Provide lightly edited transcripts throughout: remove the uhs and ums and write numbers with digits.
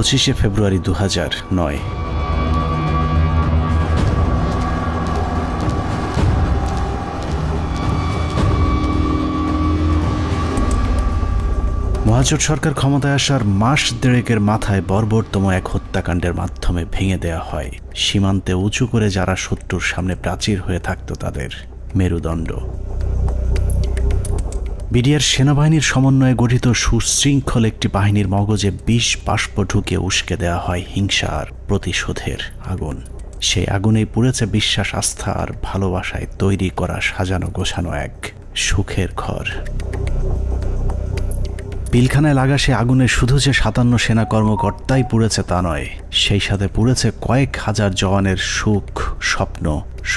25শে ফেব্রুয়ারি 2009। মহাজোট সরকার ক্ষমতায় আসার মাস দেড়েকের মাথায় বর্বরতম এক হত্যাকাণ্ডের মাধ্যমে ভেঙে দেয়া হয় সীমান্তে উঁচু করে যারা শত্রুর সামনে প্রাচীর হয়ে থাকত তাদের মেরুদণ্ড। বিডিআর সেনাবাহিনীর সমন্বয়ে গঠিত সুশৃঙ্খল একটি বাহিনীর মগজে বিষ বাষ্প ঢুকে উস্কে দেওয়া হয় হিংসা আর প্রতিশোধের আগুন। সেই আগুনেই পুড়েছে বিশ্বাস, আস্থা আর ভালোবাসায় তৈরি করা সাজানো গোছানো এক সুখের ঘর। পিলখানায় লাগা সে আগুনে শুধু যে 57 সেনা কর্মকর্তাই পুড়েছে তা নয়, সেই সাথে পুড়েছে কয়েক হাজার জওয়ানের সুখ, স্বপ্ন,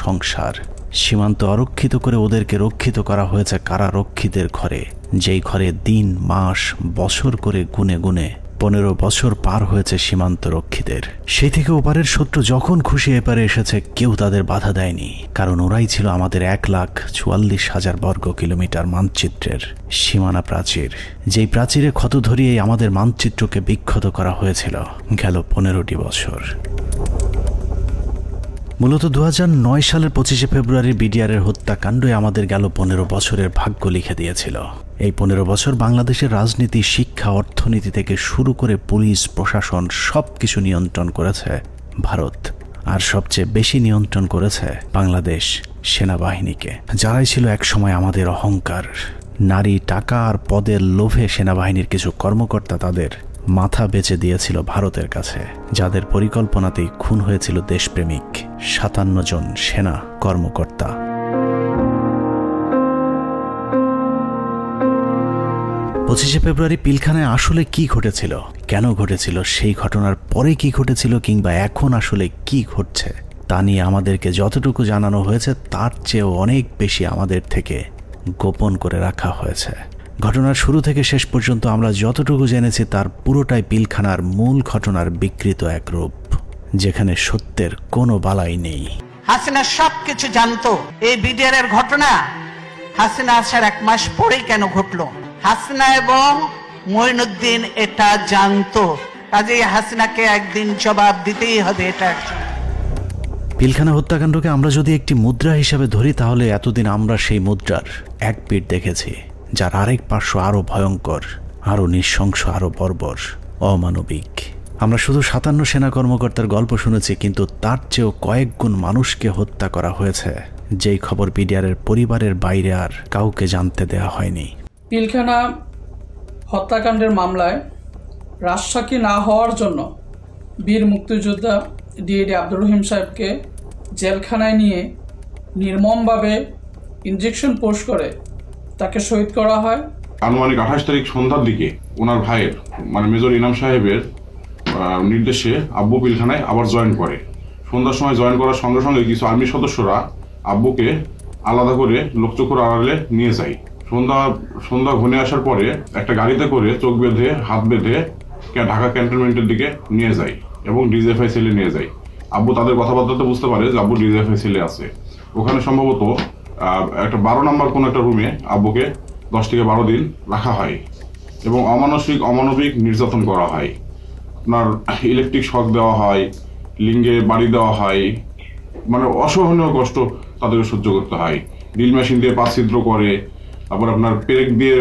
সংসার। সীমান্ত অরক্ষিত করে ওদেরকে রক্ষিত করা হয়েছে কারারক্ষীদের ঘরে, যেই ঘরে দিন, মাস, বছর করে গুনে গুনে 15 বছর পার হয়েছে সীমান্ত রক্ষীদের। সেই থেকে ওপারের শত্রু যখন খুশি এপারে এসেছে কেউ তাদের বাধা দেয়নি, কারণ ওরাই ছিল আমাদের 1,44,000 বর্গ কিলোমিটার মানচিত্রের সীমানা প্রাচীর, যেই প্রাচীরে ক্ষত ধরিয়েই আমাদের মানচিত্রকে বিক্ষত করা হয়েছিল গেল 15টি বছর। মূলত 2009 সালের 25শে ফেব্রুয়ারি বিডিআরের হত্যাকাণ্ডই আমাদের গেল 15 বছরের ভাগ্য লিখে দিয়েছিল। এই 15 বছর বাংলাদেশের রাজনীতি, শিক্ষা, অর্থনীতি থেকে শুরু করে পুলিশ, প্রশাসন সবকিছু নিয়ন্ত্রণ করেছে ভারত, আর সবচেয়ে বেশি নিয়ন্ত্রণ করেছে বাংলাদেশ সেনাবাহিনীকে, যারাই ছিল একসময় আমাদের অহংকার। নারী, টাকা আর পদের লোভে সেনাবাহিনীর কিছু কর্মকর্তা তাদের মাথা বেচে দিয়েছিল ভারতের কাছে, যাদের পরিকল্পনাতেই খুন হয়েছিল দেশপ্রেমিক 57 জন সেনা কর্মকর্তা। 25শে ফেব্রুয়ারি পিলখানায় আসলে কি ঘটেছিল, কেন ঘটেছিল, সেই ঘটনার পরে কি ঘটেছিল, কিংবা এখন আসলে কি ঘটছে তা নিয়ে আমাদেরকে যতটুকু জানানো হয়েছে তার চেয়েও অনেক বেশি আমাদের থেকে গোপন করে রাখা হয়েছে। ঘটনার শুরু থেকে শেষ পর্যন্ত আমরা যতটুকু জেনেছি তার পুরোটাই পিলখানার মূল ঘটনার বিকৃত এক রূপ, যেখানে সত্যের কোনো বালাই নেই। হাসিনা সবকিছু জানতো। এই বিডিআর এর ঘটনা হাসিনা আসার 1 মাস পরেই কেন ঘটলো? হাসিনা এবং মঈনুদ্দিন এটা জানতো, কাজেই হাসিনাকে একদিন জবাব দিতেই হবে। এটা পিলখানা হত্যাকাণ্ডকে আমরা যদি একটি মুদ্রা হিসেবে ধরি, তাহলে এতদিন আমরা সেই মুদ্রার এক পিঠ দেখেছি, যার আরেক পার্শ্ব আরো ভয়ঙ্কর, আরো নৃশংস, আরো বর্বর, অমানবিক। আমরা শুধু 57 সেনা কর্মকর্তার গল্প শুনেছি, কিন্তু তার চেয়েও কয়েক গুণ মানুষকে হত্যা করা হয়েছে, যেই খবর বিডিআরের পরিবারের বাইরে আর কাউকে জানতে দেওয়া হয়নি। পিলখানা হত্যাকাণ্ডের মামলায় রাজসাক্ষী না হওয়ার জন্য বীর মুক্তিযোদ্ধা ডিএডি আব্দুর রহিম সাহেবকে জেলখানায় নিয়ে নির্মমভাবে ইনজেকশন পোস্ট করে তাকে শহীদ করা হয়। আনুমানিক 28 তারিখ সন্ধ্যার দিকে ওনার ভাইয়ের মানে মেজর ইনাম সাহেবের নির্দেশে আব্বু পিলখানায় আবার জয়েন করে। সন্ধ্যার সময় জয়েন করার সঙ্গে সঙ্গে কিছু আর্মি সদস্যরা আব্বুকে আলাদা করে লোকচক্ষুর আড়ালে নিয়ে যায়। সন্ধ্যা ঘনিয়ে আসার পরে একটা গাড়িতে করে চোখ বেঁধে, হাত বেঁধে ঢাকা ক্যান্টনমেন্টের দিকে নিয়ে যায় এবং ডিজিএফআই সেলে নিয়ে যায়। আব্বু তাদের কথাবার্তাতে বুঝতে পারে যে আব্বু ডিজিএফআই সেলে আছে। ওখানে সম্ভবত একটা 12 নম্বর কোন একটা রুমে আব্বুকে 10 থেকে 12 দিন রাখা হয় এবং অমানবিক নির্যাতন করা হয়। আপনার ইলেকট্রিক শক দেওয়া হয়, লিঙ্গে বাড়ি দেওয়া হয়, মানে অসহনীয় কষ্ট তাদেরকে সহ্য করতে হয়। ড্রিল মেশিন দিয়ে পা ছিদ্র করে, তারপর আপনার পেরেক দিয়ে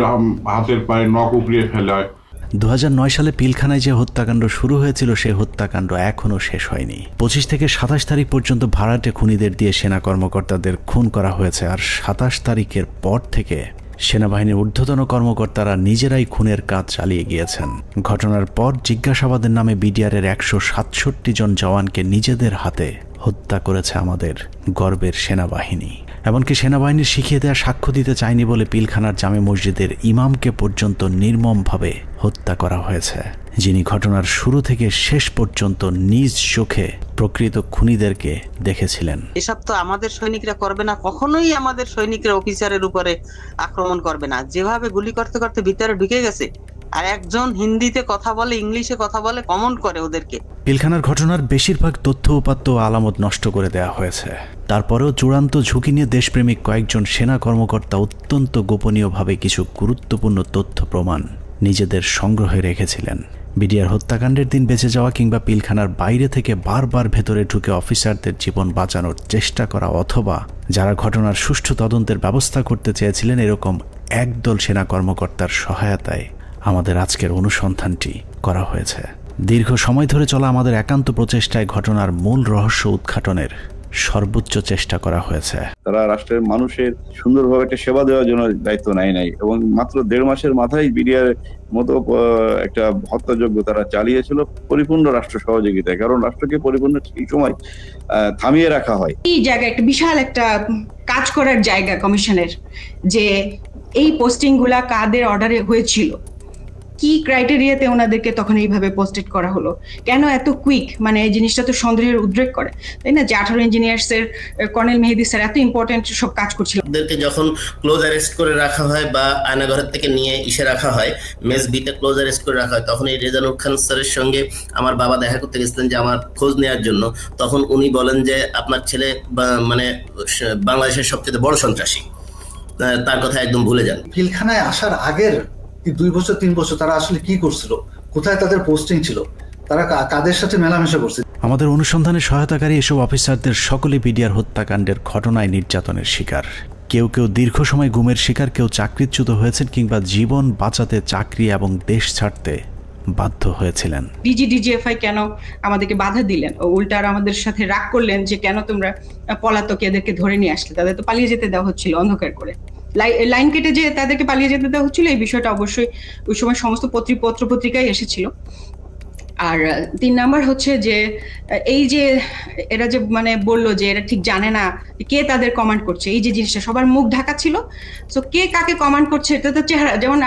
হাতের পায়ে নখ উপড়িয়ে ফেলায়। 2009 সালে পিলখানায় যে হত্যাকাণ্ড শুরু হয়েছিল সেই হত্যাকাণ্ড এখনও শেষ হয়নি। 25 থেকে 27 তারিখ পর্যন্ত ভাড়াটে খুনিদের দিয়ে সেনা কর্মকর্তাদের খুন করা হয়েছে, আর 27 তারিখের পর থেকে সেনাবাহিনীর ঊর্ধ্বতন কর্মকর্তারা নিজেরাই খুনের কাজ চালিয়ে গিয়েছেন। ঘটনার পর জিজ্ঞাসাবাদের নামে বিডিআরের 167 জন জওয়ানকে নিজেদের হাতে হত্যা করেছে আমাদের গর্বের সেনাবাহিনী। এমনকি সেনাবাহিনী শিখিয়ে দেয়া সাক্ষ্য দিতে চায়নি বলে পিলখানার জামে মসজিদের ইমামকে পর্যন্ত নির্মমভাবে হত্যা করা হয়েছে, যিনি ঘটনার শুরু থেকে শেষ পর্যন্ত নিজ চোখে প্রকৃত খুনিদেরকে দেখেছিলেন। এসব তো আমাদের সৈনিকরা করবে না, কখনোই আমাদের সৈনিকরা অফিসারের উপরে আক্রমণ করবে না। যেভাবে গুলি করতে করতে ভিতরে ঢুকে গেছে, আর একজন হিন্দিতে কথা বলে, ইংলিশে কথা বলে, কমেন্ট করে ওদেরকে। পিলখানার ঘটনার বেশিরভাগ তথ্য উপাত্ত আলামত নষ্ট করে দেওয়া হয়েছে। তারপরেও চূড়ান্ত ঝুঁকি নিয়ে দেশপ্রেমিক কয়েকজন সেনা কর্মকর্তা অত্যন্ত গোপনীয়ভাবে কিছু গুরুত্বপূর্ণ তথ্য প্রমাণ নিজেদের সংগ্রহে রেখেছিলেন। বিডিআর হত্যাকাণ্ডের দিন বেঁচে যাওয়া কিংবা পিলখানার বাইরে থেকে বারবার ভেতরে ঢুকে অফিসারদের জীবন বাঁচানোর চেষ্টা করা, অথবা যারা ঘটনার সুষ্ঠু তদন্তের ব্যবস্থা করতে চেয়েছিলেন, এরকম একদল সেনা কর্মকর্তার সহায়তায় আমাদের আজকের অনুসন্ধানটি করা হয়েছে। দীর্ঘ সময় ধরে চলা আমাদের একান্ত প্রচেষ্টায় ঘটনার মূল রহস্য উদ্ঘাটনের সর্বোচ্চ চেষ্টা করা হয়েছে। তারা রাষ্ট্রের মানুষের সুন্দরভাবে একটা সেবা দেওয়ার জন্য দায়িত্ব নেয় নাই, এবং মাত্র 1.5 মাসের মাথায় বিডিআর মতো একটা হত্যাযজ্ঞ তারা চালিয়েছিল পরিপূর্ণ রাষ্ট্র সহযোগিতায়। কারণ রাষ্ট্রকে পরিপূর্ণ এই সময় থামিয়ে রাখা হয়। এই জায়গায় একটা বিশাল একটা কাজ করার জায়গা কমিশনের, যে এই পোস্টিং গুলা কাদের অর্ডারে হয়েছিল, কি ক্রাইটেরিয়াতে ওনাদেরকে তখন এইভাবে পোস্টেড করা হলো, কেন এত কুইক, মানে এই জিনিসটা তো সন্দেহের উদ্রেক করে, তাই না? যে 18 ইঞ্জিনিয়ার্স এর কর্নেল মেহেদী স্যার এত ইম্পর্টেন্ট সব কাজ করছিল, ওদেরকে যখন ক্লোজ অ্যারেস্ট করে রাখা হয় বা আয়নাঘর থেকে নিয়ে ইসে রাখা হয়, মেস বিতে ক্লোজ অ্যারেস্ট করে রাখা হয়, তখন এই রেজানুর খান স্যারের সঙ্গে আমার বাবা দেখা করতে গেছিলেন যে আমার খোঁজ নেওয়ার জন্য। তখন উনি বলেন যে আপনার ছেলে মানে বাংলাদেশের সবচেয়ে বড় সন্ত্রাসী, তার কথা একদম ভুলে যান। পিলখানায় আসার আগের 2 বছর 3 বছর তারা আসলে কি করছিল, কোথায় তাদের পোস্টিং ছিল, তারা কাদের সাথে মেলামেশা করছে। আমাদের অনুসন্ধানে সহায়তাকারী এসব অফিসারদের সকলে বিডিআর হত্যাকাণ্ডের ঘটনায় নির্যাতনের শিকার। কেউ কেউ দীর্ঘ সময় গুমের শিকার, কেউ চাকরিচ্যুত হয়েছেন কিংবা জীবন বাঁচাতে চাকরি এবং দেশ ছাড়তে বাধ্য হয়েছিলেন। ডিজিএফআই কেন আমাদেরকে বাধা দিলেন, উল্টা আর আমাদের সাথে রাগ করলেন যে কেন তোমরা পলাতক এদেরকে ধরে নিয়ে আসলে, তাদের তো পালিয়ে যেতে দেওয়া হচ্ছিল অন্ধকার করে, লাইন কেটে যে তাদেরকে পালিয়ে যেতে দেওয়া হচ্ছিল। এই বিষয়টা অবশ্যই ওই সময় সমস্ত পত্রিকায় এসেছিল। আর 3 নাম্বার হচ্ছে যে এই যে এরা যে মানে বললো যে এরা ঠিক জানে না কে তাদের কমান্ড করছে, এই যে জিনিসটা সবার মুখ ঢাকা ছিল। সো কে কাকে কমান্ড করছে এটা তো চেহারা, যেমন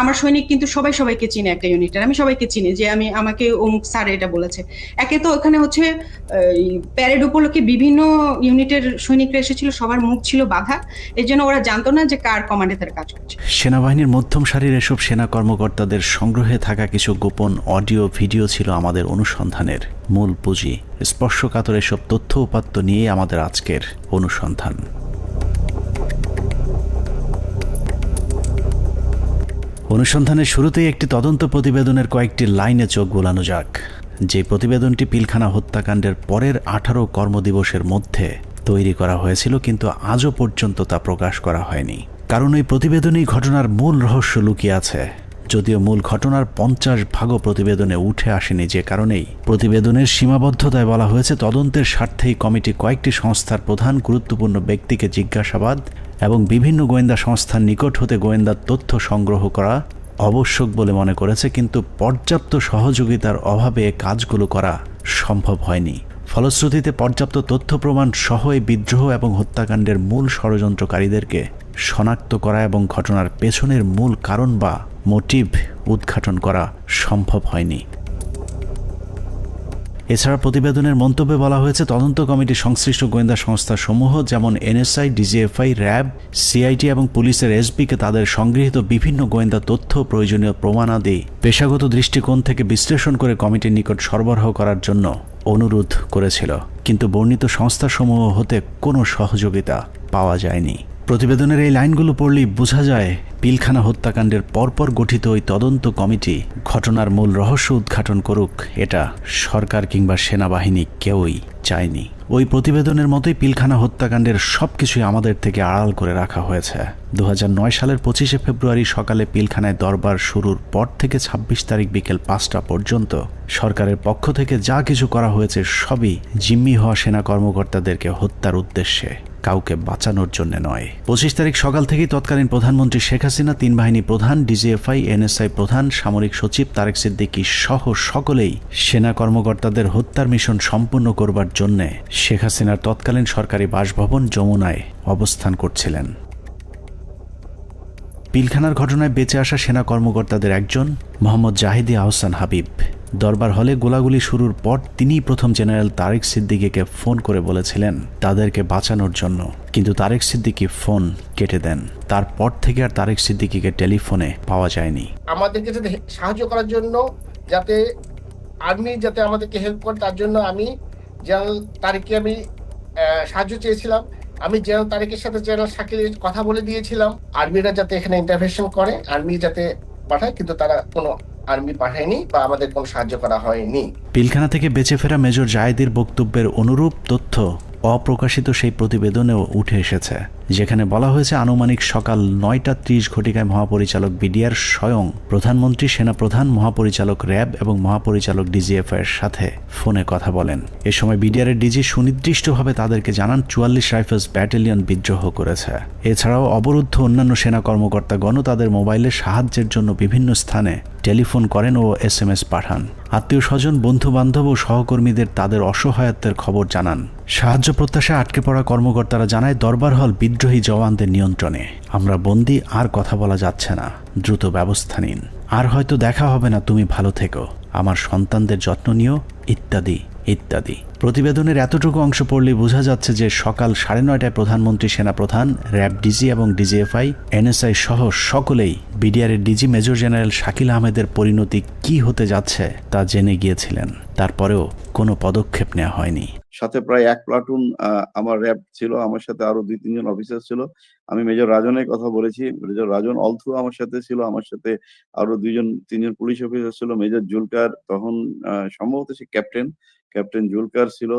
আমার সৈনিক কিন্তু সবাইকে চিনে, একটা ইউনিটের আমি সবাইকে চিনি, যে আমাকে অমুক স্যার এটা বলেছে। একে তো ওখানে হচ্ছে প্যারেড উপলক্ষে বিভিন্ন ইউনিটের সৈনিকরা এসেছিল, সবার মুখ ছিল বাধা, এই জন্য ওরা জানতো না যে কার কমান্ডে তারা কাজ করছে। সেনাবাহিনীর মধ্যম সারির এসব সেনা কর্মকর্তাদের সংগ্রহে থাকা কিছু গোপন অডিও ভিডিও ছিল আমাদের অনুসন্ধানের মূল পুঁজি। স্পর্শকাতর এসব তথ্য উপাত্ত নিয়ে আমাদের আজকের অনুসন্ধান। অনুসন্ধানের শুরুতেই একটি তদন্ত প্রতিবেদনের কয়েকটি লাইনে চোখ বোলানো যাক। যে প্রতিবেদনটি পিলখানা হত্যাকাণ্ডের পরের 18 কর্মদিবসের মধ্যে তৈরি করা হয়েছিল, কিন্তু আজও পর্যন্ত তা প্রকাশ করা হয়নি। কারণ এই প্রতিবেদনেই ঘটনার মূল রহস্য লুকিয়ে আছে। যদিও মূল ঘটনার 50 প্রতিবেদনে উঠে আসেনি, যে কারণেই প্রতিবেদনের সীমাবদ্ধতায় বলা হয়েছে তদন্তের স্বার্থেই কমিটি কয়েকটি সংস্থার প্রধান গুরুত্বপূর্ণ ব্যক্তিকে জিজ্ঞাসাবাদ এবং বিভিন্ন গোয়েন্দা সংস্থার নিকট হতে গোয়েন্দা তথ্য সংগ্রহ করা আবশ্যক বলে মনে করেছে, কিন্তু পর্যাপ্ত সহযোগিতার অভাবে কাজগুলো করা সম্ভব হয়নি। ফলশ্রুতিতে পর্যাপ্ত তথ্য প্রমাণ সহ এই বিদ্রোহ এবং হত্যাকাণ্ডের মূল ষড়যন্ত্রকারীদেরকে শনাক্ত করা এবং ঘটনার পেছনের মূল কারণ বা মোটিভ উদ্ঘাটন করা সম্ভব হয়নি। এছাড়া প্রতিবেদনের মন্তব্যে বলা হয়েছে তদন্ত কমিটি সংশ্লিষ্ট গোয়েন্দা সংস্থা সমূহ যেমন এনএসআই, ডিজিএফআই, র্যাব, সিআইটি এবং পুলিশের এসবিকে তাদের সংগৃহীত বিভিন্ন গোয়েন্দা তথ্য প্রয়োজনীয় প্রমাণাদি পেশাগত দৃষ্টিকোণ থেকে বিশ্লেষণ করে কমিটির নিকট সরবরাহ করার জন্য অনুরোধ করেছিল, কিন্তু বর্ণিত সংস্থাসমূহ হতে কোনো সহযোগিতা পাওয়া যায়নি। প্রতিবেদনের এই লাইনগুলো পড়লেই বোঝা যায় পিলখানা হত্যাকাণ্ডের পরপর গঠিত ওই তদন্ত কমিটি ঘটনার মূল রহস্য উদ্ঘাটন করুক, এটা সরকার কিংবা সেনাবাহিনী কেউই চায়নি। ওই প্রতিবেদনের মতোই পিলখানা হত্যাকাণ্ডের সবকিছুই আমাদের থেকে আড়াল করে রাখা হয়েছে। 2009 সালের 25শে ফেব্রুয়ারি সকালে পিলখানায় দরবার শুরুর পর থেকে 26 তারিখ বিকেল 5টা পর্যন্ত সরকারের পক্ষ থেকে যা কিছু করা হয়েছে সবই জিম্মি হওয়া সেনা কর্মকর্তাদেরকে হত্যার উদ্দেশ্যে, কাউকে বাঁচানোর জন্য নয়। 25 তারিখ সকাল থেকেই তৎকালীন প্রধানমন্ত্রী শেখ হাসিনা, 3 বাহিনী প্রধান, ডিজিএফআই, এনএসআই প্রধান, সামরিক সচিব তারেক সিদ্দিকী সহ সকলেই সেনা কর্মকর্তাদের হত্যার মিশন সম্পূর্ণ করবার জন্যে শেখ হাসিনার তৎকালীন সরকারি বাসভবন যমুনায় অবস্থান করছিলেন। পিলখানার ঘটনায় বেঁচে আসা সেনা কর্মকর্তাদের একজন মোহাম্মদ জাহিদি আহসান হাবিব দরবার হলে গোলাগুলি শুরুর পর তিনিই প্রথম জেনারেল তারেক সিদ্দিকীকে ফোন করে বলেছিলেন তাদেরকে বাঁচানোর জন্য, কিন্তু তারেক সিদ্দিকী ফোন কেটে দেন। তারপর থেকে আর তারেক সিদ্দিকীকে টেলিফোনে পাওয়া যায়নি। আমাদেরকে যাতে সাহায্য করার জন্য, যাতে আর্মি যাতে আমাদেরকে হেল্প করে, তার জন্য আমি জেনারেল তারেককে আমি সাহায্য চেয়েছিলাম। আমি জেনারেল তারেকের সাথে জেনারেল শাকিলের কথা বলে দিয়েছিলাম আর্মিরা যাতে এখানে ইন্টারভেনশন করে, আর্মি যাতে পাঠায়, কিন্তু তারা কোনো আর্মি পাঠায়নি বা আমাদের কোনো সাহায্য করা হয়নি। পিলখানা থেকে বেঁচে ফেরা মেজর জায়েদের বক্তব্যের অনুরূপ তথ্য অপ্রকাশিত সেই প্রতিবেদনেও উঠে এসেছে, যেখানে বলা হয়েছে আনুমানিক সকাল 9:30 ঘটিকায় মহাপরিচালক বিডিআর স্বয়ং প্রধানমন্ত্রী, সেনাপ্রধান, মহাপরিচালক র্যাব এবং মহাপরিচালক ডিজিএফআই এর সাথে ফোনে কথা বলেন। এ সময় বিডিআরের ডিজি সুনির্দিষ্টভাবে তাদেরকে জানান 44 রাইফেলস ব্যাটালিয়ন বিদ্রোহ করেছে। এছাড়াও অবরুদ্ধ অন্যান্য সেনা কর্মকর্তাগণও তাদের মোবাইলে সাহায্যের জন্য বিভিন্ন স্থানে টেলিফোন করেন ও SMS পাঠান। আত্মীয় স্বজন, বন্ধু বান্ধব ও সহকর্মীদের তাদের অসহায়ত্বের খবর জানান। সাহায্য প্রত্যাশায় আটকে পড়া কর্মকর্তারা জানায় দরবার হল বিদ্রোহী জওয়ানদের নিয়ন্ত্রণে, আমরা বন্দী, আর কথা বলা যাচ্ছে না, দ্রুত ব্যবস্থা নিন, আর হয়তো দেখা হবে না, তুমি ভালো থেকো, আমার সন্তানদের যত্ন নিও, ইত্যাদি ইত্যাদি। প্রতিবেদনের এতটুকু অংশ পড়লেই বোঝা যাচ্ছে যে সকাল 9:30টায় প্রধানমন্ত্রী, সেনাপ্রধান, র্যাব ডিজি এবং ডিজিএফআই, NSI সহ সকলেই বিডিআরের ডিজি মেজর জেনারেল শাকিল আহমেদের পরিণতি কি হতে যাচ্ছে তা জেনে গিয়েছিলেন। তারপরেও কোনো পদক্ষেপ নেওয়া হয়নি। সাথে প্রায় 1 প্লাটুন আমার র্যাব ছিল, আমার সাথে আরো 2-3 জন অফিসার ছিল। আমি মেজর রাজনের কথা বলেছি, মেজর রাজন অলথু আমার সাথে ছিল, আমার সাথে আরো 2-3 জন পুলিশ অফিসার ছিল। মেজর জুলকার তখন সম্ভবত সে ক্যাপ্টেন জুলকার ছিল,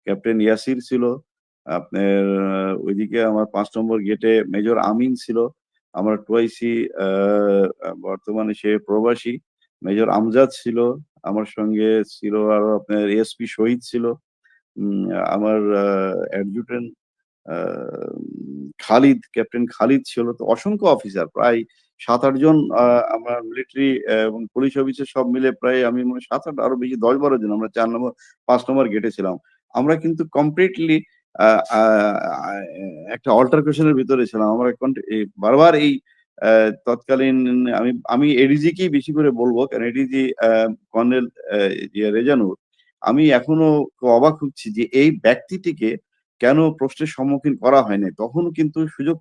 ক্যাপ্টেন ইয়াসির ছিল। আপনার ওইদিকে আমার 5 নম্বর গেটে মেজর আমিন ছিল, আমার টুয়াইসি বর্তমানে সে প্রবাসী মেজর আমজাদ ছিল, আমার সঙ্গে ছিল আরো আপনার এসপি শহীদ ছিল, আমার অ্যাডজুটেন্ট খালিদ, ক্যাপ্টেন খালিদ ছিল। তো অসংখ্য অফিসার, প্রায় 7-8 জন আমরা মিলিটারি এবং পুলিশ অফিসার সব মিলে প্রায় আমি মনে 7-8 আরো বেশি 10-12 জন আমরা 5 নম্বর গেটে ছিলাম। আমরা কিন্তু কমপ্লিটলি একটা অল্টারকেশনের ভিতরে ছিলাম। আমরা বারবার এই তৎকালীন আমি এডিজিকেই বেশি করে বলবো, কারণ এডিজি কর্নেল রেজানুর, আমি এখনো অবাক হচ্ছি যে এই ব্যক্তিটিকে কেন প্রশ্নের সম্মুখীন করা হয়নি। তখন কিন্তু সুযোগ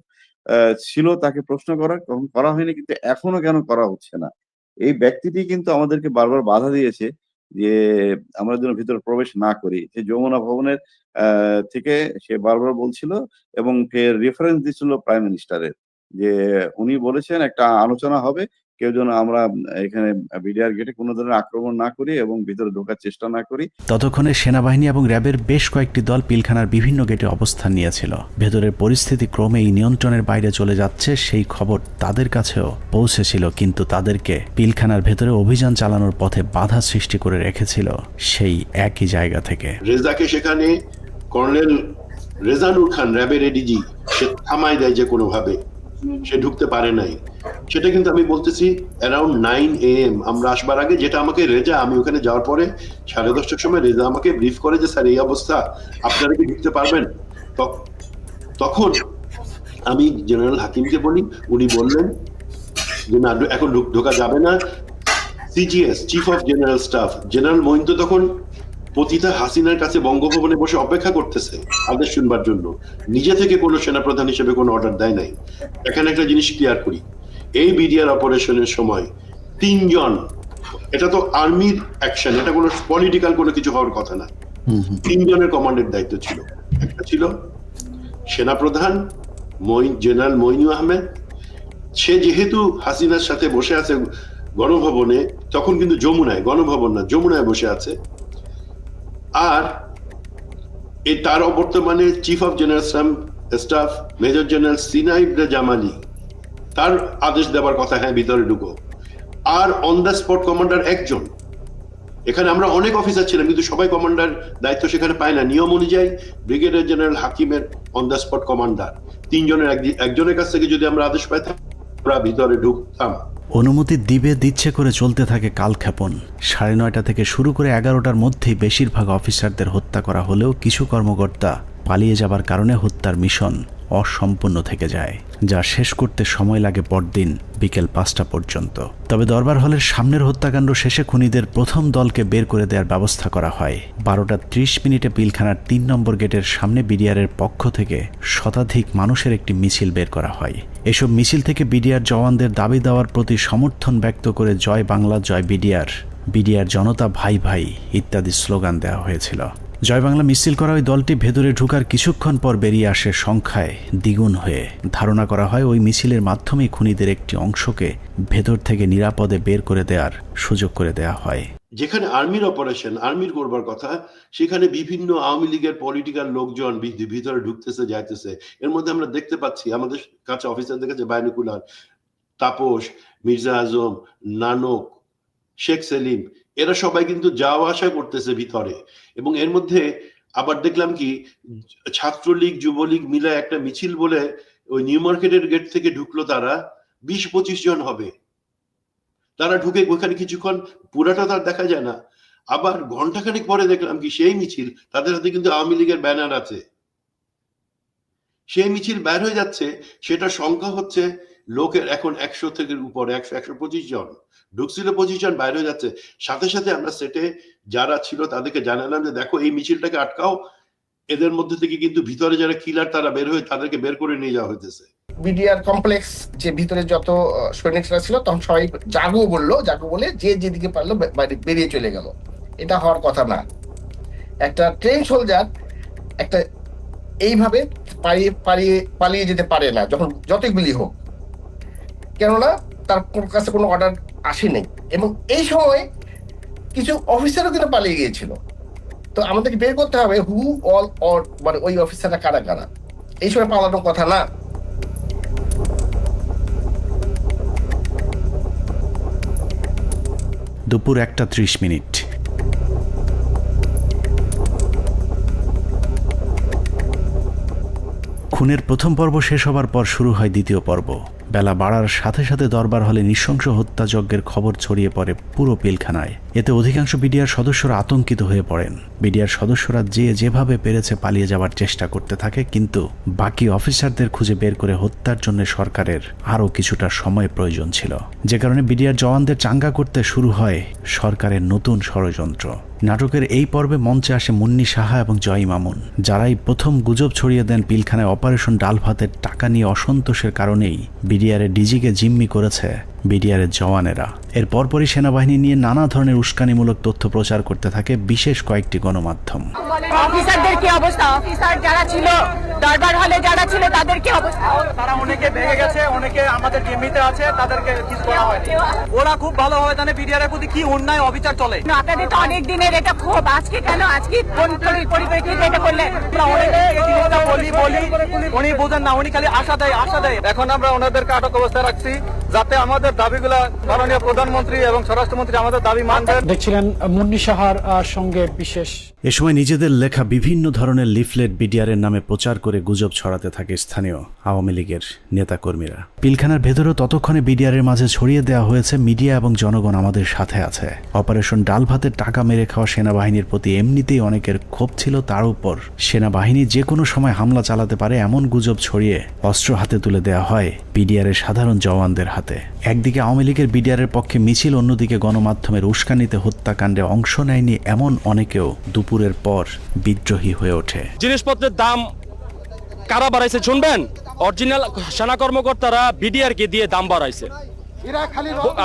ছিল তাকে প্রশ্ন করার, তখন করা হয়নি, কিন্তু এখনো কেন করা হচ্ছে না। এই ব্যক্তিটি কিন্তু আমাদেরকে বারবার বাধা দিয়েছে যে আমরা যেন ভিতরে প্রবেশ না করি। যে যমুনা ভবনের থেকে সে বারবার বলছিল এবং রেফারেন্স দিচ্ছিল প্রাইম মিনিস্টারের, যে উনি বলেছেন একটা আলোচনা হবে, কেউ যেন আমরা এখানে বিডিআর গেটে কোনো ধরনের আক্রমণ না করি এবং ভিতরে ঢোকার চেষ্টা না করি। ততক্ষণে সেনাবাহিনী এবং র্যাবের বেশ কয়েকটি দল পিলখানার বিভিন্ন গেটে অবস্থান নিয়েছিল। ভেতরের পরিস্থিতি ক্রমেই নিয়ন্ত্রণের বাইরে চলে যাচ্ছে সেই খবর তাদের কাছেও পৌঁছেছিল, কিন্তু তাদেরকে পিলখানার ভেতরে অভিযান চালানোর পথে বাধা সৃষ্টি করে রেখেছিল সেই একই জায়গা থেকে। রেজাকে সেখানে কর্নেল রেজানুর খান, র্যাবের এডিজি, সে থামায় দেয় যে কোনোভাবে, সে ঢুকতে পারে নাই। সেটা কিন্তু আমি বলতেছি অ্যারাউন্ড 9 AM আমরা আসবার আগে, যেটা আমাকে রেজা, আমি ওখানে যাওয়ার পরে 10:30টার সময় রেজা আমাকে ব্রিফ করে যে স্যার এই অবস্থা, আপনারা কি ঢুকতে পারবেন? তখন আমি জেনারেল হাকিমকে বলি, উনি বললেন যে না, এখন ঢোকা যাবে না। CGS, chief of general staff, general Moeen তো তখন পতিতা হাসিনার কাছে বঙ্গভবনে বসে অপেক্ষা করতেছে আদেশ শুনবার জন্য, নিজে থেকে কোনো সেনাপ্রধান হিসেবে কোনো অর্ডার দেয় নাই। এখানে একটা জিনিস ক্লিয়ার করি, এই বিডিআর অপারেশনের সময় 3 জন, এটা তো আর্মির অ্যাকশন, এটা কোনো পলিটিক্যাল কোনো কিছু হওয়ার কথা না, 3 জনের কমান্ডের দায়িত্ব ছিল। একটা ছিল সেনাপ্রধান জেনারেল মঈনু আহমেদ, সে যেহেতু হাসিনার সাথে বসে আছে গণভবনে, তখন কিন্তু যমুনায়, গণভবন না যমুনায় বসে আছে। আর তার বর্তমানে chief of general staff major general Sinaib Jamali, তার আদেশ দেওয়ার কথা, হ্যাঁ ভিতরে ঢুকো। আর অন দ্য স্পট কমান্ডার একজন। এখানে আমরা অনেক অফিসার ছিলাম, কিন্তু সবাই কমান্ডার দায়িত্ব সেখানে পায় না। নিয়ম অনুযায়ী ব্রিগেডিয়ার জেনারেল হাকিমের অন দ্য স্পট কমান্ডার, 3 জনের একজনের কাছ থেকে যদি আমরা আদেশ পাইতাম, আমরা ভিতরে ঢুকতাম। অনুমতি দিচ্ছে করে চলতে থাকে কালক্ষেপণ। 9:30 থেকে শুরু করে 11টার মধ্যেই বেশিরভাগ অফিসারদের হত্যা করা হলেও কিছু কর্মকর্তা পালিয়ে যাবার কারণে হত্যার মিশন অসম্পূর্ণ থেকে যায়, যা শেষ করতে সময় লাগে পরদিন বিকেল 5টা পর্যন্ত। তবে দরবার হলের সামনের হত্যাকাণ্ড শেষে খুনিদের প্রথম দলকে বের করে দেওয়ার ব্যবস্থা করা হয়। 12:30 পিলখানার 3 নম্বর গেটের সামনে বিডিআরের পক্ষ থেকে শতাধিক মানুষের একটি মিছিল বের করা হয়। এসব মিছিল থেকে বিডিআর জওয়ানদের দাবি দেওয়ার প্রতি সমর্থন ব্যক্ত করে জয় বাংলা, জয় বিডিআর, বিডিআর জনতা ভাই ভাই ইত্যাদি স্লোগান দেওয়া হয়েছিল। জয় বাংলা মিছিল করা ওই দলটি ভেতরে ঢুকার কিছুক্ষণ পর বেরিয়ে আসে সংখ্যায় দ্বিগুণ হয়ে। ধারণা করা হয় ওই মিছিলের মাধ্যমেই খুনিদের একটি অংশকে ভেতর থেকে নিরাপদে বের করে দেওয়ার সুযোগ করে দেওয়া হয়। যেখানে আর্মির অপারেশন, আর্মির করবার কথা, সেখানে বিভিন্ন আওয়ামী লীগের পলিটিক্যাল লোকজন ভিতরে ঢুকতেছে যাইতেছে। এর মধ্যে আমরা দেখতে পাচ্ছি আমাদের কাছে অফিসারদের কাছে বাইনকুলার, তাপস, মির্জা আজম, নানক, শেখ সেলিম, এরা সবাই কিন্তু যাওয়া আসা করতেছে ভিতরে। এবং এর মধ্যে আবার দেখলাম কি ছাত্রলীগ যুবলীগ মিলে একটা মিছিল বলে ওই নিউ মার্কেটের গেট থেকে ঢুকলো, তারা 20-25 জন হবে। তারা ঢুকে ওখানে কিছুক্ষণ, পুরাটা তার দেখা যায় না। আবার ঘন্টাখানেক পরে দেখলাম কি সেই মিছিল, তাদের হাতে কিন্তু আওয়ামী লীগের ব্যানার আছে। সেই মিছিল বের হয়ে যাচ্ছে, সেটা সংখ্যা হচ্ছে লোকের এখন 100 থেকে উপরে, 100-125 জন ঢুকছিল, 25 জন বাইরে হয়ে যাচ্ছে। সাথে সাথে আমরা সেটে যারা ছিল তাদেরকে জানালাম যে দেখো এই মিছিলটাকে আটকাও, এদের মধ্যে থেকে কিন্তু ভিতরে যারা কিলার তারা বের হয়ে তাদেরকে বের করে নিয়ে যাওয়া হইতেছে। বিডিআর কমপ্লেক্স যে ভিতরে যত সৈনিকরা ছিল তখন সবাই জাগো বলে যে যেদিকে পারলো বেরিয়ে চলে গেল। এটা হওয়ার কথা না। একটা ট্রেন সোলজার একটা এইভাবে পালিয়ে যেতে পারে না, যখন যতই গুলি হোক, কেননা তার কাছে কোনো অর্ডার আসেনি। এবং এই সময় কিছু অফিসারও কিন্তু পালিয়ে গিয়েছিল। তো আমাদেরকে বের করতে হবে হু অল অর, মানে ওই অফিসাররা কারা কারা। এই সময় পালানোর কথা না। দুপুর 1:30। খুনের প্রথম পর্ব শেষ হবার পর শুরু হয় দ্বিতীয় পর্ব। বেলা বাড়ার সাথে সাথে দরবার হলে নৃশংস হত্যাযজ্ঞের খবর ছড়িয়ে পড়ে পুরো পিলখানায়। এতে অধিকাংশ বিডিআর সদস্যরা আতঙ্কিত হয়ে পড়েন। বিডিআর সদস্যরা যেভাবে পেরেছে পালিয়ে যাওয়ার চেষ্টা করতে থাকে, কিন্তু বাকি অফিসারদের খুঁজে বের করে হত্যার জন্য সরকারের আরও কিছুটা সময় প্রয়োজন ছিল, যে কারণে বিডিআর জওয়ানদের চাঙ্গা করতে শুরু হয় সরকারের নতুন ষড়যন্ত্র। নাটকের এই পর্বে মঞ্চে আসে মুন্নি সাহা এবং জয় মামুন, যারাই প্রথম গুজব ছড়িয়ে দেন পিলখানায় অপারেশন ডাল ভাতের টাকা নিয়ে অসন্তোষের কারণেই বিডিআরের ডিজিকে জিম্মি করেছে বিডিআরের জওয়ানেরা। এর পরপরই সেনাবাহিনী নিয়ে নানা ধরনের উস্কানিমূলক তথ্য প্রচার করতে থাকে বিশেষ কয়েকটি গণমাধ্যম। অফিসারদের কি অবস্থা? অফিসার যারা ছিল দরবার হলে যারা ছিল তাদের কি অবস্থা? তারা অনেকে ভেঙে গেছে, অনেকে আমাদের জিম্মিতে আছে, তাদেরকে কিছু করা হয়নি। ওরা খুব ভালোভাবে জানে বিডিআর এর প্রতি কি অন্যায় অবিচার চলে। আপনাদের তো অনেক দিনের এটা ক্ষোভ, আজকে কেন? আজকে কোন পরিপ্রেক্ষিতে এটা করলেন? উনি বোঝেন না, উনি খালি আশা দেয়। এখন আমরা ওনাদেরকে আটক অবস্থায় রাখছি যাতে আমাদের দাবিগুলা মাননীয় প্রধানমন্ত্রী এবং স্বরাষ্ট্রমন্ত্রী আমাদের দাবি মানবেন। দেখছিলেন মুন্নি সাহার সঙ্গে বিশেষ। এ সময় নিজেদের লেখা বিভিন্ন ধরনের লিফলেট বিডিআরের নামে প্রচার করে গুজব ছড়াতে থাকে স্থানীয় আওয়ামী লীগের নেতাকর্মীরা। পিলখানার ভেতরেও ততক্ষণে বিডিআরের মাঝে ছড়িয়ে দেওয়া হয়েছে মিডিয়া এবং জনগণ আমাদের সাথে আছে। অপারেশন ডাল ভাতের টাকা মেরে খাওয়া সেনাবাহিনীর প্রতি এমনিতেই অনেকের ক্ষোভ ছিল, তার উপর সেনাবাহিনী যে কোনো সময় হামলা চালাতে পারে এমন গুজব ছড়িয়ে অস্ত্র হাতে তুলে দেওয়া হয় বিডিআরের সাধারণ জওয়ানদের হাতে। একদিকে আওয়ামী লীগের বিডিআরের পক্ষে মিছিল, অন্যদিকে গণমাধ্যমের উস্কানিতে হত্যাকাণ্ডে অংশ নেয়নি এমন অনেকেও দুপুরের পর বিদ্রোহী হয়ে ওঠে। জিনিসপত্রের দাম কারা বাড়াইছে শুনবেন? অরিজিনাল সেনা কর্মকর্তারা বিডিআর কে দিয়ে দাম বাড়াইছে।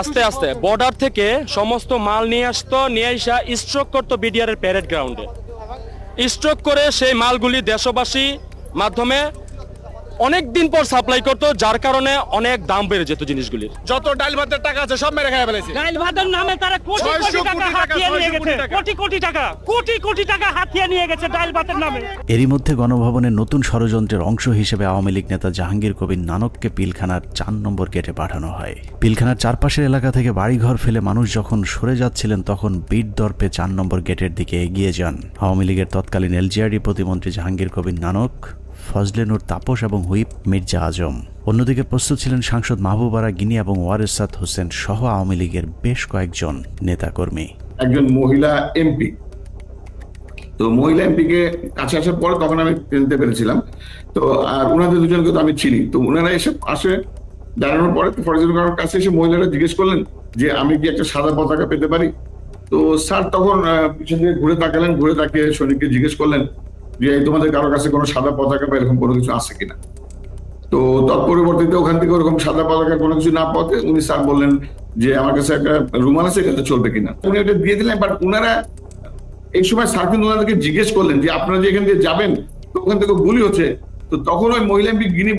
আস্তে আস্তে বর্ডার থেকে সমস্ত মাল নিয়ে আসতো, নিয়ে আসা স্ট্রোক করতো বিডিআর এর প্যারেড গ্রাউন্ডে। স্ট্রোক করে সেই মালগুলি দেশবাসী মাধ্যমে অনেক দিন পর সাপ্লাই করতো, যার কারণে অনেক দাম বেড়ে যেত জিনিসগুলির। যত ডাল ভাতের টাকা আছে সব মেরে খাইয়া ফেলেছে। ডাল ভাতের নামে তারা কোটি কোটি টাকা হাতিয়ে নিয়ে গেছে, কোটি টাকা হাতিয়ে নিয়ে গেছে ডাল ভাতের নামে। এরই মধ্যে গণভবনের নতুন ষড়যন্ত্রের অংশ হিসেবে আওয়ামী লীগ নেতা জাহাঙ্গীর কবির নানককে পিলখানার 4 নম্বর গেটে পাঠানো হয়। পিলখানার চারপাশের এলাকা থেকে বাড়িঘর ফেলে মানুষ যখন সরে যাচ্ছিলেন, তখন বীর দর্পে 4 নম্বর গেটের দিকে এগিয়ে যান আওয়ামী লীগের তৎকালীন এলজিআরডি প্রতিমন্ত্রী জাহাঙ্গীর কবির নানক, ফজলে নূর তাপস এবং হুইপ মির্জা আজম। অন্যদিকে প্রস্তুত ছিলেন সাংসদ মাহবুবারা গিনি এবং ওয়ারেসাত হোসেন সহ আওয়ামী লীগের বেশ কয়েকজন নেতাকর্মী। একজন মহিলা এমপি, তো মহিলা এমপিকে কাছে আসার পরে তখন আমি চিনতে পেরেছিলাম। তো আর ওনাদের দুজনকে তো আমি চিনি। তো ওনারা এসে পাশে দাঁড়ানোর পরে ফরজুল কারোর কাছে এসে মহিলারা জিজ্ঞেস করলেন যে আমি কি একটা সাদা পতাকা পেতে পারি? তো স্যার তখন পিছন দিকে ঘুরে তাকালেন, ঘুরে তাকিয়ে সৈনিককে জিজ্ঞেস করলেন যে তোমাদের কারোর কাছে কোনো সাদা পতাকা বা এরকম কোনো কিছু আছে কিনা। তো তৎপরবর্তীতে ওখান থেকে ওরকম সাদা পতাকা কোনো কিছু না পাওয়াতে উনি স্যার বললেন যে আমার কাছে একটা রুমাল আছে, এটা চলবে কিনা। উনি ওটা দিয়ে দিলেন। বাট ওনারা এই সময় স্যার কিন্তু ওনাদেরকে জিজ্ঞেস করলেন যে আপনারা যে এখান দিয়ে যাবেন তো ওখান থেকে গুলি হচ্ছে, তো তখন ওই মহিলা এমপি গিনি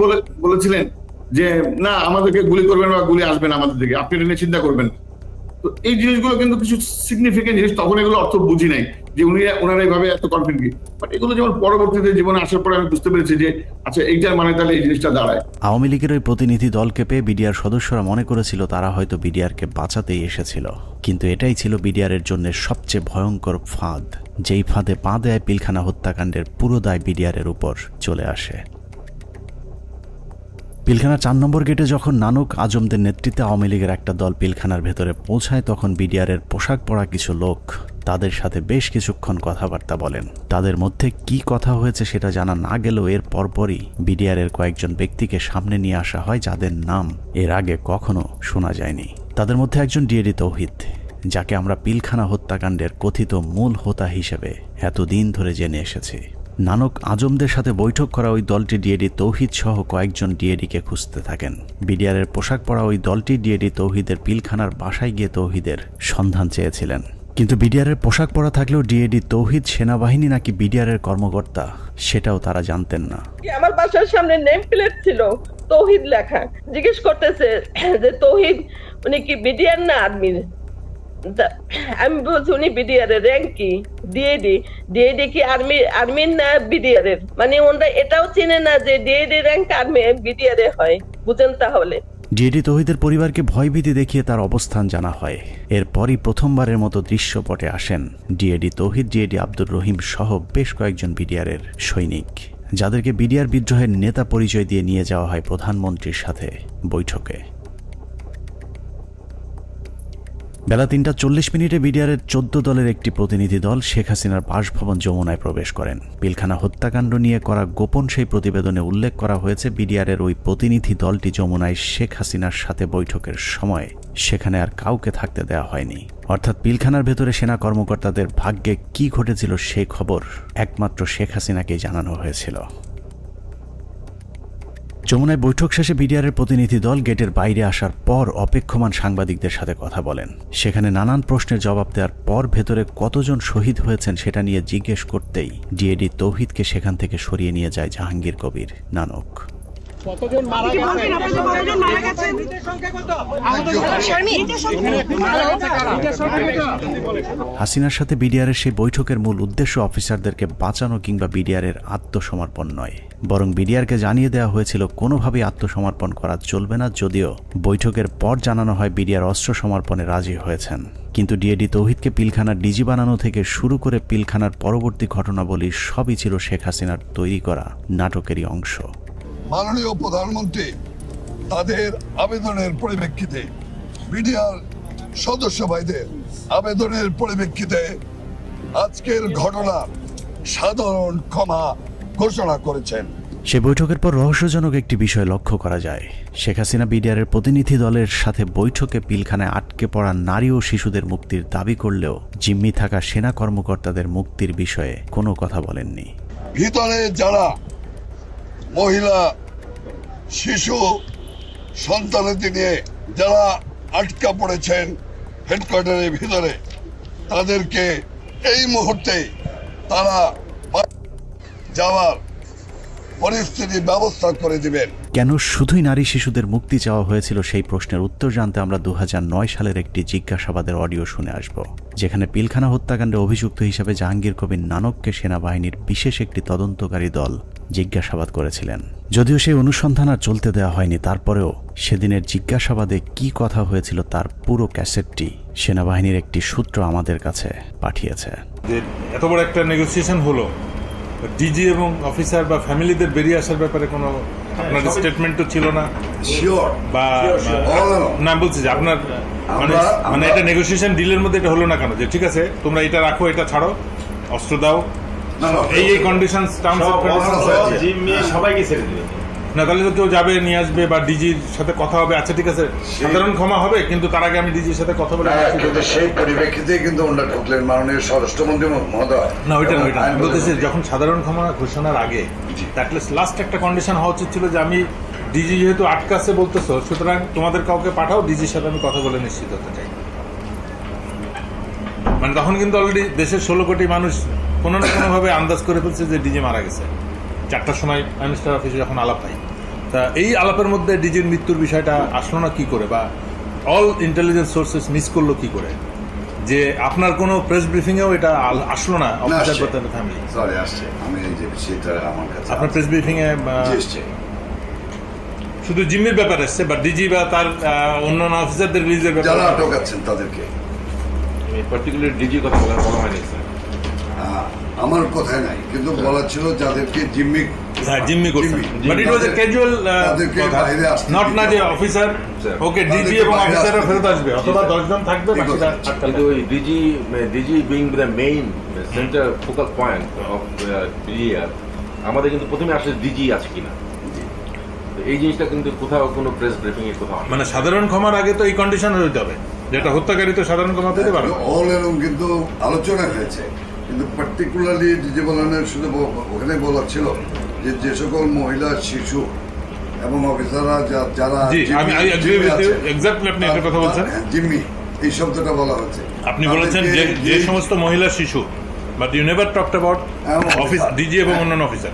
বলেছিলেন যে না আমাদেরকে গুলি করবেন বা গুলি আসবেন আমাদের দিকে, আপনি এটা নিয়ে চিন্তা করবেন। তো এই জিনিসগুলো কিন্তু কিছু সিগনিফিকেন্ট জিনিস, তখন এগুলো অর্থ বুঝি নাই যে ওনারা এইভাবে এত কনফিডেন্ট কি, বাট এগুলো যেমন পরবর্তীতে জীবনে আসার পরে আমি বুঝতে পেরেছি যে আচ্ছা এইটার মানে তাহলে এই জিনিসটা দাঁড়ায়। আওয়ামী লীগের ওই প্রতিনিধি দলকে পেয়ে বিডিআর সদস্যরা মনে করেছিল তারা হয়তো বিডিআরকে বাঁচাতেই এসেছিল, কিন্তু এটাই ছিল বিডিআরের জন্য সবচেয়ে ভয়ঙ্কর ফাঁদ, যেই ফাঁদে পা দেয় পিলখানা হত্যাকাণ্ডের পুরো দায় বিডিআরের উপর চলে আসে। পিলখানার 4 নম্বর গেটে যখন নানক আজমদের নেতৃত্বে আওয়ামী লীগের একটা দল পিলখানার ভেতরে পৌঁছায়, তখন বিডিআরের পোশাক পরা কিছু লোক তাদের সাথে বেশ কিছুক্ষণ কথাবার্তা বলেন। তাদের মধ্যে কি কথা হয়েছে সেটা জানা না গেলেও এর পরপরই বিডিআরের কয়েকজন ব্যক্তিকে সামনে নিয়ে আসা হয় যাদের নাম এর আগে কখনো শোনা যায়নি। তাদের মধ্যে একজন ডিএডি তৌহিদ, যাকে আমরা পিলখানা হত্যাকাণ্ডের কথিত মূল হোতা হিসেবে এতদিন ধরে জেনে এসেছি। নানক আজমদের সাথে বৈঠক করা ওই দলটি ডিএডি তৌহিদ সহ কয়েকজন ডিএডিকে খুঁজতে থাকেন। বিডিআরের পোশাক পরা ওই দলটি ডিএডি তৌহিদের পিলখানার বাসায় গিয়ে তৌহিদের সন্ধান চেয়েছিলেন, কিন্তু বিডিআরের পোশাক পরা থাকলেও ডিএডি তৌহিদ সেনাবাহিনী নাকি বিডিআরের কর্মকর্তা সেটাও তারা জানতেন না। আমার বাসার সামনে নেম প্লেট ছিল তৌহিদ লেখা, জিজ্ঞেস করতেছে যে তৌহিদ উনি কি বিডিআর না আর্মির? আমি বলছি উনি বিডিআর এর র্যাঙ্ক কি? ডিএডি কি আর্মির না বিডিআর এর? মানে ওনারা এটাও চিনে না যে ডিএডি র্যাঙ্ক আর্মি বিডিআর এ হয়, বুঝেন? তাহলে ডিএডি তৌহিদের পরিবারকে ভয়ভীতি দেখিয়ে তার অবস্থান জানা হয়। এরপরই প্রথমবারের মতো দৃশ্যপটে আসেন ডিএডি তৌহিদ, ডিএডি আব্দুর রহিম সহ বেশ কয়েকজন বিডিআরের সৈনিক, যাদেরকে বিডিআর বিদ্রোহের নেতা পরিচয় দিয়ে নিয়ে যাওয়া হয় প্রধানমন্ত্রীর সাথে বৈঠকে। বেলা 3:40 বিডিআরের 14 দলের একটি প্রতিনিধি দল শেখ হাসিনার বাসভবন যমুনায় প্রবেশ করেন। পিলখানা হত্যাকাণ্ড নিয়ে করা গোপন সেই প্রতিবেদনে উল্লেখ করা হয়েছে বিডিআরের ওই প্রতিনিধি দলটি যমুনায় শেখ হাসিনার সাথে বৈঠকের সময় সেখানে আর কাউকে থাকতে দেওয়া হয়নি। অর্থাৎ পিলখানার ভেতরে সেনা কর্মকর্তাদের ভাগ্যে কি ঘটেছিল সেই খবর একমাত্র শেখ হাসিনাকেই জানানো হয়েছিল। যমুনায় বৈঠক শেষে বিডিআরের প্রতিনিধি দল গেটের বাইরে আসার পর অপেক্ষমান সাংবাদিকদের সাথে কথা বলেন। সেখানে নানান প্রশ্নের জবাব দেওয়ার পর ভেতরে কতজন শহীদ হয়েছেন সেটা নিয়ে জিজ্ঞেস করতেই ডিএডি তৌহিদকে সেখান থেকে সরিয়ে নিয়ে যায় জাহাঙ্গীর কবির নানক। হাসিনার সাথে বিডিআরের সেই বৈঠকের মূল উদ্দেশ্য অফিসারদেরকে বাঁচানো কিংবা বিডিআরের আত্মসমর্পণ নয়, বরং বিডিআরকে জানিয়ে দেওয়া হয়েছিল কোনোভাবেই আত্মসমর্পণ করা চলবে না। যদিও বৈঠকের পর জানানো হয় বিডিআর অস্ত্র সমর্পণে রাজি হয়েছেন, কিন্তু ডিএডি তৌহিদকে পিলখানার ডিজি বানানো থেকে শুরু করে পিলখানার পরবর্তী ঘটনাবলী সবই ছিল শেখ হাসিনার তৈরি করা নাটকেরই অংশ। মাননীয় প্রধানমন্ত্রী তাদের আবেদনের পরিপ্রেক্ষিতে, বিডিআর সদস্য ভাইদের আবেদনের পরিপ্রেক্ষিতে আজকের ঘটনার সাধারণ ক্ষমা ঘোষণা করেছেন। সে বৈঠকের পর রহস্যজনক একটি বিষয় লক্ষ্য করা যায়। শেখ হাসিনা বিডিআরের প্রতিনিধি দলের সাথে বৈঠকে পিলখানায় আটকে পড়া নারী ও শিশুদের মুক্তির দাবি করলেও জিম্মি থাকা সেনা কর্মকর্তাদের মুক্তির বিষয়ে কোনো কথা বলেননি। ভিতরে যারা মহিলা, শিশু, সন্তানাদি নিয়ে যারা আটকা পড়েছেন হেডকোয়ার্টারের ভিতরে, তাদেরকে এই মুহূর্তে তারা যাওয়ার পরিস্থিতি ব্যবস্থা করে দিবেন। কেন শুধুই নারী শিশুদের মুক্তি চাওয়া হয়েছিল সেই প্রশ্নের উত্তর জানতে আমরা 2009 সালের একটি জিজ্ঞাসাবাদের অডিও শুনে আসব, যেখানে পিলখানা হত্যাকাণ্ডে অভিযুক্ত হিসেবে জাহাঙ্গীর কবির নানককে সেনাবাহিনীর বিশেষ একটি তদন্তকারী দল জিজ্ঞাসাবাদ করেছিলেন। যদিও সেই অনুসন্ধান আর চলতে দেওয়া হয়নি, তারপরেও সেদিনের জিজ্ঞাসাবাদে কি কথা হয়েছিল তার পুরো ক্যাসেটটি সেনাবাহিনীর একটি সূত্র আমাদের কাছে পাঠিয়েছে। এত বড় একটা নেগোসিয়েশন হলো, ডিজি এবং অফিসার বা ফ্যামিলিদের বেরিয়ে আসার ব্যাপারে কোনো আপনার স্টেটমেন্টও ছিল না, বা না বলছি যে আপনার মানে এটা নেগোসিয়েশন ডিলের মধ্যে এটা হলো না কেন যে ঠিক আছে তোমরা এটা রাখো, এটা ছাড়ো, অস্ত্র দাও, এই কন্ডিশনস সবাইকে ছেড়ে দিবে না, তাহলে তো কেউ যাবে নিয়ে আসবে বা ডিজির সাথে কথা হবে, আচ্ছা ঠিক আছে সাধারণ ক্ষমা হবে, কিন্তু তার আগে আমি ডিজির সাথে কথা বলে সেই পরিপ্রেক্ষিতে কিন্তু ওনারা ঢুকলেন মাননীয় স্বরাষ্ট্রমন্ত্রী মহোদয়। না ওইটা আমি বলতেছি যখন সাধারণ ক্ষমা ঘোষণার আগে অ্যাটলিস্ট লাস্ট একটা কন্ডিশন হওয়া উচিত ছিল যে আমি ডিজি যেহেতু আটকাছে বলতেছো, সুতরাং তোমাদের কাউকে পাঠাও, ডিজির সাথে আমি কথা বলে নিশ্চিত হতে চাই। মানে তখন কিন্তু অলরেডি দেশের 16 কোটি মানুষ কোনো না কোনোভাবে আন্দাজ করে ফেলছে যে ডিজি মারা গেছে। 4টার সময় প্রাইম মিনিস্টার অফিসে যখন আলাপ হয়, তা এই আলাপের মধ্যে ডিজির মৃত্যুর বিষয়টা আসলো না কি করে, বা অল ইন্টেলিজেন্স সোর্সেস মিস করলো কি করে, যে আপনার কোনো প্রেস ব্রিফিংয়েও এটা আসলো না অফিসার প্রত্যেকটা ফ্যামিলি? সরি, আসছে। আমি এই যে বিষয়টা আমার কাছে আপনার প্রেস ব্রিফিংয়ে শুধু জিম্মির ব্যাপার আসছে, বা ডিজি বা তার অন্যান্য অফিসারদের রিলিজের ব্যাপারে যারা আটক আছেন তাদেরকে পার্টিকুলার ডিজি কথা বলা হয়নি স্যার। আমার কথাই নাই, কিন্তু বলা ছিল যাদেরকে জিম্মি করছেন, but it was A casual কথা, নট না যে অফিসার ওকে ডিজি এবং অফিসাররা ফেরত আসবে অথবা 10 জন থাকবে বাকিরা। কিন্তু ওই DG being the main centre focal point of PDR, আমাদের কিন্তু প্রথমে আসলে ডিজি আছে কিনা এই জিনিসটা কিন্তু কোথাও কোনো প্রেস ব্রিফিং এ কোথাও, মানে সাধারণ ক্ষমার আগে তো এই কন্ডিশন হইতে হবে, যেটা হত্যাকারী তো সাধারণ ক্ষমা পেতে পারে। অল এরকম কিন্তু আলোচনা হয়েছে, কিন্তু পার্টিকুলারলি ডিজি বলানের শুধু ওখানে বলা ছিল যে সকল মহিলা, শিশু এবং অফিসাররা যারা জিম্মি, এই শব্দটা বলা হচ্ছে। আপনি বলেছেন যে সমস্ত মহিলা, শিশু, but you never talked about office DG এবং অন্যান্য অফিসার।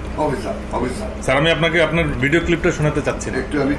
স্যার, আমি আপনাকে আপনার ভিডিও ক্লিপটা শোনাতে চাচ্ছি না, একটু আমি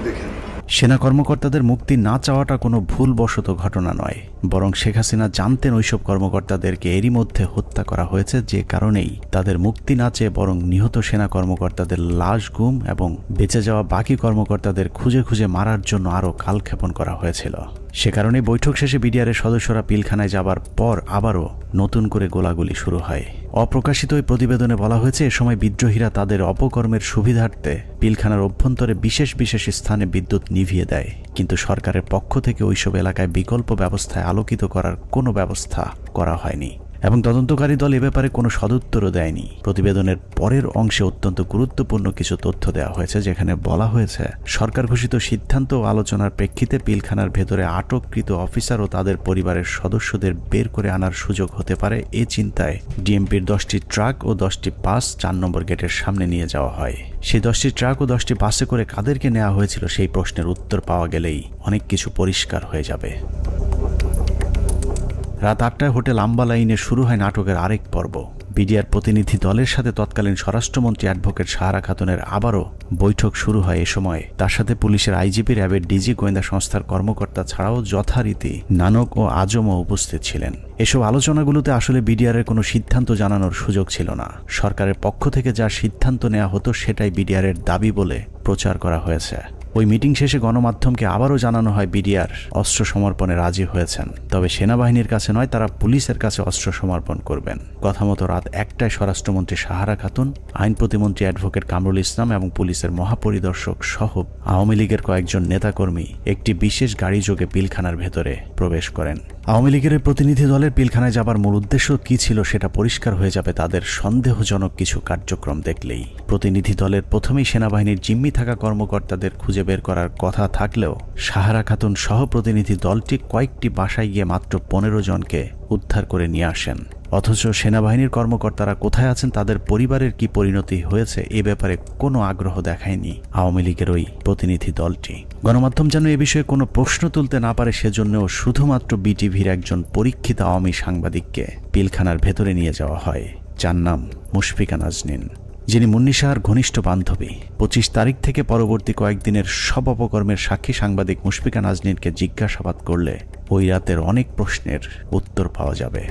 দেখেন। সেনা কর্মকর্তাদের মুক্তি না চাওয়াটা কোনো ভুলবশত ঘটনা নয়, বরং শেখ হাসিনা জানতেন ওইসব কর্মকর্তাদেরকে এরই মধ্যে হত্যা করা হয়েছে, যে কারণেই তাদের মুক্তি না চেয়ে বরং নিহত সেনা কর্মকর্তাদের লাশ গুম এবং বেঁচে যাওয়া বাকি কর্মকর্তাদের খুঁজে খুঁজে মারার জন্য আরও কালক্ষেপণ করা হয়েছিল। সে কারণে বৈঠক শেষে বিডিআরের সদস্যরা পিলখানায় যাবার পর আবারও নতুন করে গোলাগুলি শুরু হয়। অপ্রকাশিত ওই প্রতিবেদনে বলা হয়েছে, এ সময় বিদ্রোহীরা তাদের অপকর্মের সুবিধার্থে পিলখানার অভ্যন্তরে বিশেষ বিশেষ স্থানে বিদ্যুৎ নিভিয়ে দেয়, কিন্তু সরকারের পক্ষ থেকে ওইসব এলাকায় বিকল্প ব্যবস্থায় আলোকিত করার কোনো ব্যবস্থা করা হয়নি এবং তদন্তকারী দল এ ব্যাপারে কোনো সদুত্তরও দেয়নি। প্রতিবেদনের পরের অংশে অত্যন্ত গুরুত্বপূর্ণ কিছু তথ্য দেওয়া হয়েছে, যেখানে বলা হয়েছে সরকার ঘোষিত সিদ্ধান্ত ও আলোচনার প্রেক্ষিতে পিলখানার ভেতরে আটককৃত অফিসার ও তাদের পরিবারের সদস্যদের বের করে আনার সুযোগ হতে পারে, এ চিন্তায় ডিএমপির 10টি ট্রাক ও 10টি বাস 4 নম্বর গেটের সামনে নিয়ে যাওয়া হয়। সেই 10টি ট্রাক ও 10টি বাসে করে কাদেরকে নেওয়া হয়েছিল সেই প্রশ্নের উত্তর পাওয়া গেলেই অনেক কিছু পরিষ্কার হয়ে যাবে। রাত 8টায় হোটেল আম্বালাইনে শুরু হয় নাটকের আরেক পর্ব। বিডিআর প্রতিনিধি দলের সাথে তৎকালীন স্বরাষ্ট্রমন্ত্রী অ্যাডভোকেট সাহারা খাতুনের আবারও বৈঠক শুরু হয়। এ সময় তার সাথে পুলিশের আইজিপি, র্যাবের ডিজি, গোয়েন্দা সংস্থার কর্মকর্তা ছাড়াও যথারীতি নানক ও আজমও উপস্থিত ছিলেন। এসব আলোচনাগুলোতে আসলে বিডিআরের কোনো সিদ্ধান্ত জানানোর সুযোগ ছিল না। সরকারের পক্ষ থেকে যা সিদ্ধান্ত নেওয়া হতো সেটাই বিডিআরের দাবি বলে প্রচার করা হয়েছে। ওই মিটিং শেষে গণমাধ্যমকে আবারও জানানো হয় বিডিআর অস্ত্র সমর্পণে রাজি হয়েছেন, তবে সেনাবাহিনীর কাছে নয়, তারা পুলিশের কাছে অস্ত্র সমর্পণ করবেন। কথা মতো রাত 1টায় স্বরাষ্ট্রমন্ত্রী সাহারা খাতুন, আইন প্রতিমন্ত্রী অ্যাডভোকেট কামরুল ইসলাম এবং পুলিশের মহাপরিদর্শক সহ আওয়ামী লীগের কয়েকজন নেতাকর্মী একটি বিশেষ গাড়ি যোগে পিলখানার ভেতরে প্রবেশ করেন। আওয়ামী লীগের প্রতিনিধি দলের পিলখানায় যাবার মূল উদ্দেশ্য কি ছিল সেটা পরিষ্কার হয়ে যাবে তাদের সন্দেহজনক কিছু কার্যক্রম দেখলেই। প্রতিনিধি দলের প্রথমেই সেনাবাহিনীর জিম্মি থাকা কর্মকর্তাদের খুঁজে বের করার কথা থাকলেও সাহারা খাতুন সহ প্রতিনিধি দলটি কয়েকটি বাসায় গিয়ে মাত্র 15 জনকে উদ্ধার করে নিয়ে আসেন। অথচ সেনাবাহিনীর কর্মকর্তারা কোথায় আছেন, তাদের পরিবারের কি পরিণতি হয়েছে, এ ব্যাপারে কোনো আগ্রহ দেখায়নি আওয়ামী লীগের ওই প্রতিনিধি দলটি। গণমাধ্যম যেন এ বিষয়ে কোনো প্রশ্ন তুলতে না পারে সেজন্যও শুধুমাত্র বিটিভির একজন পরীক্ষিত আওয়ামী সাংবাদিককে পিলখানার ভেতরে নিয়ে যাওয়া হয়, যার নাম মুশফিকা নাজনীন, যিনি মুন্নী শাহর ঘনিষ্ঠ বান্ধবী। 25 তারিখ থেকে পরবর্তী কয়েকদিনের সব অপকর্মের সাক্ষী সাংবাদিক মুশফিকা নাজনীনকে জিজ্ঞাসাবাদ করলে ওই রাতের অনেক প্রশ্নের উত্তর পাওয়া যাবে।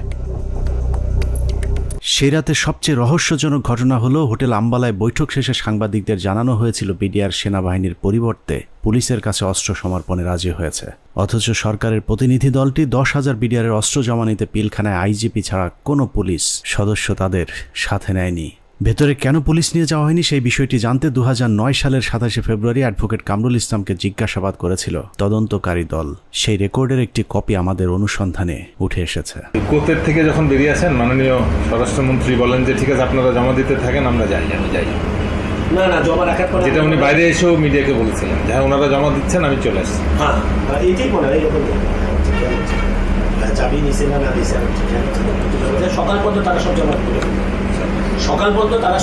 সেই রাতে সবচেয়ে রহস্যজনক ঘটনা হলো, হোটেল আম্বালায় বৈঠক শেষে সাংবাদিকদের জানানো হয়েছিল বিডিআর সেনাবাহিনীর পরিবর্তে পুলিশের কাছে অস্ত্র সমর্পণে রাজি হয়েছে। অথচ সরকারের প্রতিনিধি দলটি 10,000 বিডিআরের অস্ত্র জমা নিতে পিলখানায় আইজিপি ছাড়া কোনো পুলিশ সদস্য তাদের সাথে নেয়নি। ভেতরে কেন পুলিশ নিয়ে যাওয়া হয়নি সেই বিষয়টি জানতে 2009 সালের 27 ফেব্রুয়ারি অ্যাডভোকেট কামরুল ইসলামকে জিজ্ঞাসাবাদ করেছিল তদন্তকারী দল। সেই রেকর্ডের একটি কপি আমাদের অনুসন্ধানে উঠে এসেছে। কোর্টের থেকে যখন বেরিয়ে আসেন মাননীয় স্বরাষ্ট্রমন্ত্রী বলেন যে ঠিক আছে আপনারা জমা দিতে থাকেন, আমরা যাই। না জমা রাখার পরে যেটা উনি বাইরে এসেও মিডিয়াকে বলেছিলেন, হ্যাঁ ওনারা জমা দিচ্ছেন, আমি চলে আসছি। হ্যাঁ এইটাই মনে হয় এরকম চাবি নিছে না দিছে, সকাল পর্যন্ত তারা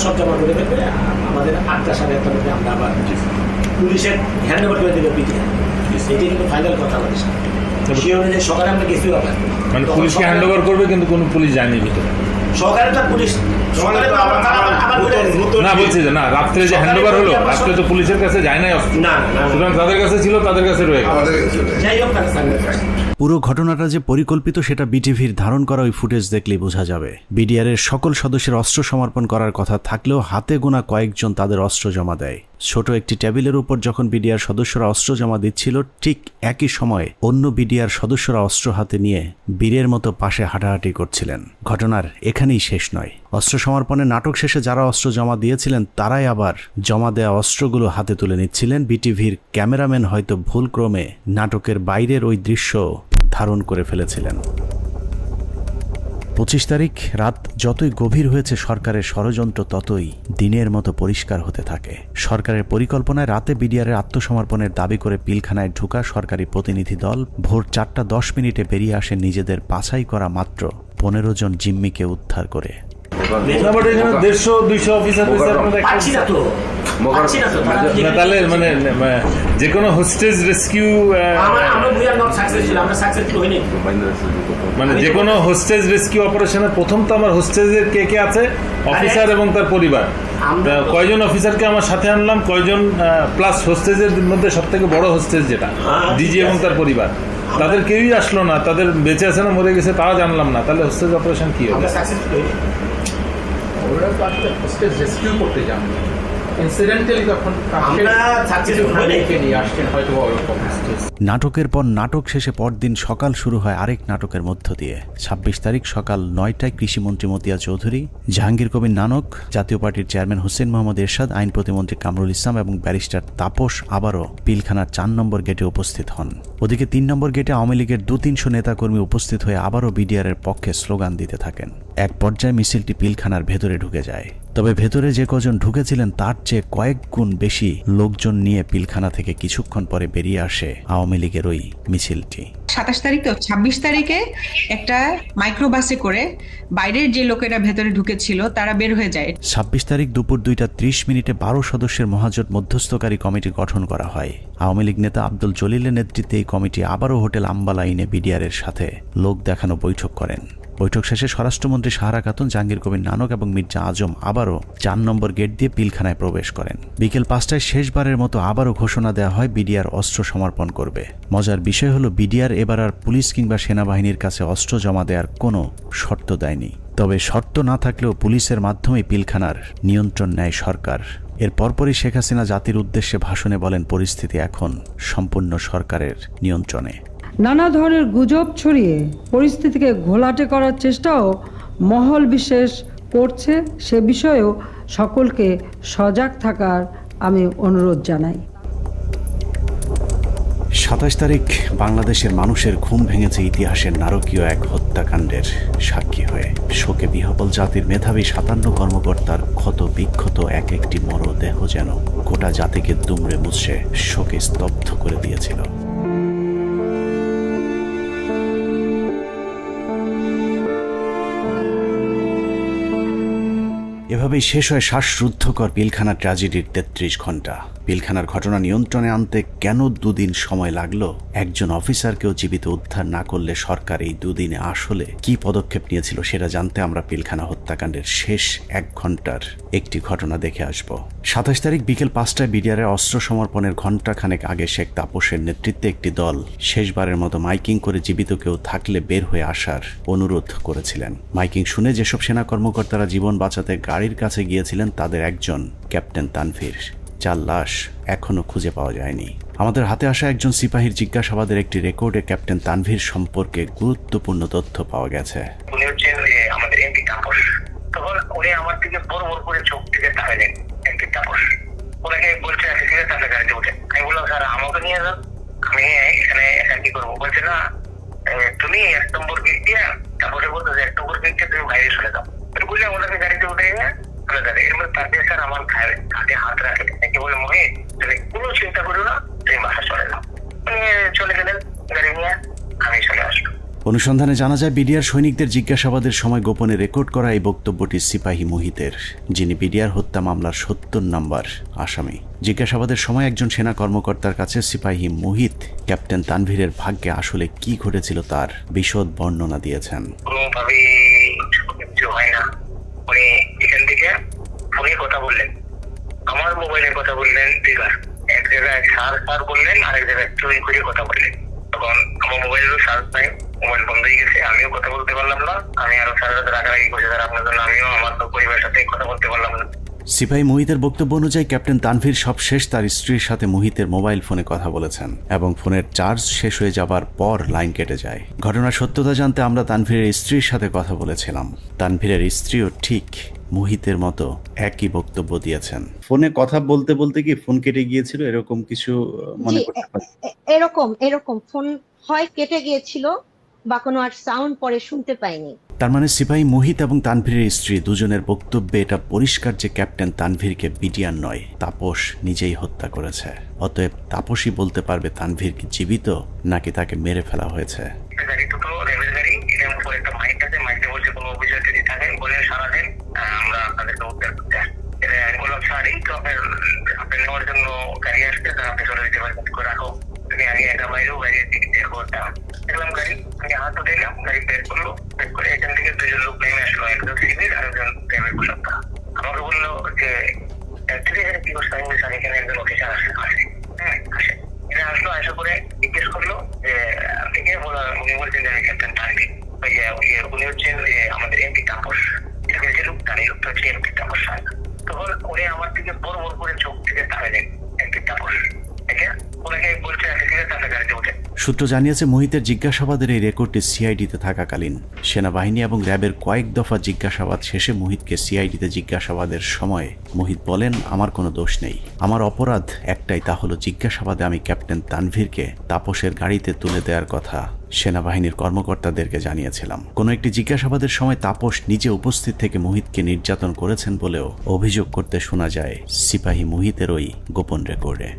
সব জমা করে দেবে। আমাদের 8টা সাড়ে 8টার মধ্যে আমরা আবার পুলিশের হ্যান্ড ওভার করে দেবে পিটিআই। এটাই কিন্তু ফাইনাল কথা আমাদের সাথে। সেই অনুযায়ী সকালে আমরা গেছি ওখানে, মানে পুলিশকে হ্যান্ড ওভার করবে কিন্তু কোনো পুলিশ যায়নি ভিতরে। সকালে তো পুলিশ না বলছি যে না, রাত্রে যে হ্যান্ড ওভার হলো, রাত্রে তো পুলিশের কাছে যায় নাই অস্ত্র, সুতরাং তাদের কাছে ছিল, তাদের কাছে রয়ে গেল। পুরো ঘটনাটা যে পরিকল্পিত সেটা বিটিভির ধারণ করা ওই ফুটেজ দেখলেই বোঝা যাবে। বিডিআরের সকল সদস্যের অস্ত্র সমর্পণ করার কথা থাকলেও হাতে গোনা কয়েকজন তাদের অস্ত্র জমা দেয়। ছোট একটি টেবিলের উপর যখন বিডিআর সদস্যরা অস্ত্র জমা দিচ্ছিল, ঠিক একই সময়ে অন্য বিডিআর সদস্যরা অস্ত্র হাতে নিয়ে বীরের মতো পাশে হাঁটাহাঁটি করছিলেন। ঘটনার এখানেই শেষ নয়। অস্ত্র সমর্পণের নাটক শেষে যারা অস্ত্র জমা দিয়েছিলেন তারাই আবার জমা দেওয়া অস্ত্রগুলো হাতে তুলে নিচ্ছিলেন। বিটিভির ক্যামেরাম্যান হয়তো ভুলক্রমে নাটকের বাইরের ওই দৃশ্য ধারণ করে ফেলেছিলেন। 25 তারিখ রাত যতই গভীর হয়েছে, সরকারের ষড়যন্ত্র ততই দিনের মতো পরিষ্কার হতে থাকে। সরকারের পরিকল্পনায় রাতে বিডিআরের আত্মসমর্পণের দাবি করে পিলখানায় ঢোকা সরকারি প্রতিনিধি দল ভোর 4:10 বেরিয়ে আসে নিজেদের বাছাই করা মাত্র 15 জন জিম্মিকে উদ্ধার করে। তাহলে মানে যে কোনো হোস্টেজ রেস্কিউ, মানে যে কোনো হোস্টেজ রেস্কিউ অপারেশনে প্রথম তো আমার হোস্টেজের কে কে আছে, অফিসার এবং তার পরিবার, কয়জন অফিসারকে আমার সাথে আনলাম, কয়জন প্লাস হোস্টেজের মধ্যে সব থেকে বড় হোস্টেজ যেটা ডিজি এবং তার পরিবার, তাদের কেউই আসলো না। তাদের বেঁচে আছে না মরে গেছে তাও জানলাম না। তাহলে হোস্টেজ অপারেশন কি হবে? রেস্কিউ করতে যান, ইনসিডেন্টালি তখন নাটকের পর নাটক শেষে পরদিন সকাল শুরু হয় আরেক নাটকের মধ্য দিয়ে। 26 তারিখ সকাল 9টায় কৃষিমন্ত্রী মতিয়া চৌধুরী, জাহাঙ্গীর কবির নানক, জাতীয় পার্টির চেয়ারম্যান হোসেন মোহাম্মদ এরশাদ, আইন প্রতিমন্ত্রী কামরুল ইসলাম এবং ব্যারিস্টার তাপস আবারও পিলখানার 4 নম্বর গেটে উপস্থিত হন। ওদিকে 3 নম্বর গেটে আওয়ামী লীগের 200-300 নেতাকর্মী উপস্থিত হয়ে আবারও বিডিআরের পক্ষে স্লোগান দিতে থাকেন। এক পর্যায়ে মিছিলটি পিলখানার ভেতরে ঢুকে যায়। তবে ভেতরে যে কজন ঢুকেছিলেন তার চেয়ে কয়েক গুণ বেশি লোকজন নিয়ে পিলখানা থেকে কিছুক্ষণ পরে বেরিয়ে আসে আওয়ামী লীগের ওই মিছিলটি। 27 তারিখ তো 26 তারিখে একটা মাইক্রোবাসে করে বাইরের যে লোকেরা ভেতরে ঢুকেছিল তারা বের হয়ে যায়। 26 তারিখ দুপুর 2:30 12 সদস্যের মহাজোট মধ্যস্থকারী কমিটি গঠন করা হয়। আওয়ামী লীগ নেতা আব্দুল জলিলের নেতৃত্বে এই কমিটি আবারও হোটেল আম্বালাইনে বিডিআরের সাথে লোক দেখানো বৈঠক করেন। বৈঠক শেষে স্বরাষ্ট্রমন্ত্রী সাহারা খাতুন, জাহাঙ্গীর কবির নানক এবং মির্জা আজম আবারও 4 নম্বর গেট দিয়ে পিলখানায় প্রবেশ করেন। বিকেল 5টায় শেষবারের মতো আবারও ঘোষণা দেওয়া হয় বিডিআর অস্ত্র সমর্পণ করবে। মজার বিষয় হলো বিডিআর এবার আর পুলিশ কিংবা সেনাবাহিনীর কাছে অস্ত্র জমা দেওয়ার কোনো শর্ত দেয়নি। তবে শর্ত না থাকলেও পুলিশের মাধ্যমে পিলখানার নিয়ন্ত্রণ নেয় সরকার। এর পরপরই শেখ হাসিনা জাতির উদ্দেশ্যে ভাষণে বলেন, পরিস্থিতি এখন সম্পূর্ণ সরকারের নিয়ন্ত্রণে। নানা ধরনের গুজব ছড়িয়ে পরিস্থিতিকে ঘোলাটে করার চেষ্টাও মহল বিশেষ করছে, সে বিষয়েও সকলকে সজাগ থাকার আমি অনুরোধ জানাই। 27 তারিখ বাংলাদেশের মানুষের ঘুম ভেঙেছে ইতিহাসের নারকীয় এক হত্যাকাণ্ডের সাক্ষী হয়ে। শোকে বিহ্বল জাতির মেধাবী 57 কর্মকর্তার ক্ষত বিক্ষত এক একটি মরদেহ যেন গোটা জাতিকে দুমড়ে মুচড়ে শোকে স্তব্ধ করে দিয়েছিল। এভাবেই শেষ হয় শ্বাসরুদ্ধকর পিলখানা ট্র্যাজেডির 33 ঘন্টা। পিলখানার ঘটনা নিয়ন্ত্রণে আনতে কেন 2 দিন সময় লাগলো? একজন অফিসারকেও জীবিত উদ্ধার না করলে সরকার এই 2 দিনে আসলে কি পদক্ষেপ নিয়েছিল সেটা জানতে আমরা পিলখানা হত্যাকাণ্ডের শেষ 1 ঘন্টার একটি ঘটনা দেখে আসব। 27 তারিখ বিকেল 5টায় বিডিআরের অস্ত্র সমর্পণের ঘণ্টাখানেক আগে শেখ তাপসের নেতৃত্বে একটি দল শেষবারের মতো মাইকিং করে জীবিত কেউ থাকলে বের হয়ে আসার অনুরোধ করেছিলেন। মাইকিং শুনে যেসব সেনা কর্মকর্তারা জীবন বাঁচাতে গাড়ির কাছে গিয়েছিলেন তাদের একজন ক্যাপ্টেন তানভীর, যার লাশ এখনো খুঁজে পাওয়া যায়নি। আমাদের হাতে আসা একজন সিপাহীর জিজ্ঞাসাবাদের একটি রেকর্ডে ক্যাপ্টেন তানভীর সম্পর্কে গুরুত্বপূর্ণ তথ্য পাওয়া গেছে। উনি হচ্ছেন আমাদের এমপি তাপস। তখন উনি আমার দিকে বড় বড় করে চোখ থেকে তাকালেন, এমপি তাপস। ওনাকে বলছে ঠিক আছে তাহলে গাড়িতে উঠে। আমি বললাম স্যার আমাকে নিয়ে যান, আমি এখানে একা কি করবো? বলছে না তুমি 1 নম্বর গেট দিয়ে, তারপরে বলতো 1 নম্বর গেট দিয়ে তুমি বাইরে চলে যাও। বুঝলে ওনাকে গাড়িতে উঠে চলে যাবে। এর মধ্যে তার দিয়ে স্যার আমার ঘাটে হাত রাখে একে বলে মহিত তুমি কোনো চিন্তা করো না, তুমি বাসা চলে যাও। চলে গেলেন গাড়ি নিয়ে, আমি চলে আসলো। অনুসন্ধানে জানা যায় বিডিআর সৈনিকদের জিজ্ঞাসাবাদের সময় গোপনে রেকর্ড করা এই বক্তব্যটি সিপাহী মুহিতের, যিনি বিডিআর হত্যা মামলার ৭০ নম্বর আসামি। জিজ্ঞাসাবাদের সময় একজন সেনা কর্মকর্তার কাছে সিপাহী মুহিত ক্যাপ্টেন তানভীরের ভাগ্যে আসলে কি ঘটেছিল তার বিশদ বর্ণনা দিয়েছেন। উনি এখান থেকে ফোনে কথা বললেন, আমার মোবাইলে কথা বললেন, এক জায়গায় সার বললেন, আরেক জায়গায় চুরি করে কথা বললেন। তখন আমার মোবাইলেরও সার্চ নাই, মোবাইল বন্ধ হয়ে গেছে, আমিও কথা বলতে পারলাম না। আমি আরো সারা রাত রাগারাগি করে আপনার জন্য আমিও আমার পরিবারের সাথে কথা বলতে পারলাম না। সিপাহী মুহিতের বক্তব্য অনুযায়ী ক্যাপ্টেন তানভীর সবশেষ তার স্ত্রীর সাথে মুহিতের মোবাইল ফোনে কথা বলেছেন এবং ফোনের চার্জ শেষ হয়ে যাবার পর লাইন কেটে যায়। ঘটনার সত্যতা জানতে আমরা তানভীরের স্ত্রীর সাথে কথা বলেছিলাম। তানভীরের স্ত্রীও ঠিক মুহিতের মতো একই বক্তব্য দিয়েছেন। ফোনে কথা বলতে বলতে কি ফোন কেটে গিয়েছিল, এরকম কিছু মনে করতে পারি? এরকম ফোন হয় কেটে গিয়েছিল বা কোনো আর সাউন্ড পরে শুনতে পাইনি। তার মানে সিপাহী মুহিত এবং তানভীরের স্ত্রী দুজনের বক্তব্যে এটা পরিষ্কার যে ক্যাপ্টেন তানভীরকে বিডিআর নয়, তাপস নিজেই হত্যা করেছে। অতএব তাপসই বলতে পারবে তানভীর কি জীবিত নাকি তাকে মেরে ফেলা হয়েছে। আমাকে বললো যে কি করছো, এখানে একজন অফিসার আসলো, আসা করে জিজ্ঞেস করলো যে আপনি কে? উনি বলছেন যে আমি ক্যাপ্টেন তানভীর। উনি হচ্ছেন যে আমাদের এমপি তাপস, যে লোকটা এই লোকটা হচ্ছে এমপি তাপস। তখন উনি আমার দিকে বড় করে চোখ থেকে তাকালেন এমপি তাপস, ওনাকে বলছে তাদের গাড়িতে উঠে। সূত্র জানিয়েছে মুহিতের জিজ্ঞাসাবাদের এই রেকর্ডটি সিআইডিতে থাকাকালীন সেনাবাহিনী এবং র্যাবের কয়েক দফা জিজ্ঞাসাবাদ শেষে মুহিতকে সিআইডিতে জিজ্ঞাসাবাদের সময় মুহিত বলেন, আমার কোনো দোষ নেই, আমার অপরাধ একটাই, তা হলো জিজ্ঞাসাবাদে আমি ক্যাপ্টেন তানভীরকে তাপসের গাড়িতে তুলে দেওয়ার কথা সেনাবাহিনীর কর্মকর্তাদেরকে জানিয়েছিলাম। কোনো একটি জিজ্ঞাসাবাদের সময় তাপস নিজে উপস্থিত থেকে মুহিতকে নির্যাতন করেছেন বলেও অভিযোগ করতে শোনা যায় সিপাহী মুহিতের ওই গোপন রেকর্ডে।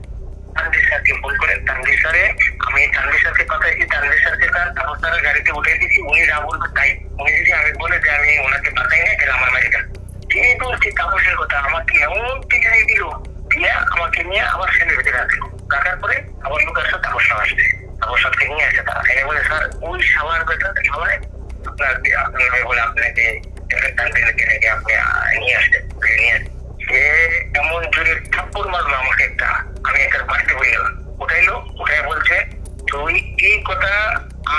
তানভীর স্যারকে ফোন করেন, তানভীর স্যারে আমি তানভীর স্যারকে কথা দিচ্ছি, তানভীর স্যারকে তাপস স্যারের গাড়িতে উঠে দিচ্ছি, উনি যা বলতো তাই। উনি যদি আমি বলে যে আমি ওনাকে পাতাই না, তাহলে আমার বাড়িটা তিনি বলছি তাপসের কথা আমাকে এমন টিকাই দিল, দিয়ে আমাকে নিয়ে আবার সেনের ভিতরে রাখলো। রাখার পরে আবার লোক আসলো, তাপস সাপ আসছে, তাপস সাপকে নিয়ে আসে তারা। এনে বলে স্যার ওই সাবার কথা সবাই আপনার বলে আপনাকে তানভীরকে রেখে আপনি নিয়ে আসতে নিয়ে আসে। সে এমন জোরে থাপ্পড় মারলো আমাকে একটা, আমি একটা বাড়িতে বলে গেলাম। উঠাই বলছে তুই এই কথা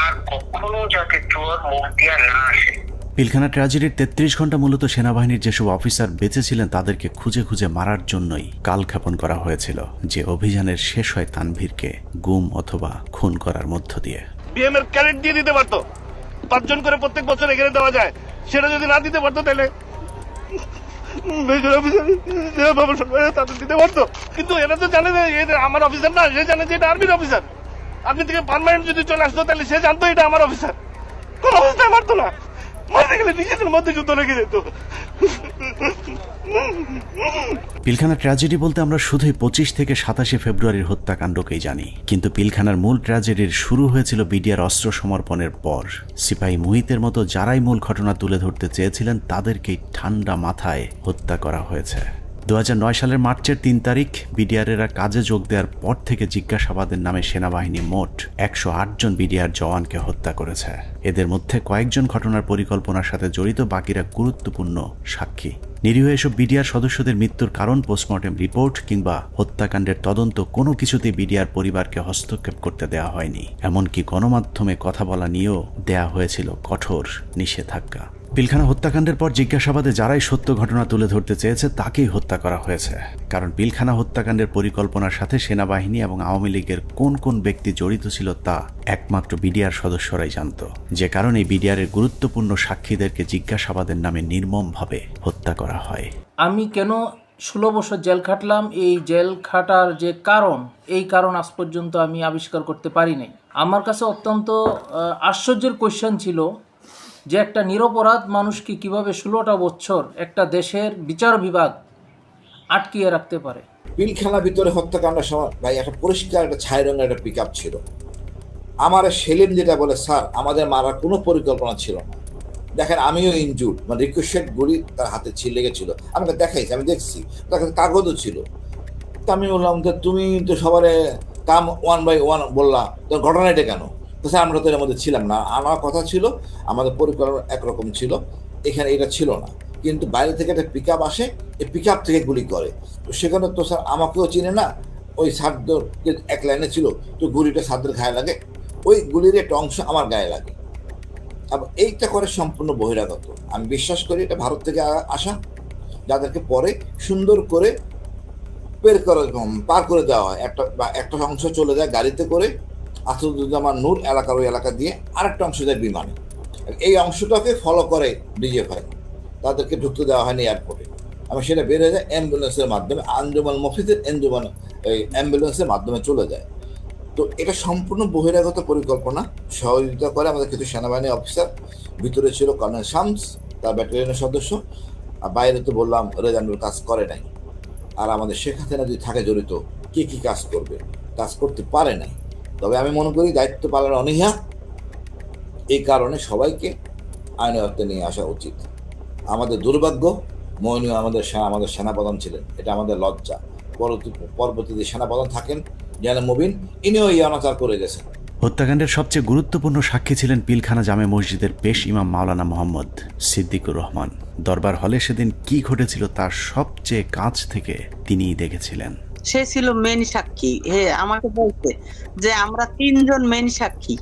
আর কখনো যাতে তোর মুখ দিয়া না আসে। পিলখানা ট্র্যাজেডির ৩৩ ঘন্টা মূলত সেনাবাহিনীর যেসব অফিসার বেঁচে ছিলেন তাদেরকে খুঁজে খুঁজে মারার জন্যই কালক্ষেপণ করা হয়েছিল, যে অভিযানের শেষ হয় তানভীরকে গুম অথবা খুন করার মধ্য দিয়ে। বিএম এর ক্যারেট দিয়ে দিতে পারতো, ৫ জন করে প্রত্যেক বছর এখানে দেওয়া যায়, সেটা যদি না দিতে পারতো তাহলে তাদের দিতে পারতো। কিন্তু এরা তো জানে যে আমার অফিসার না, সে জানে যে এটা আর্মির অফিসার। আপনি থেকে পার্মানেন্ট যদি চলে আসতো তাহলে সে জানতো এটা আমার অফিসার, কোন অবস্থায় মারতো না, মারতে গেলে নিজেদের মধ্যে যুদ্ধ লেগে যেত। পিলখানা ট্র্যাজেডি বলতে আমরা শুধুই ২৫ থেকে ২৭ ফেব্রুয়ারির হত্যাকাণ্ডকেই জানি, কিন্তু পিলখানার মূল ট্র্যাজেডির শুরু হয়েছিল বিডিআর অস্ত্র সমর্পণের পর। সিপাহী মুহিতের মতো যারাই মূল ঘটনা তুলে ধরতে চেয়েছিলেন তাদেরকেই ঠান্ডা মাথায় হত্যা করা হয়েছে। ২০০৯ সালের মার্চের ৩ তারিখ বিডিআরেরা কাজে যোগ দেওয়ার পর থেকে জিজ্ঞাসাবাদের নামে সেনাবাহিনী মোট ১০৮ জন বিডিআর জওয়ানকে হত্যা করেছে। এদের মধ্যে কয়েকজন ঘটনার পরিকল্পনার সাথে জড়িত, বাকিরা গুরুত্বপূর্ণ সাক্ষী। নিরীহ এসব বিডিআর সদস্যদের মৃত্যুর কারণ, পোস্টমর্টেম রিপোর্ট কিংবা হত্যাকাণ্ডের তদন্ত কোনো কিছুতেই বিডিআর পরিবারকে হস্তক্ষেপ করতে দেওয়া হয়নি। এমনকি গণমাধ্যমে কথা বলা নিয়েও দেয়া হয়েছিল কঠোর নিষেধাজ্ঞা। পিলখানা হত্যাকাণ্ডের পর জিজ্ঞাসাবাদে যারাই সত্য ঘটনা তুলে ধরতে চেয়েছে তাকেই হত্যা করা হয়েছে, কারণ পিলখানা হত্যাকাণ্ডের পরিকল্পনার সাথে সেনাবাহিনী এবং আওয়ামী লীগের কোন কোন ব্যক্তি জড়িত ছিল তা একমাত্র বিডিআর সদস্যরাই জানত, যে কারণে বিডিআরের গুরুত্বপূর্ণ সাক্ষীদেরকে জিজ্ঞাসাবাদের নামে নির্মমভাবে হত্যা করা হয়। আমি কেন 16 বছর জেল খাটলাম, এই জেল খাটার যে কারণ, এই কারণ আজ পর্যন্ত আমি আবিষ্কার করতে পারি নাই। আমার কাছে অত্যন্ত আশ্চর্যের কোয়েশ্চেন ছিল যে একটা নিরপরাধ মানুষকে কিভাবে 16টা বছর একটা দেশের বিচার বিভাগ আটকিয়ে রাখতে পারে। পিলখানার ভিতরে হত্যাকাণ্ডের সময় ভাই একটা পরিষ্কার একটা ছাই রঙের একটা পিকআপ ছিল, আমার সেলিম যেটা বলে, স্যার আমাদের মারার কোনো পরিকল্পনা ছিল না, দেখেন আমিও ইনজুর্ড, মানে রিকোয়েস্টেড গুলি তার হাতে লেগেছিল, আমাকে দেখাইছি, আমি দেখছি, তার কাছে কাগজও ছিল। তো আমি বললাম যে তুমি তো সবার কাম 1 by 1 বললাম, তো ঘটনা এটা কেন? তো স্যার আমরা তো এর মধ্যে ছিলাম না, আমার কথা ছিল আমাদের পরিকল্পনা একরকম ছিল, এখানে এটা ছিল না, কিন্তু বাইরে থেকে একটা পিক আপ আসে, এই পিক আপ থেকে গুলি করে, তো সেখানে তো স্যার আমাকেও চিনে না, ওই সাদ্দর এক লাইনে ছিল, তো গুলিটা সাদ্দের গায়ে লাগে, ওই গুলির একটা অংশ আমার গায়ে লাগে। এবং এইটা করে সম্পূর্ণ বহিরাগত, আমি বিশ্বাস করি এটা ভারত থেকে আসা, যাদেরকে পরে সুন্দর করে পার করে দেওয়া হয়, একটা অংশ চলে যায় গাড়িতে করে আসাদুজ্জামান নূর এলাকার ওই এলাকা দিয়ে, আরেকটা অংশ যায় বিমানে, এই অংশটাকে ফলো করে ডিজিএফআই, তাদেরকে ঢুকতে দেওয়া হয়নি এয়ারপোর্টে, এবং সেটা বের হয়ে যায় অ্যাম্বুলেন্সের মাধ্যমে, আঞ্জুমান মফিজের অ্যাম্বুলেন্সের মাধ্যমে চলে যায়। তো এটা সম্পূর্ণ বহিরাগত পরিকল্পনা, সহযোগিতা করে আমাদের কিছু সেনাবাহিনী অফিসার, ভিতরে ছিল কর্নেল শামস তার ব্যাটালিয়নের সদস্য, আর বাইরে তো বললাম রেজানুর কাজ করে নাই। আর আমাদের শেখ হাসিনা যদি থাকে জড়িত, কে কি কাজ করবে, কাজ করতে পারে নাই। তবে আমি মনে করি দায়িত্ব পালনের অনীহা, এই কারণে সবাইকে আইনের আওতায় নিয়ে আসা উচিত। আমাদের দুর্ভাগ্য, মইনুল আমাদের সেনাপ্রধান ছিলেন, এটা আমাদের লজ্জা। পরবর্তীতে সেনাপ্রধান থাকেন যেন মুবিন, ইনিও এই অনাচার করে গেছেন। হত্যাকাণ্ডের সবচেয়ে গুরুত্বপূর্ণ সাক্ষী ছিলেন পিলখানা জামে মসজিদের পেশ ইমাম মাওলানা মোহাম্মদ সিদ্দিকুর রহমান। দরবার হলে সেদিন কি ঘটেছিল তার সবচেয়ে কাছ থেকে তিনিই দেখেছিলেন। সে ছিল মেন সাক্ষী। আমাকে বলছে যে আমরা 3 জন মেন সাক্ষী,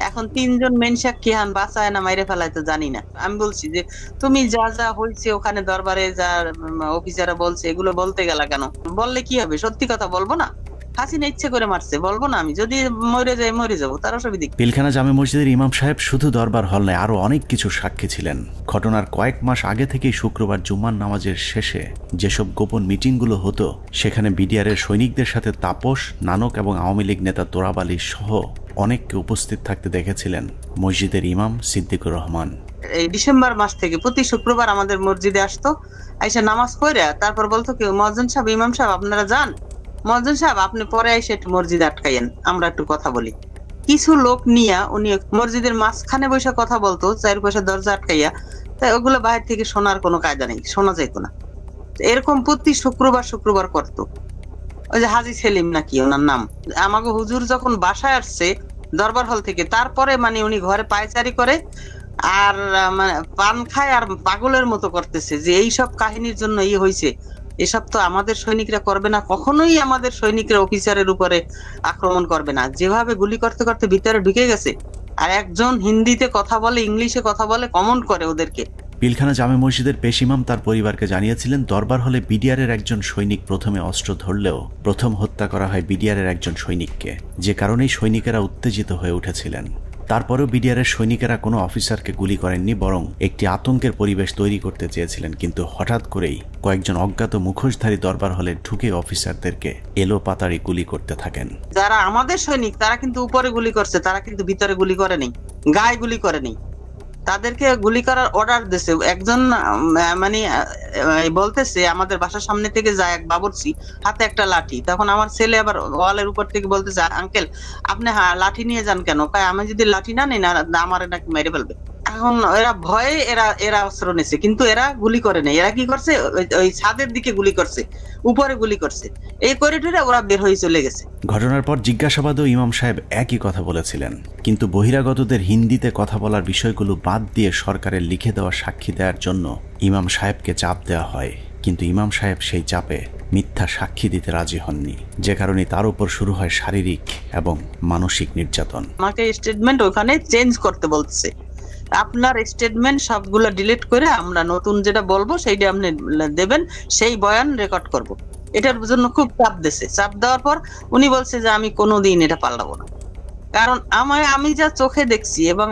এখন 3 জন মেন সাক্ষী হান বাঁচায় না মাইরে ফেলায় তো জানি না। আমি বলছি যে তুমি যা যা হয়েছে ওখানে দরবারে যা অফিসাররা বলছে এগুলো বলতে গেলা কেন? বললে কি হবে? সত্যি কথা বলবো না? হাসিনা ইচ্ছে করে মারছে, বলবো না? আমি যদি মরে যাই মরে যাবো, তার অসুবিধা। পিলখানা জামে মসজিদের ইমাম সাহেব শুধু দরবার হল নয়, আরো অনেক কিছু সাক্ষী ছিলেন। ঘটনার কয়েক মাস আগে থেকেই শুক্রবার জুম্মার নামাজের শেষে যেসব গোপন মিটিংগুলো হতো, সেখানে বিডিআরের সৈনিকদের সাথে তাপস, নানক এবং আওয়ামী লীগ নেতা তোরাব আলী সহ অনেককে উপস্থিত থাকতে দেখেছিলেন মসজিদের ইমাম সিদ্দিকুর রহমান। এই ডিসেম্বর মাস থেকে প্রতি শুক্রবার আমাদের মসজিদে আসতো, আইসা নামাজ পড়ে তারপর বলতো কি মুয়াজ্জিন সাহেব, ইমাম সাহেব আপনারা যান, মুয়াজ্জিন সাহেব আপনি পরে এসে একটু মসজিদে আটকাইয়েন, আমরা একটু কথা বলি। কিছু লোক নিয়া উনি মসজিদের মাঝখানে বসে কথা বলতো, 4 পাশে দরজা আটকাইয়া, তাই ওগুলো বাইরে থেকে শোনার কোনো কায়দা নেই, শোনা যেত না। এরকম প্রতি শুক্রবার করতো। ওই যে হাজি সেলিম নাকি ওনার নাম, আমাকে হুজুর যখন বাসায় আসছে দরবার হল থেকে, তারপরে মানে উনি ঘরে পায়চারি করে আর মানে পান খায় আর পাগলের মতো করতেছে যে এইসব কাহিনীর জন্য হয়েছে, এসব তো আমাদের সৈনিকরা করবে না, কখনোই আমাদের সৈনিকরা অফিসারের উপরে আক্রমণ করবে না। যেভাবে গুলি করতে করতে ভিতরে ঢুকে গেছে, আর একজন হিন্দিতে কথা বলে, ইংলিশে কথা বলে, কমেন্ট করে ওদেরকে। পিলখানা জামে মসজিদের পেশ ইমাম তার পরিবারকে জানিয়েছিলেন, দরবার হলে বিডিআরের একজন সৈনিক প্রথমে অস্ত্র ধরলেও প্রথম হত্যা করা হয় বিডিআরের একজন সৈনিককে, যে কারণেই সৈনিকেরা উত্তেজিত হয়ে উঠেছিলেন। তারপরেও বিডিআরের সৈনিকেরা কোনো অফিসারকে গুলি করেননি, বরং একটি আতঙ্কের পরিবেশ তৈরি করতে চেয়েছিলেন। কিন্তু হঠাৎ করেই কয়েকজন অজ্ঞাত মুখোশধারী দরবার হলে ঢুকে অফিসারদেরকে এলোপাতাড়ি গুলি করতে থাকেন। যারা আমাদের সৈনিক তারা কিন্তু উপরে গুলি করছে, তারা কিন্তু ভিতরে গুলি করেনি, গায়ে গুলি করেনি, তাদেরকে গুলি করার অর্ডার দিয়েছে। একজন মানে বলতেছে আমাদের বাসার সামনে থেকে যায় এক বাবুর্চি, হাতে একটা লাঠি। তখন আমার ছেলে আবার ওয়ালের উপর থেকে বলতেছে, আঙ্কেল আপনি লাঠি নিয়ে যান কেন? আমি যদি লাঠি না নিই না আমার নাকি মেরে ফেলবে। এখন এরা ভয়ে এরা অস্ত্র নিছে, কিন্তু এরা গুলি করে নেই। এরা কি করছে, ওই ছাদের দিকে গুলি করছে, উপরে গুলি করছে, এই করিডোরে ওরা বের হয়ে চলে গেছে। ঘটনার পর জিজ্ঞাসাবাদেও ইমাম সাহেব একই কথা বলেছিলেন, কিন্তু বহিরাগতদের হিন্দিতে কথা বলার বিষয়গুলো বাদ দিয়ে সরকারের লিখে দেওয়া সাক্ষী দেওয়ার জন্য ইমাম সাহেবকে চাপ দেওয়া হয়। কিন্তু ইমাম সাহেব সেই চাপে মিথ্যা সাক্ষী দিতে রাজি হননি, যে কারণে তার উপর শুরু হয় শারীরিক এবং মানসিক নির্যাতন। আমাকে স্টেটমেন্ট ওখানে চেঞ্জ করতে বলছে, আপনার স্টেটমেন্ট সবগুলো ডিলিট করে আমরা নতুন যেটা বলবো সেইটা আপনি দেবেন, সেই বয়ান রেকর্ড করব। এটার জন্য খুব চাপ দিয়েছে। চাপ দেওয়ার পর উনি বলছে যে আমি কোনোদিন এটা পাল্টাবো না, কারণ আমি যা চোখে দেখছি এবং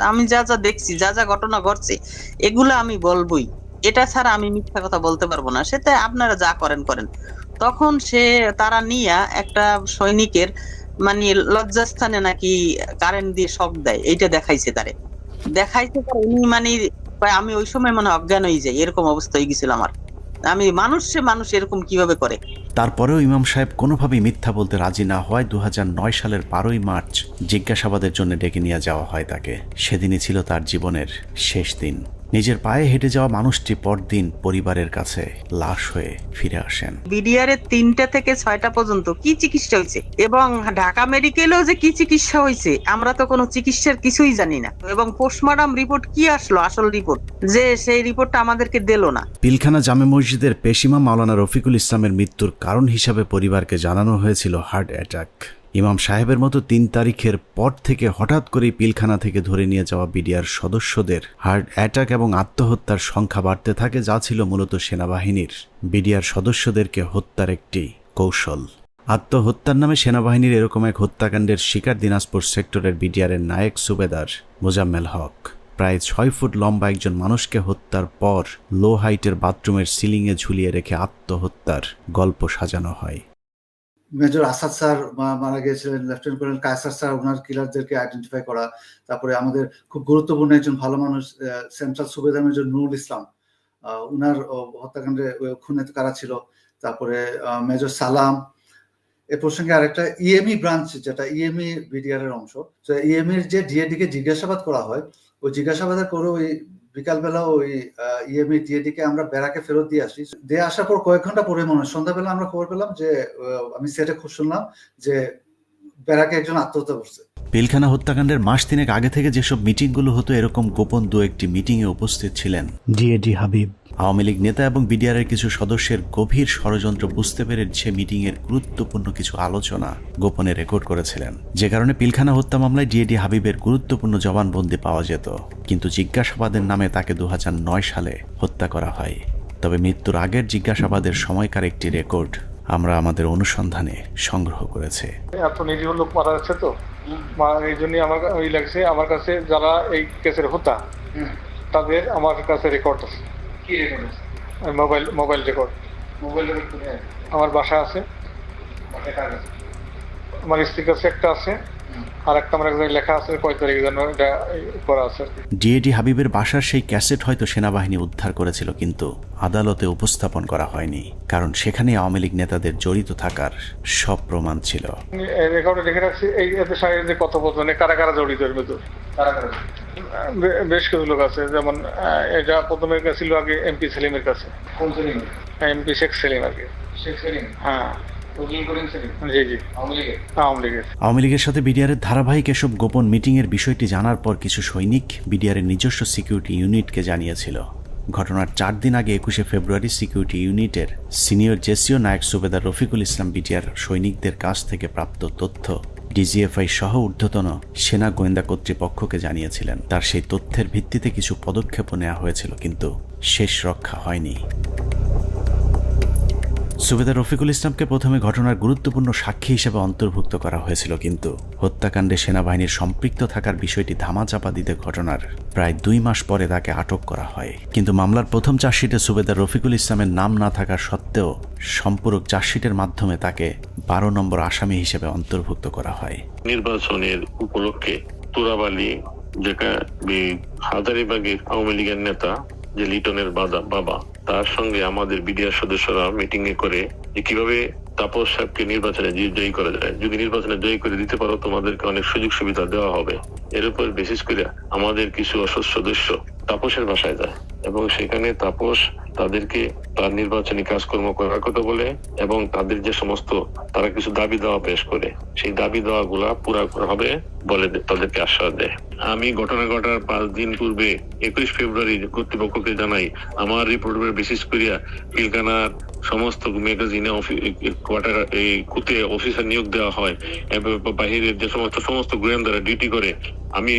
আমি যা যা দেখছি, যা যা ঘটনা ঘটছে, এগুলো আমি বলবোই, এটা ছাড়া আমি মিথ্যা কথা বলতে পারবো না। সেটা আপনারা যা করেন। তখন তারা নিয়ে একটা সৈনিকের মানে লজ্জাস্থানে নাকি কারেন্ট দিয়ে শক দেয়, এইটা দেখাইছে দেখাইছে উনি মানে আমি ওই সময় মানে অজ্ঞান হয়ে যাই, এরকম অবস্থা হয়ে গেছিল আমার। আমি মানুষ এরকম কিভাবে করে। তারপরেও ইমাম সাহেব কোনোভাবেই মিথ্যা বলতে রাজি না হওয়ায় 2009 সালের 12ই মার্চ জিজ্ঞাসাবাদের জন্য ডেকে নিয়ে যাওয়া হয় তাকে। সেদিনই ছিল তার জীবনের শেষ দিন। নিজের পায়ে হেঁটে যাওয়া মানুষটি পরদিন পরিবারের কাছে লাশ হয়ে ফিরে আসেন। বিডিআরের 3টা থেকে 6টা পর্যন্ত কি চিকিৎসা হয়েছে এবং ঢাকা মেডিকেলেও যে কি চিকিৎসা হয়েছে আমরা তো কোনো চিকিৎসার কিছুই জানি না। এবং পোস্টমর্টম রিপোর্ট কি আসলো, আসল রিপোর্ট, যে সেই রিপোর্টটা আমাদেরকে দিল না। পিলখানা জামে মসজিদের পেশিমা মাওলানা রফিকুল ইসলামের মৃত্যুর কারণ হিসাবে পরিবারকে জানানো হয়েছিল হার্ট অ্যাটাক। ইমাম সাহেবের মতো 3 তারিখের পর থেকে হঠাৎ করে পিলখানা থেকে ধরে নিয়ে যাওয়া বিডিআর সদস্যদের হার্ট অ্যাটাক এবং আত্মহত্যার সংখ্যা বাড়তে থাকে, যা ছিল মূলত সেনাবাহিনীর বিডিআর সদস্যদেরকে হত্যার একটি কৌশল। আত্মহত্যার নামে সেনাবাহিনীর এরকম এক হত্যাকাণ্ডের শিকার দিনাজপুর সেক্টরের বিডিআরের নায়েক সুবেদার মোজাম্মেল হক। প্রায় 6 ফুট লম্বা একজন মানুষকে হত্যার পর লো হাইটের বাথরুমের সিলিংয়ে ঝুলিয়ে রেখে আত্মহত্যার গল্প সাজানো হয়। মেজর আসাদ স্যার মারা গিয়েছিলেন, লেফটেন্যান্ট কর্নেল কায়সার স্যার ওনার কিলারদেরকে আইডেন্টিফাই করা। তারপরে আমাদের খুব গুরুত্বপূর্ণ একজন ভালো মানুষ সেন্ট্রাল সুবেদার মেজর নুরুল ইসলাম, উনার হত্যাকাণ্ডে খুনে কারা ছিল। তারপরে মেজর সালাম। এ প্রসঙ্গে আরেকটা ইএমই ব্রাঞ্চ, যেটা ইএমই বিডিআর এর অংশ, ইএমইর যে ডিএডি কে জিজ্ঞাসাবাদ করা হয়, ওই জিজ্ঞাসাবাদের করে ওই বিকালবেলা ওই ইএমই ডিএডি কে আমরা ব্যারাকে ফেরত দিয়ে আসি। দিয়ে আসার পর কয়েক ঘন্টা পরে মনে হয় সন্ধ্যাবেলা আমরা খবর পেলাম যে আমি সেটে খুব শুনলাম যে ব্যারাকে একজন আত্মহত্যা করছে। পিলখানা হত্যাকাণ্ডের মাস 3 আগে থেকে যেসব মিটিংগুলো হতো, এরকম গোপন 2-1টি মিটিংয়ে উপস্থিত ছিলেন ডিএডি হাবিব। আওয়ামী লীগ নেতা এবং বিডিআরের কিছু সদস্যের গভীর ষড়যন্ত্র বুঝতে পেরে সে মিটিংয়ের গুরুত্বপূর্ণ কিছু আলোচনা গোপনে রেকর্ড করেছিলেন, যে কারণে পিলখানা হত্যা মামলায় ডিএডি হাবিবের গুরুত্বপূর্ণ জবানবন্দি পাওয়া যেত। কিন্তু জিজ্ঞাসাবাদের নামে তাকে 2009 সালে হত্যা করা হয়। তবে মৃত্যুর আগের জিজ্ঞাসাবাদের সময়কার একটি রেকর্ড আমরা আমাদের অনুসন্ধানে সংগ্রহ করেছি। এত নিরীহ লোক মারা যাচ্ছে তো, এই জন্যই আমার ওই লাগছে। আমার কাছে যারা এই কেসের হোতা তাদের আমার কাছে রেকর্ড আছে। কি রেকর্ড আছে? Mobile record. মোবাইল রেকর্ড কোথায়? আমার বাসা আছে। আমার স্ত্রীর কাছে একটা আছে, আর একটা আমার একজন লেখা আছে কয় তারিখ যেন এটা করা আছে। ডিএডি হাবিবের বাসার সেই ক্যাসেট হয়তো সেনাবাহিনী উদ্ধার করেছিল, কিন্তু আদালতে উপস্থাপন করা হয়নি, কারণ সেখানে আওয়ামী লীগ নেতাদের জড়িত থাকার সব প্রমাণ ছিল। রেকর্ডে লিখে রাখছি এই এদের সঙ্গে যে কথোপকথনে কারা কারা জড়িত এর ভিতর। বেশ কিছু লোক আছে, যেমন এটা প্রথমে গেছিল আগে এমপি সেলিমের কাছে। কোন সেলিম? এমপি শেখ সেলিম আগে। শেখ সেলিম? হ্যাঁ। আওয়ামী লীগের সাথে বিডিআরের ধারাবাহিক এসব গোপন মিটিং এর বিষয়টি জানার পর কিছু সৈনিক বিডিআরের নিজস্ব সিকিউরিটি ইউনিটকে জানিয়েছিল। ঘটনার 4 দিন আগে 21শে ফেব্রুয়ারি সিকিউরিটি ইউনিটের সিনিয়র জেসিও নায়েক সুবেদার রফিকুল ইসলাম বিডিআর সৈনিকদের কাছ থেকে প্রাপ্ত তথ্য ডিজিএফআই সহ ঊর্ধ্বতন সেনা গোয়েন্দা কর্তৃপক্ষকে জানিয়েছিলেন। তার সেই তথ্যের ভিত্তিতে কিছু পদক্ষেপও নেওয়া হয়েছিল, কিন্তু শেষ রক্ষা হয়নি। সুবেদার রফিকুল ইসলামকে প্রথমে ঘটনার গুরুত্বপূর্ণ সাক্ষী হিসেবে অন্তর্ভুক্ত করা হয়েছিল, কিন্তু হত্যাকাণ্ডে সেনাবাহিনীর সম্পৃক্ত থাকার বিষয়টি ধামাচাপা দিতে ঘটনার প্রায় 2 মাস পরে তাকে আটক করা হয়। কিন্তু মামলার প্রথম চার্জশিটে সুবেদার রফিকুল ইসলামের নাম না থাকা সত্ত্বেও সম্পূরক চার্জশিটের মাধ্যমে তাকে 12 নম্বর আসামি হিসেবে অন্তর্ভুক্ত করা হয়। নির্বাচনের উপলক্ষে তুরাবালি, যেটা হাজারীবাগের আওয়ামী লীগের নেতা যে লিটনের বাবা, তার সঙ্গে আমাদের বিডিআর সদস্যরা মিটিং এ করে যে কিভাবে তাপস সাহেবকে নির্বাচনে জয়ী করা যায়। যদি নির্বাচনে জয়ী করে দিতে পারো তোমাদেরকে অনেক সুযোগ সুবিধা দেওয়া হবে। এর উপর বিশেষ করে আমাদের কিছু সদস্য তাপসের বাসায় যায় এবং সেখানে তাপস তাদেরকে তার নির্বাচনী কাজকর্ম করার কথা বলে এবং তাদের যে সমস্ত তারা কিছু দাবি দেওয়া পেশ করে, সেই দাবি দেওয়া গুলা পুরা করা হবে বলে তাদেরকে আশ্বাস দেয়। আমি ঘটনা ঘটার 5 দিন পূর্বে 21 ফেব্রুয়ারি কর্তৃপক্ষকে জানাই আমার রিপোর্টের বিশেষ করিয়া পিলখানার সমস্ত ম্যাগাজিনে কোয়ার্টার এই কুতে অফিসার নিয়োগ দেওয়া হয় এবং বাহিরের যে সমস্ত গোয়েন্দারা ডিউটি করে। আমি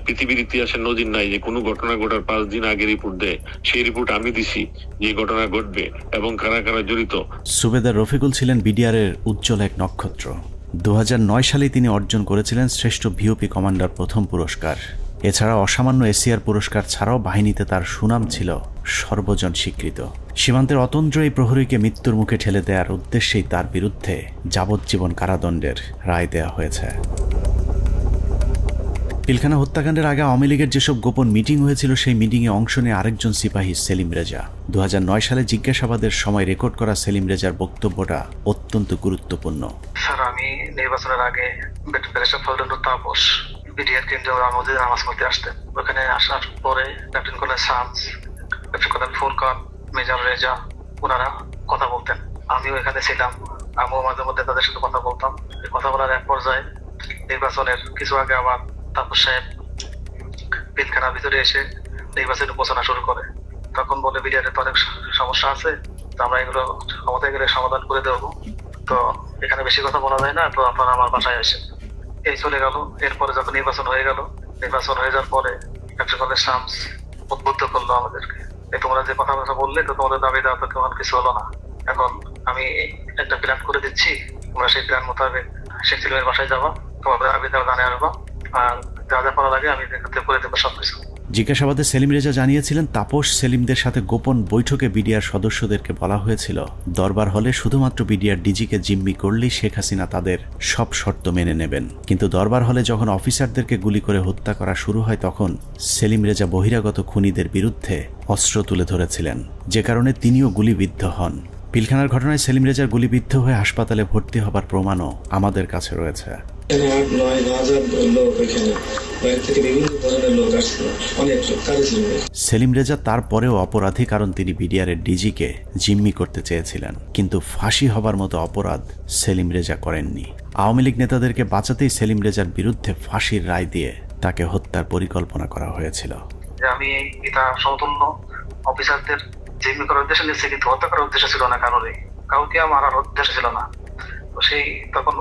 পৃথিবীর ইতিহাসে নজির নাই যে কোনো ঘটনা ঘটার 5 দিন আগে রিপোর্ট দেয়। সেই রিপোর্ট আমি দিছি যে ঘটনা ঘটবে এবং কারা কারা জড়িত। সুবেদার রফিকুল ছিলেন বিডিআরের উজ্জ্বল এক নক্ষত্র। 2009 সালে তিনি অর্জন করেছিলেন শ্রেষ্ঠ ভিওপি কমান্ডার প্রথম পুরস্কার। এছাড়া অসামান্য এসিআর পুরস্কার ছাড়াও বাহিনীতে তার সুনাম ছিল সর্বজন স্বীকৃত। সীমান্তের অতন্দ্র এই প্রহরীকে মৃত্যুর মুখে ঠেলে দেওয়ার উদ্দেশ্যেই তার বিরুদ্ধে যাবজ্জীবন কারাদণ্ডের রায় দেওয়া হয়েছে। পিলখানা হত্যাকাণ্ডের আগে আওয়ামী লীগের যেসব গোপন মিটিং হয়েছিল, সেই মিটিংয়ে অংশ নিয়ে আরেকজন সিপাহী সেলিম রেজা 2009 সালে জিজ্ঞাসাবাদের সময় রেকর্ড করা সেলিম রেজার বক্তব্যটা অত্যন্ত গুরুত্বপূর্ণ। স্যার, আমি নির্বাচনের আগে ব্যারিস্টার ফজলুর তাপস বিডিআর কেন্দ্রীয় মসজিদে নামাজ পড়তে আসতেন। ওখানে আসার পরে lieutenant colonel Shams, lieutenant colonel Furqan, major Reza ওনারা কথা বলতেন। আমিও এখানে ছিলাম, আমিও মাঝে মধ্যে তাদের সাথে কথা বলতাম। কথা বলার এক পর্যায়ে নির্বাচনের কিছু আগে আবার তাপস সাহেব পিলখানার ভিতরে এসে নির্বাচনী উপস্থাপনা শুরু করে। তখন বলে বিডিআরের তো অনেক সমস্যা আছে, তো আমরা এগুলো ক্ষমতায় গেলে সমাধান করে দেবো, তো এখানে বেশি কথা বলা যায় না, তো আপনারা আমার বাসায় আসেন। এই চলে গেল। এরপরে যখন নির্বাচন হয়ে গেল, নির্বাচন হয়ে যাওয়ার পরে লেফটেন্যান্ট কর্নেল শামস উদ্বুদ্ধ করলো আমাদেরকে, তোমরা যে কথাবার্তা বললে তো তোমাদের দাবি দেওয়া তো তেমন কিছু হলো না, এখন আমি একটা প্ল্যান করে দিচ্ছি, তোমরা সেই প্ল্যান মোতাবেক শেখ সেলিমের বাসায় যাবা, তোমাদের দাবি দেওয়া জানিয়ে আসবা, আর যা যা করা লাগে আমি করে দেবো সবকিছু। জিজ্ঞাসাবাদে সেলিম রেজা জানিয়েছিলেন, তাপস সেলিমদের সাথে গোপন বৈঠকে বিডিআর সদস্যদেরকে বলা হয়েছিল দরবার হলে শুধুমাত্র বিডিআর ডিজিকে জিম্মি করলেই শেখ হাসিনা তাদের সব শর্ত মেনে নেবেন। কিন্তু দরবার হলে যখন অফিসারদেরকে গুলি করে হত্যা করা শুরু হয়, তখন সেলিম রেজা বহিরাগত খুনিদের বিরুদ্ধে অস্ত্র তুলে ধরেছিলেন, যে কারণে তিনিও গুলিবিদ্ধ হন। পিলখানার ঘটনায় সেলিম রেজার গুলিবিদ্ধ হয়ে হাসপাতালে ভর্তি হবার প্রমাণও আমাদের কাছে রয়েছে। সেলিম রেজা তারপরেও অপরাধী, কারণ তিনি বিডিআরের ডিজিকে জিম্মি করতে চেয়েছিলেন, কিন্তু ফাঁসি হবার মতো অপরাধ সেলিম রেজা করেননি। আওয়ামী লীগ নেতাদেরকে বাঁচাতেই সেলিম রেজার বিরুদ্ধে ফাঁসির রায় দিয়ে তাকে হত্যার পরিকল্পনা করা হয়েছিল। আমি এটা সমতুল্য অফিসারদের জিম্মি করার উদ্দেশ্যে নিচ্ছে, কিন্তু হত্যা করার উদ্দেশ্য ছিল না, কাউকে মারার উদ্দেশ্য ছিল না। তো সেই তখন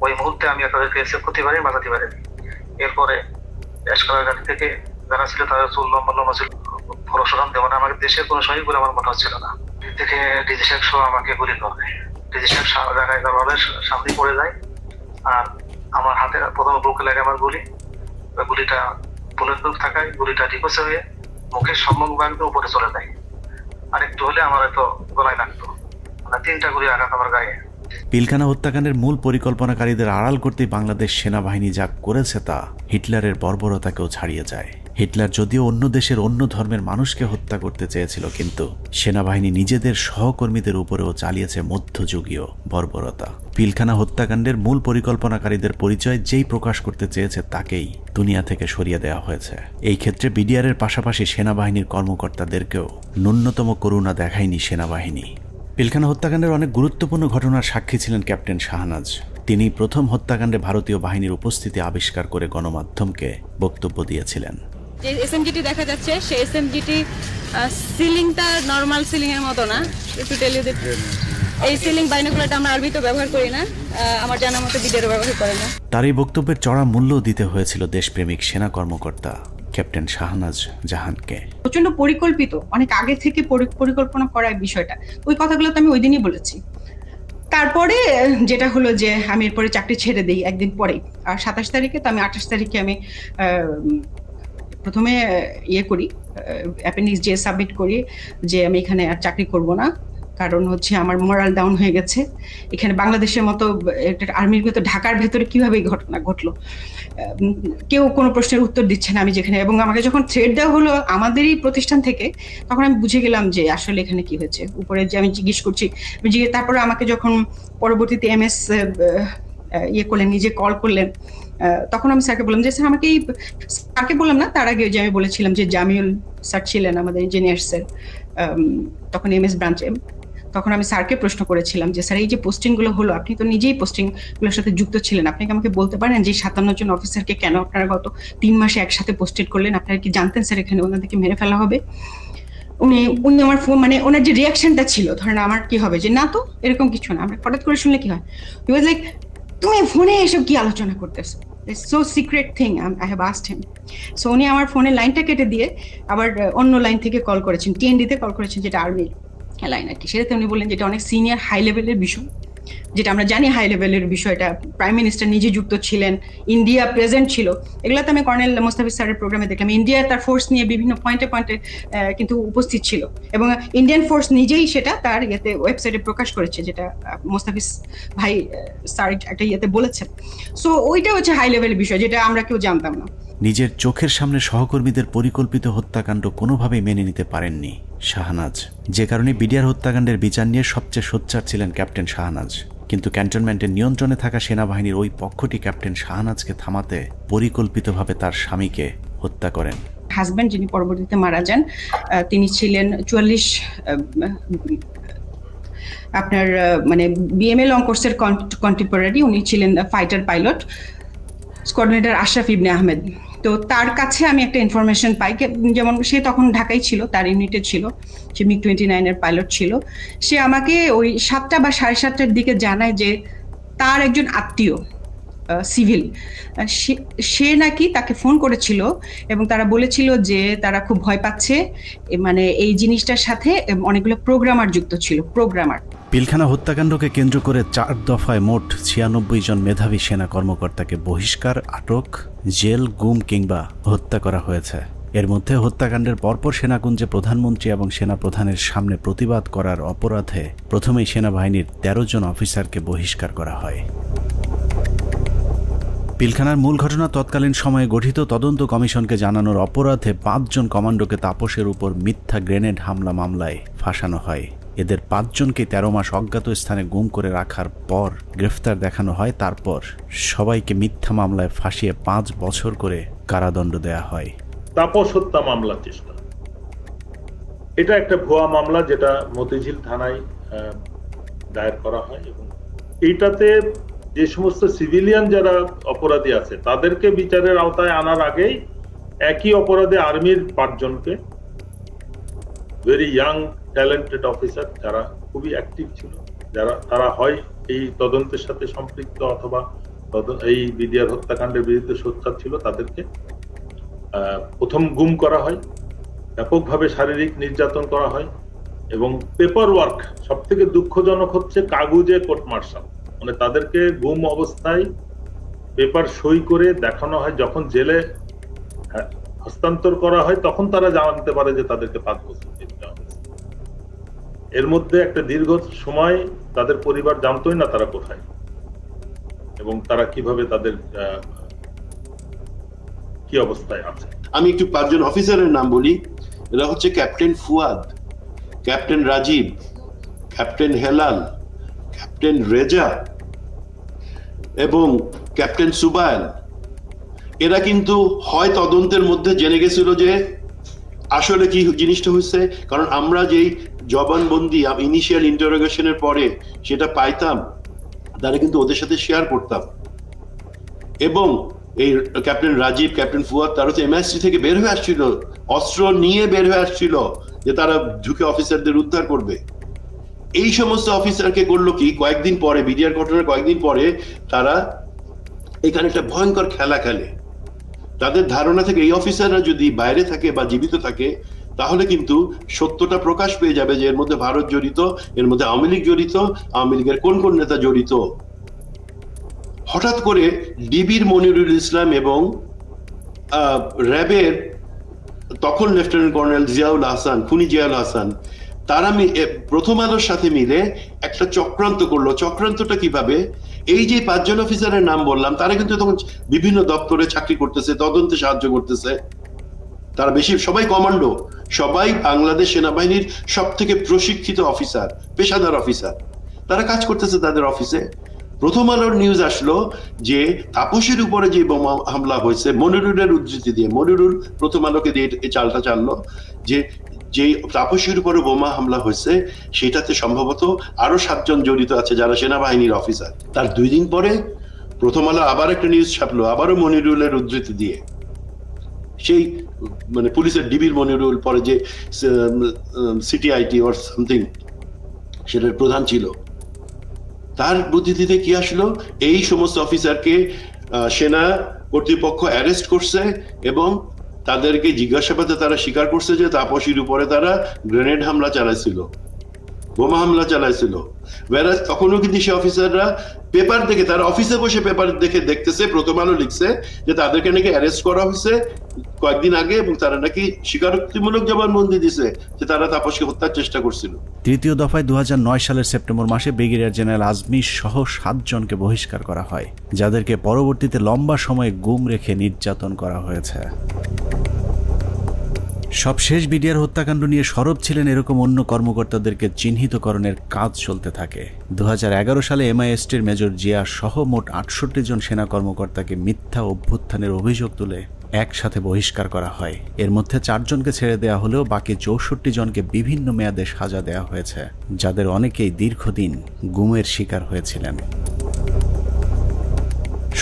ওই মুহূর্তে আমি তাদেরকে সেভ করতে পারি, বাঁচাতে পারি। এরপরে এসকালার গাড়ি থেকে যারা ছিল তাদের চুল লম্বা লম্বা ছিল, ভরসরাম দেওয়া না, আমাকে দেশের কোনো সহি বলে আমার মনে হচ্ছিল না। দেখে ডিজি সাহেব সহ আমাকে গুলি করে, ডিজি সাহেব জায়গায় সামনে পড়ে যায়, আর আমার হাতে প্রথমে বুকে লাগে আমার গুলিটা বুলেট প্রুফ থাকায় গুলিটা রিকোয়েস্ট হয়ে মুখের সম্মুখ ভাগ উপরে চলে যায়, আর একটু হলে আমার তো গলায় লাগতো। 3টা গুলি আঘাত আমার গায়ে। পিলখানা হত্যাকাণ্ডের মূল পরিকল্পনাকারীদের আড়াল করতে বাংলাদেশ সেনাবাহিনী যা করেছে তা হিটলারের বর্বরতাকেও ছাড়িয়ে যায়। হিটলার যদিও অন্য দেশের অন্য ধর্মের মানুষকে হত্যা করতে চেয়েছিল, কিন্তু সেনাবাহিনী নিজেদের সহকর্মীদের উপরেও চালিয়েছে মধ্যযুগীয় বর্বরতা। পিলখানা হত্যাকাণ্ডের মূল পরিকল্পনাকারীদের পরিচয় যেই প্রকাশ করতে চেয়েছে তাকেই দুনিয়া থেকে সরিয়ে দেওয়া হয়েছে। এই ক্ষেত্রে বিডিআরের পাশাপাশি সেনাবাহিনীর কর্মকর্তাদেরকেও ন্যূনতম করুণা দেখায়নি সেনাবাহিনী। পিলখানা হত্যাকাণ্ডের অনেক গুরুত্বপূর্ণ ঘটনার সাক্ষী ছিলেন ক্যাপ্টেন শাহনাজ। তিনি প্রথম হত্যাকাণ্ডে ভারতীয় বাহিনীর উপস্থিতি আবিষ্কার করে গণমাধ্যমকে বক্তব্য দিয়েছিলেন। যে এসএমজিটি দেখা যাচ্ছে, সেই এসএমজিটি সিলিংটা নরমাল সিলিং এর মতো না, একটু টেল ইউ দ্যাট এই সিলিং বাইনোকুলারটা আমরা আরবিতে ব্যবহার করি না, আমার জানা মতে বিডিআর ব্যবহার করে না। তার এই বক্তব্যের চড়া মূল্য দিতে হয়েছিল দেশপ্রেমিক সেনা কর্মকর্তা ক্যাপ্টেন শাহনাজ জাহানকে। প্রচন্ড পরিকল্পিত, অনেক আগে থেকে পরিকল্পনা করার বিষয়টা, ওই কথাগুলো তো আমি ওই দিনই বলেছি। তারপরে যেটা হলো যে আমি এরপরে চাকরি ছেড়ে দিই একদিন পরেই, আর 27 তারিখে, তো আমি 28 তারিখে আমি প্রথমে করি, অ্যাপেন্ডিক্স যে সাবমিট করি যে আমি এখানে আর চাকরি করব না, কারণ হচ্ছে আমার মোরাল ডাউন হয়ে গেছে। এখানে বাংলাদেশের মতো একটা আর্মির ভেতর, ঢাকার ভেতরে কিভাবে এই ঘটনা ঘটলো, কেউ কোনো প্রশ্নের উত্তর দিচ্ছে না আমি যেখানে। এবং আমাকে যখন থ্রেড দেওয়া হলো আমাদেরই প্রতিষ্ঠান থেকে, তখন আমি বুঝে গেলাম যে আসলে এখানে কি হয়েছে। উপরে যে আমি জিজ্ঞেস করছি, তারপরে আমাকে যখন পরবর্তীতে এমএস করলেন, নিজে কল করলেন, তখন আমি স্যারকে বললাম যে স্যার আমাকে স্যারকে বললাম না, তার আগে যে আমি বলেছিলাম যে জামিউল স্যার ছিলেন আমাদের ইঞ্জিনিয়ার স্যার, তখন এমএস ব্রাঞ্চে, তখন আমি স্যারকে প্রশ্ন করেছিলাম যে স্যার এই যে পোস্টিং গুলো হলো, আপনি তো নিজেই পোস্টিং গুলোর সাথে যুক্ত ছিলেন, আপনি কি আমাকে বলতে পারেন যে 57 জন অফিসারকে কেন আপনারা গত 3 মাসে একসাথে পোস্টেড করলেন? আপনারা কি জানতেন স্যার এখানে ওনাদেরকে মেরে ফেলা হবে? উনি আমার ফোন, মানে ওনার যে রিয়াকশনটা ছিল, ধরেন আমার কি হবে যে না তো এরকম কিছু না, আমরা হঠাৎ করে শুনলে কি হয়, হি ওয়াজ লাইক তুমি ফোনে এসব কি আলোচনা করতেছো, it's so secret thing, I have asked him. So উনি আমার ফোনের লাইনটা কেটে দিয়ে আবার অন্য লাইন থেকে কল করেছেন, টিএনডিতে কল করেছেন, যেটা আর্মির লাইন আর কি। সেটাতে উনি বললেন যেটা অনেক সিনিয়র হাই লেভেলের বিষয়, যেটা আমরা জানি হাই লেভেলের বিষয়টা, প্রাইম মিনিস্টার নিজে যুক্ত ছিলেন, ইন্ডিয়া প্রেজেন্ট ছিল, এগুলোতে আমি কর্নেল মোস্তাফিজ স্যারের প্রোগ্রামে দেখলাম। ইন্ডিয়া তার ফোর্স নিয়ে বিভিন্ন পয়েন্টে কিন্তু উপস্থিত ছিল, এবং ইন্ডিয়ান ফোর্স নিজেই সেটা তার ওয়েবসাইটে প্রকাশ করেছে, যেটা মোস্তাফিজ ভাই স্যার একটা বলেছেন। সো ওইটা হচ্ছে হাই লেভেলের বিষয়, যেটা আমরা কেউ জানতাম না। নিজের চোখের সামনে সহকর্মীদের পরিকল্পিত হত্যাকাণ্ড কোনোভাবেই মেনে নিতে পারেননি শাহনাজ, যে কারণে বিডিআর হত্যাকাণ্ডের বিচার নিয়ে সবচেয়ে সোচ্চার ছিলেন ক্যাপ্টেন শাহনাজ। কিন্তু ক্যান্টনমেন্টের নিয়ন্ত্রণে থাকা সেনাবাহিনীর ওই পক্ষটি ক্যাপ্টেন শাহনাজকে থামাতে পরিকল্পিতভাবে তার স্বামীকে হত্যা করেন। হাজব্যান্ড যিনি পরবর্তীতে মারা যান, তিনি ছিলেন 44 আপনার মানে বিএমএ লং কোর্সের কন্টেম্পোরারি। উনি ছিলেন ফাইটার পাইলট, কোঅর্ডিনেটর আশরাফ ইবনে আহমেদ। তো তার কাছে আমি একটা ইনফরমেশন পাই, যেমন সে তখন ঢাকায় ছিল, তার ইউনিটে ছিল, সে MiG-29 এর পাইলট ছিল। সে আমাকে ওই 7টা বা 7:30টার দিকে জানায় যে তার একজন আত্মীয় সিভিল, সে নাকি তাকে ফোন করেছিল এবং তারা বলেছিল যে তারা খুব ভয় পাচ্ছে, মানে এই জিনিসটার সাথে অনেকগুলো প্রোগ্রামার যুক্ত ছিল। প্রোগ্রামার পিলখানা হত্যাকাণ্ডকে কেন্দ্র করে 4 দফায় মোট 96 জন মেধাবী সেনা কর্মকর্তাকে বহিষ্কার, আটক, জেল, গুম কিংবা হত্যা করা হয়েছে। এর মধ্যে হত্যাকাণ্ডের পরপর সেনাকুঞ্জে প্রধানমন্ত্রী এবং সেনাপ্রধানের সামনে প্রতিবাদ করার অপরাধে প্রথমেই সেনাবাহিনীর 13 জন অফিসারকে বহিষ্কার করা হয়। পিলখানার মূল ঘটনা তৎকালীন সময়ে গঠিত তদন্ত কমিশনকে জানানোর অপরাধে 5 জন কমান্ডোকে তাপসের উপর মিথ্যা গ্রেনেড হামলা মামলায় ফাঁসানো হয়। এদের 5 জনকে 13 মাস অজ্ঞাত স্থানে গুম করে রাখার পর গ্রেফতার দেখানো হয়। তারপর সবাইকে মিথ্যা মামলায় ফাঁসিয়ে 5 বছর করে কারাদণ্ড দেয়া হয়। তাপস হত্যা মামলা চেষ্টা, এটা একটা ভুয়া মামলা যেটা মতিঝিল থানায় দায়ের করা হয় এবং এইটাতে যে সমস্ত সিভিলিয়ান যারা অপরাধী আছে তাদেরকে বিচারের আওতায় আনার আগেই একই অপরাধে আর্মির 5 জনকে, ভেরি ইয়াং ট্যালেন্টেড অফিসার যারা খুবই অ্যাক্টিভ ছিল, যারা তারা হয় এই তদন্তের সাথে সম্পৃক্ত অথবা এই বিডিআর হত্যাকাণ্ডের বিরুদ্ধে সোচ্চার ছিল, তাদেরকে প্রথম গুম করা হয়, ব্যাপকভাবে শারীরিক নির্যাতন করা হয় এবং পেপার ওয়ার্ক, সব থেকে দুঃখজনক হচ্ছে কাগজে কোর্ট মার্শাল, মানে তাদেরকে গুম অবস্থায় পেপার সই করে দেখানো হয়। যখন জেলে হস্তান্তর করা হয় তখন তারা জানতে পারে যে তাদেরকে 5 বছর জেল দেওয়া হয়েছে। এর মধ্যে একটা দীর্ঘ সময় তাদের পরিবার জানতোই না তারা কোথায় এবং তারা কিভাবে তাদের কি অবস্থায় আছে। আমি একটু 5 জন অফিসারের নাম বলি। এরা হচ্ছে captain Fuad, captain Rajiv, captain Helal, captain Reza এবং ক্যাপ্টেন সুবাইল। এরা কিন্তু হয় তদন্তের মধ্যে জেনে গেছিল যে আসলে কি জিনিসটা হয়েছে, কারণ আমরা যেই জবানবন্দি ইনিশিয়াল ইন্টারোগেশনের পরে সেটা পাইতাম, তারা কিন্তু ওদের সাথে শেয়ার করতাম। এবং এই ক্যাপ্টেন রাজীব, ক্যাপ্টেন ফুয়াদ, তারা হচ্ছে MI3 থেকে বের হয়ে আসছিল, অস্ত্র নিয়ে বের হয়ে আসছিল যে তারা ঢুকে অফিসারদের উদ্ধার করবে। এই সমস্ত অফিসারকে করলো কি, কয়েকদিন পরে, বিডিআর ঘটনার কয়েকদিন পরে তারা এখানে একটা ভয়ঙ্কর খেলা খেলে। তাদের ধারণা থেকে এই অফিসাররা যদি বাইরে থাকে বা জীবিত থাকে তাহলে কিন্তু সত্যটা প্রকাশ পেয়ে যাবে যে এর মধ্যে ভারত জড়িত, এর মধ্যে আওয়ামী লীগ জড়িত, আওয়ামী লীগের কোন কোন নেতা জড়িত। হঠাৎ করে ডিবির মনিরুল ইসলাম এবং র্যাবের তখন লেফটেন্যান্ট কর্নেল জিয়াউল হাসান, খুনি জিয়াউল হাসান, তারা প্রথম আলোর সাথে মিলে একটা চক্রান্ত করলো। চক্রান্তটা কিভাবে, এই যে 5 জন অফিসারের নাম বললাম তারা কিন্তু তখন বিভিন্ন দপ্তরে চাকরি করতেছে, তদন্তে সাহায্য করতেছে, তারা বেশি সবাই কমান্ডো, সবাই বাংলাদেশ সেনাবাহিনীর সব থেকে প্রশিক্ষিত অফিসার, পেশাদার অফিসার, তারা কাজ করতেছে তাদের অফিসে। প্রথম আলোর নিউজ আসলো যে তাপসের উপরে যে বোমা হামলা হয়েছে, মনিরুলের উদ্ধৃতি দিয়ে, মনিরুল প্রথম আলোকে দিয়ে এই চালটা চাললো যে যে তাপসের উপরে বোমা হামলা হয়েছে সেটাতে সম্ভবত আরো 7 জন জড়িত আছে যারা সেনাবাহিনীর অফিসার। তার 2 দিন পরে প্রথম আলো আবার একটা নিউজ ছাপলো, আবারও মনিরুলের উদ্ধৃতি দিয়ে, সেই মানে পুলিশের ডিবির মনিরুল, পরে যে সিটিআইটি অর সামথিং সেটার প্রধান ছিল, তার বুদ্ধিতে কি আসলো, এই সমস্ত অফিসারকে সেনা কর্তৃপক্ষ অ্যারেস্ট করছে এবং তাদেরকে জিজ্ঞাসাবাদে তারা স্বীকার করছে যে তাপসীর উপরে তারা গ্রেনেড হামলা চালাইছিল। বোমা হামলা চালাইছিল। তখনও কিন্তু সে অফিসাররা পেপার দেখে, তারা অফিসে বসে পেপার দেখে দেখতেছে, প্রথম আলো লিখছে যে তাদেরকে নাকি অ্যারেস্ট করা হয়েছে কয়েকদিন আগে, এবং তারা নাকি স্বীকারোক্তিমূলক জবানবন্দি দিছে যে তারা তাপসকে হত্যার চেষ্টা করছিল। তৃতীয় দফায় 2009 সালের সেপ্টেম্বর মাসে ব্রিগেডিয়ার জেনারেল আজমি সহ 7 জনকে বহিষ্কার করা হয়, যাদেরকে পরবর্তীতে লম্বা সময় গুম রেখে নির্যাতন করা হয়েছে। সবশেষ বিডিআর হত্যাকাণ্ড নিয়ে সরব ছিলেন এরকম অন্য কর্মকর্তাদেরকে চিহ্নিতকরণের কাজ চলতে থাকে। 2011 সালে MI-STর মেজর জিয়া সহ মোট 68 জন সেনা কর্মকর্তাকে মিথ্যা অভ্যুত্থানের অভিযোগ তুলে একসাথে বহিষ্কার করা হয়। এর মধ্যে 4 জনকে ছেড়ে দেওয়া হলেও বাকি 64 জনকে বিভিন্ন মেয়াদে সাজা দেওয়া হয়েছে, যাদের অনেকেই দীর্ঘদিন গুমের শিকার হয়েছিলেন।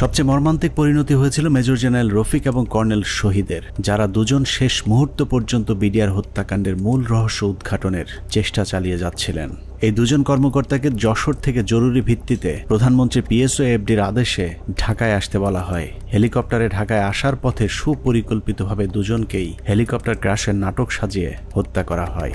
সবচেয়ে মর্মান্তিক পরিণতি হয়েছিল মেজর জেনারেল রফিক এবং কর্নেল শহীদের, যারা দুজন শেষ মুহূর্ত পর্যন্ত বিডিআর হত্যাকাণ্ডের মূল রহস্য উদ্ঘাটনের চেষ্টা চালিয়ে যাচ্ছিলেন। এই দুজন কর্মকর্তাকে যশোর থেকে জরুরি ভিত্তিতে প্রধানমন্ত্রী PSO-FDর আদেশে ঢাকায় আসতে বলা হয়। হেলিকপ্টারে ঢাকায় আসার পথে সুপরিকল্পিতভাবে দুজনকেই হেলিকপ্টার ক্র্যাশের নাটক সাজিয়ে হত্যা করা হয়।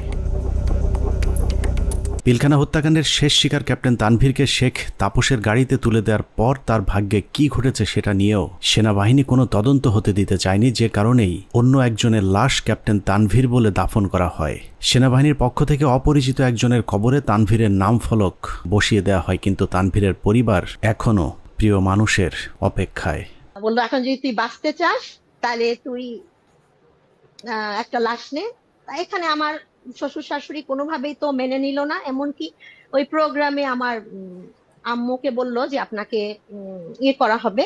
পিলখানা হত্যাকাণ্ডের শেষ শিকার ক্যাপ্টেন তানভীরকে শেখ তাপসের গাড়িতে তুলে দেওয়ার পর তার ভাগ্যে কি ঘটেছে সেটা নিয়েও সেনাবাহিনী কোনো তদন্ত হতে দিতে চায়নি, যে কারণেই অন্য একজনের লাশ ক্যাপ্টেন তানভীর বলে দাফন করা হয়। সেনাবাহিনীর পক্ষ থেকে অপরিচিত একজনের কবরে তানভীরের নাম ফলক বসিয়ে দেওয়া হয়, কিন্তু তানভীরের পরিবার এখনো প্রিয় মানুষের অপেক্ষায়। বললো এখন যদি তুই বাঁচতে চাস তাহলে তুই একটা লাশ নে। এখানে আমার শ্বশুর শাশুড়ি কোনোভাবেই তো মেনে নিল না, এমনকি ওই প্রোগ্রামে আমার আম্মুকে বলল যে আপনাকে ইয়ে করা হবে,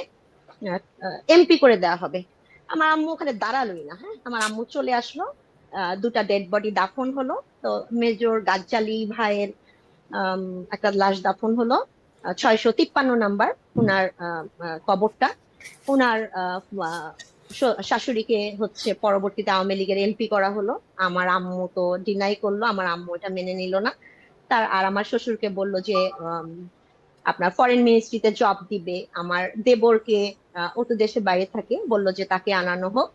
MP করে দেওয়া হবে। আমার আম্মু ওখানে দাঁড়ালোই না। হ্যাঁ, আমার আম্মু চলে আসলো, 2টা ডেড বডি দাফন হলো। তো মেজর গাজ্জালি ভাইয়ের একটা লাশ দাফন হলো, 653 নাম্বার ওনার কবরটা। ওনার শাশুড়িকে হচ্ছে পরবর্তীতে আওয়ামী লীগের MP করা হলো। আমার আম্মু তো ডিনাই করলো, আমার আম্মু এটা মেনে নিল না। আর আমার শ্বশুরকে বলল যে আপনার ফরেন মিনিস্ট্রিতে জব দিবে। আমার দেবরকে ও তো দেশের বাইরে থাকে, বললো যে তাকে আনানো হোক,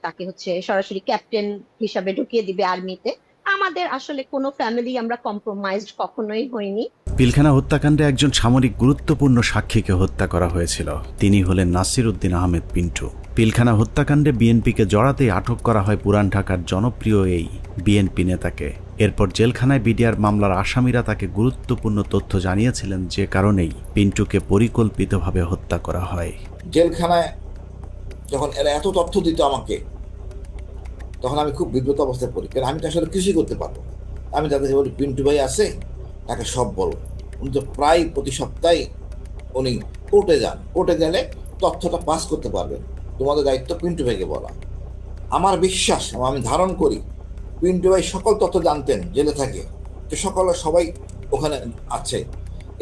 তাকে হচ্ছে সরাসরি ক্যাপ্টেন হিসাবে ঢুকিয়ে দিবে আর্মিতে। আমাদের আসলে কোনো ফ্যামিলি আমরা কম্প্রোমাইজড কখনোই হইনি। পিলখানা হত্যাকাণ্ডে একজন সামরিক গুরুত্বপূর্ণ সাক্ষীকে হত্যা করা হয়েছিল। তিনি হলেন নাসির উদ্দিন আহমেদ পিন্টু। পিলখানা হত্যাকাণ্ডে বিএনপিকে জড়াতেই আটক করা হয় পুরান ঢাকার জনপ্রিয় এই বিএনপি নেতাকে। এরপর জেলখানায় বিডিআর মামলার আসামিরা তাকে গুরুত্বপূর্ণ তথ্য জানিয়েছিলেন, যে কারণেই পিন্টুকে পরিকল্পিতভাবে হত্যা করা হয়। জেলখানায় যখন এরা এত তথ্য দিত আমাকে, তখন আমি খুব বিব্রত অবস্থায় পড়ি, কারণ আমি তো আসলে কিছুই করতে পারবো। আমি তাদেরকে বলি, পিন্টু ভাই আছে, তাকে সব বলো। উনি তো প্রায় প্রতি সপ্তাহে উনি কোর্টে যান, কোর্টে গেলে তথ্যটা পাস করতে পারবেন, তোমাদের দায়িত্ব পিন্টু ভাইকে বলা। আমার বিশ্বাস, আমি ধারণ করি পিন্টু ভাই সকল তথ্য জানতেন জেলে থাকে, তো সবাই ওখানে আছে,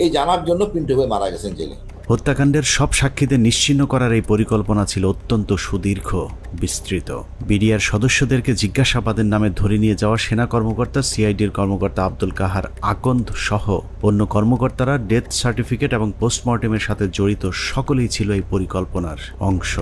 এই জানার জন্য পিন্টু ভাই মারা গেছেন জেলে। হত্যাকাণ্ডের সব সাক্ষীদের নিশ্চিহ্ন করার এই পরিকল্পনা ছিল অত্যন্ত সুদীর্ঘ, বিস্তৃত। বিডিআর সদস্যদেরকে জিজ্ঞাসাবাদের নামে ধরে নিয়ে যাওয়া সেনা কর্মকর্তা, CIDর কর্মকর্তা আব্দুল কাহার আকন্দ সহ অন্য কর্মকর্তারা, ডেথ সার্টিফিকেট এবং পোস্টমর্টেমের সাথে জড়িত সকলেই ছিল এই পরিকল্পনার অংশ।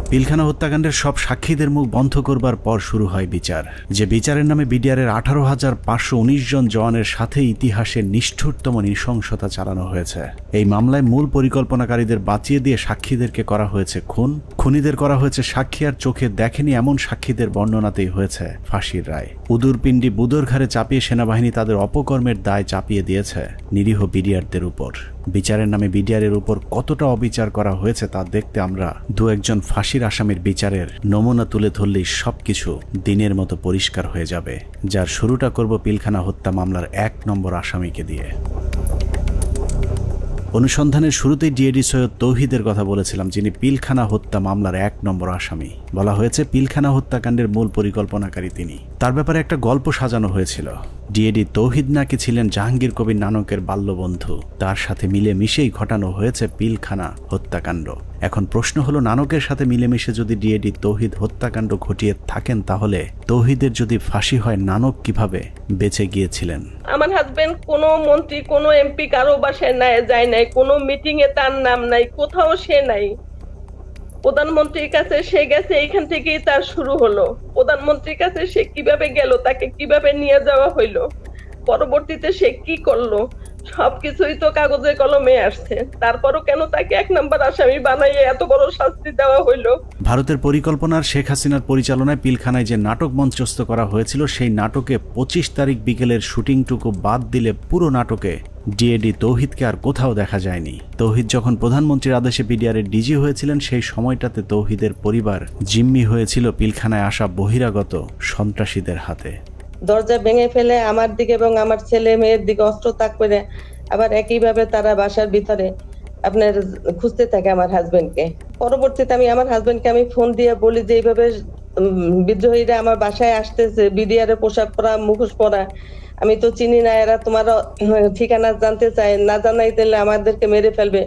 পিলখানা হত্যাকাণ্ডের সব সাক্ষীদের মুখ বন্ধ করবার পর শুরু হয় বিচার, যে বিচারের নামে বিডিআরের 18,519 জন জওয়ানের সাথে ইতিহাসের নিষ্ঠুরতম নৃশংসতা চালানো হয়েছে। এই মামলায় মূল পরিকল্পনাকারীদের বাঁচিয়ে দিয়ে সাক্ষীদেরকে করা হয়েছে খুন, খুনিদের করা হয়েছে সাক্ষী আর চোখে দেখেনি এমন সাক্ষীদের বর্ণনাতেই হয়েছে ফাঁসির রায়। উদুরপিণ্ডি বুদোর ঘাড়ে চাপিয়ে সেনাবাহিনী তাদের অপকর্মের দায় চাপিয়ে দিয়েছে নিরীহ বিডিআরদের উপর। বিচারের নামে বিডিআরের উপর কতটা অবিচার করা হয়েছে তা দেখতে আমরা 2-1 ফাঁসির আসামির বিচারের নমুনা তুলে ধরলেই সবকিছু দিনের মতো পরিষ্কার হয়ে যাবে, যার শুরুটা করব পিলখানা হত্যা মামলার 1 নম্বর আসামিকে দিয়ে। অনুসন্ধানের শুরুতেই ডিএডি সৈয়দ তৌহিদের কথা বলেছিলাম, যিনি পিলখানা হত্যা মামলার 1 নম্বর আসামি। বলা হয়েছে পিলখানা হত্যাকাণ্ডের মূল পরিকল্পনাকারী তিনি। তার ব্যাপারে একটা গল্প সাজানো হয়েছিল। ডিএডি তৌহিদ নাকি ছিলেন জাহাঙ্গীর কবির নানকের বাল্যবন্ধু, তার সাথে মিলেমিশেই ঘটানো হয়েছে পিলখানা হত্যাকাণ্ড। এখন প্রশ্ন হলো, নানকের সাথে মিলেমিশে যদি ডিএডি তৌহিদ হত্যাকাণ্ড ঘটিয়ে থাকেন, তাহলে তৌহিদের যদি ফাঁসি হয়, নানক কিভাবে বেঁচে গিয়েছিলেন? আমার হাজবেন্ড কোনো মন্ত্রী, কোনো MP কারো বাসায় যায় নাই, কোনো মিটিং এ তার নাম নাই, কোথাও সে নাই। প্রধানমন্ত্রীর কাছে সে গেছে, এইখান থেকেই তার শুরু হলো। প্রধানমন্ত্রীর কাছে সে কিভাবে গেল, তাকে কিভাবে নিয়ে যাওয়া হইলো, পরবর্তীতে সে কি করলো, সবকিছুই তো কাগজে কলমে আসছে। তারপরও কেন তাকে 1 নম্বর আসামি বানাইয়ে এত বড় শাস্তি দেওয়া হইলো? ভারতের পরিকল্পনার শেখ হাসিনার পরিচালনায় পিলখানায় যে নাটক মঞ্চস্থ করা হয়েছিল, সেই নাটকে 25 তারিখ বিকেলের শুটিংটুকু বাদ দিলে পুরো নাটকে ডিএডি তৌহিদকে আর কোথাও দেখা যায়নি। তৌহিদ যখন প্রধানমন্ত্রীর আদেশে বিডিআরের ডিজি হয়েছিলেন, সেই সময়টাতে তৌহিদের পরিবার জিম্মি হয়েছিল পিলখানায় আসা বহিরাগত সন্ত্রাসীদের হাতে। দরজা ভেঙে ফেলে আমার দিকে এবং আমার ছেলে মেয়ের দিকে অস্ত্র তাক করে আবার একইভাবে তারা বাসার ভিতরে আপনার খুঁজতে থাকে আমার হাজবেন্ডকে। পরবর্তীতে আমি আমার হাজবেন্ডকে আমি ফোন দিয়ে বলি যে এইভাবে বিদ্রোহীরা আমার বাসায় আসতেছে, বিডিআরের পোশাক পরা, মুখোশ পরা, আমি তো চিনি না, এরা তোমার ঠিকানা জানতে চায়, না জানাই তাহলে আমাদেরকে মেরে ফেলবে,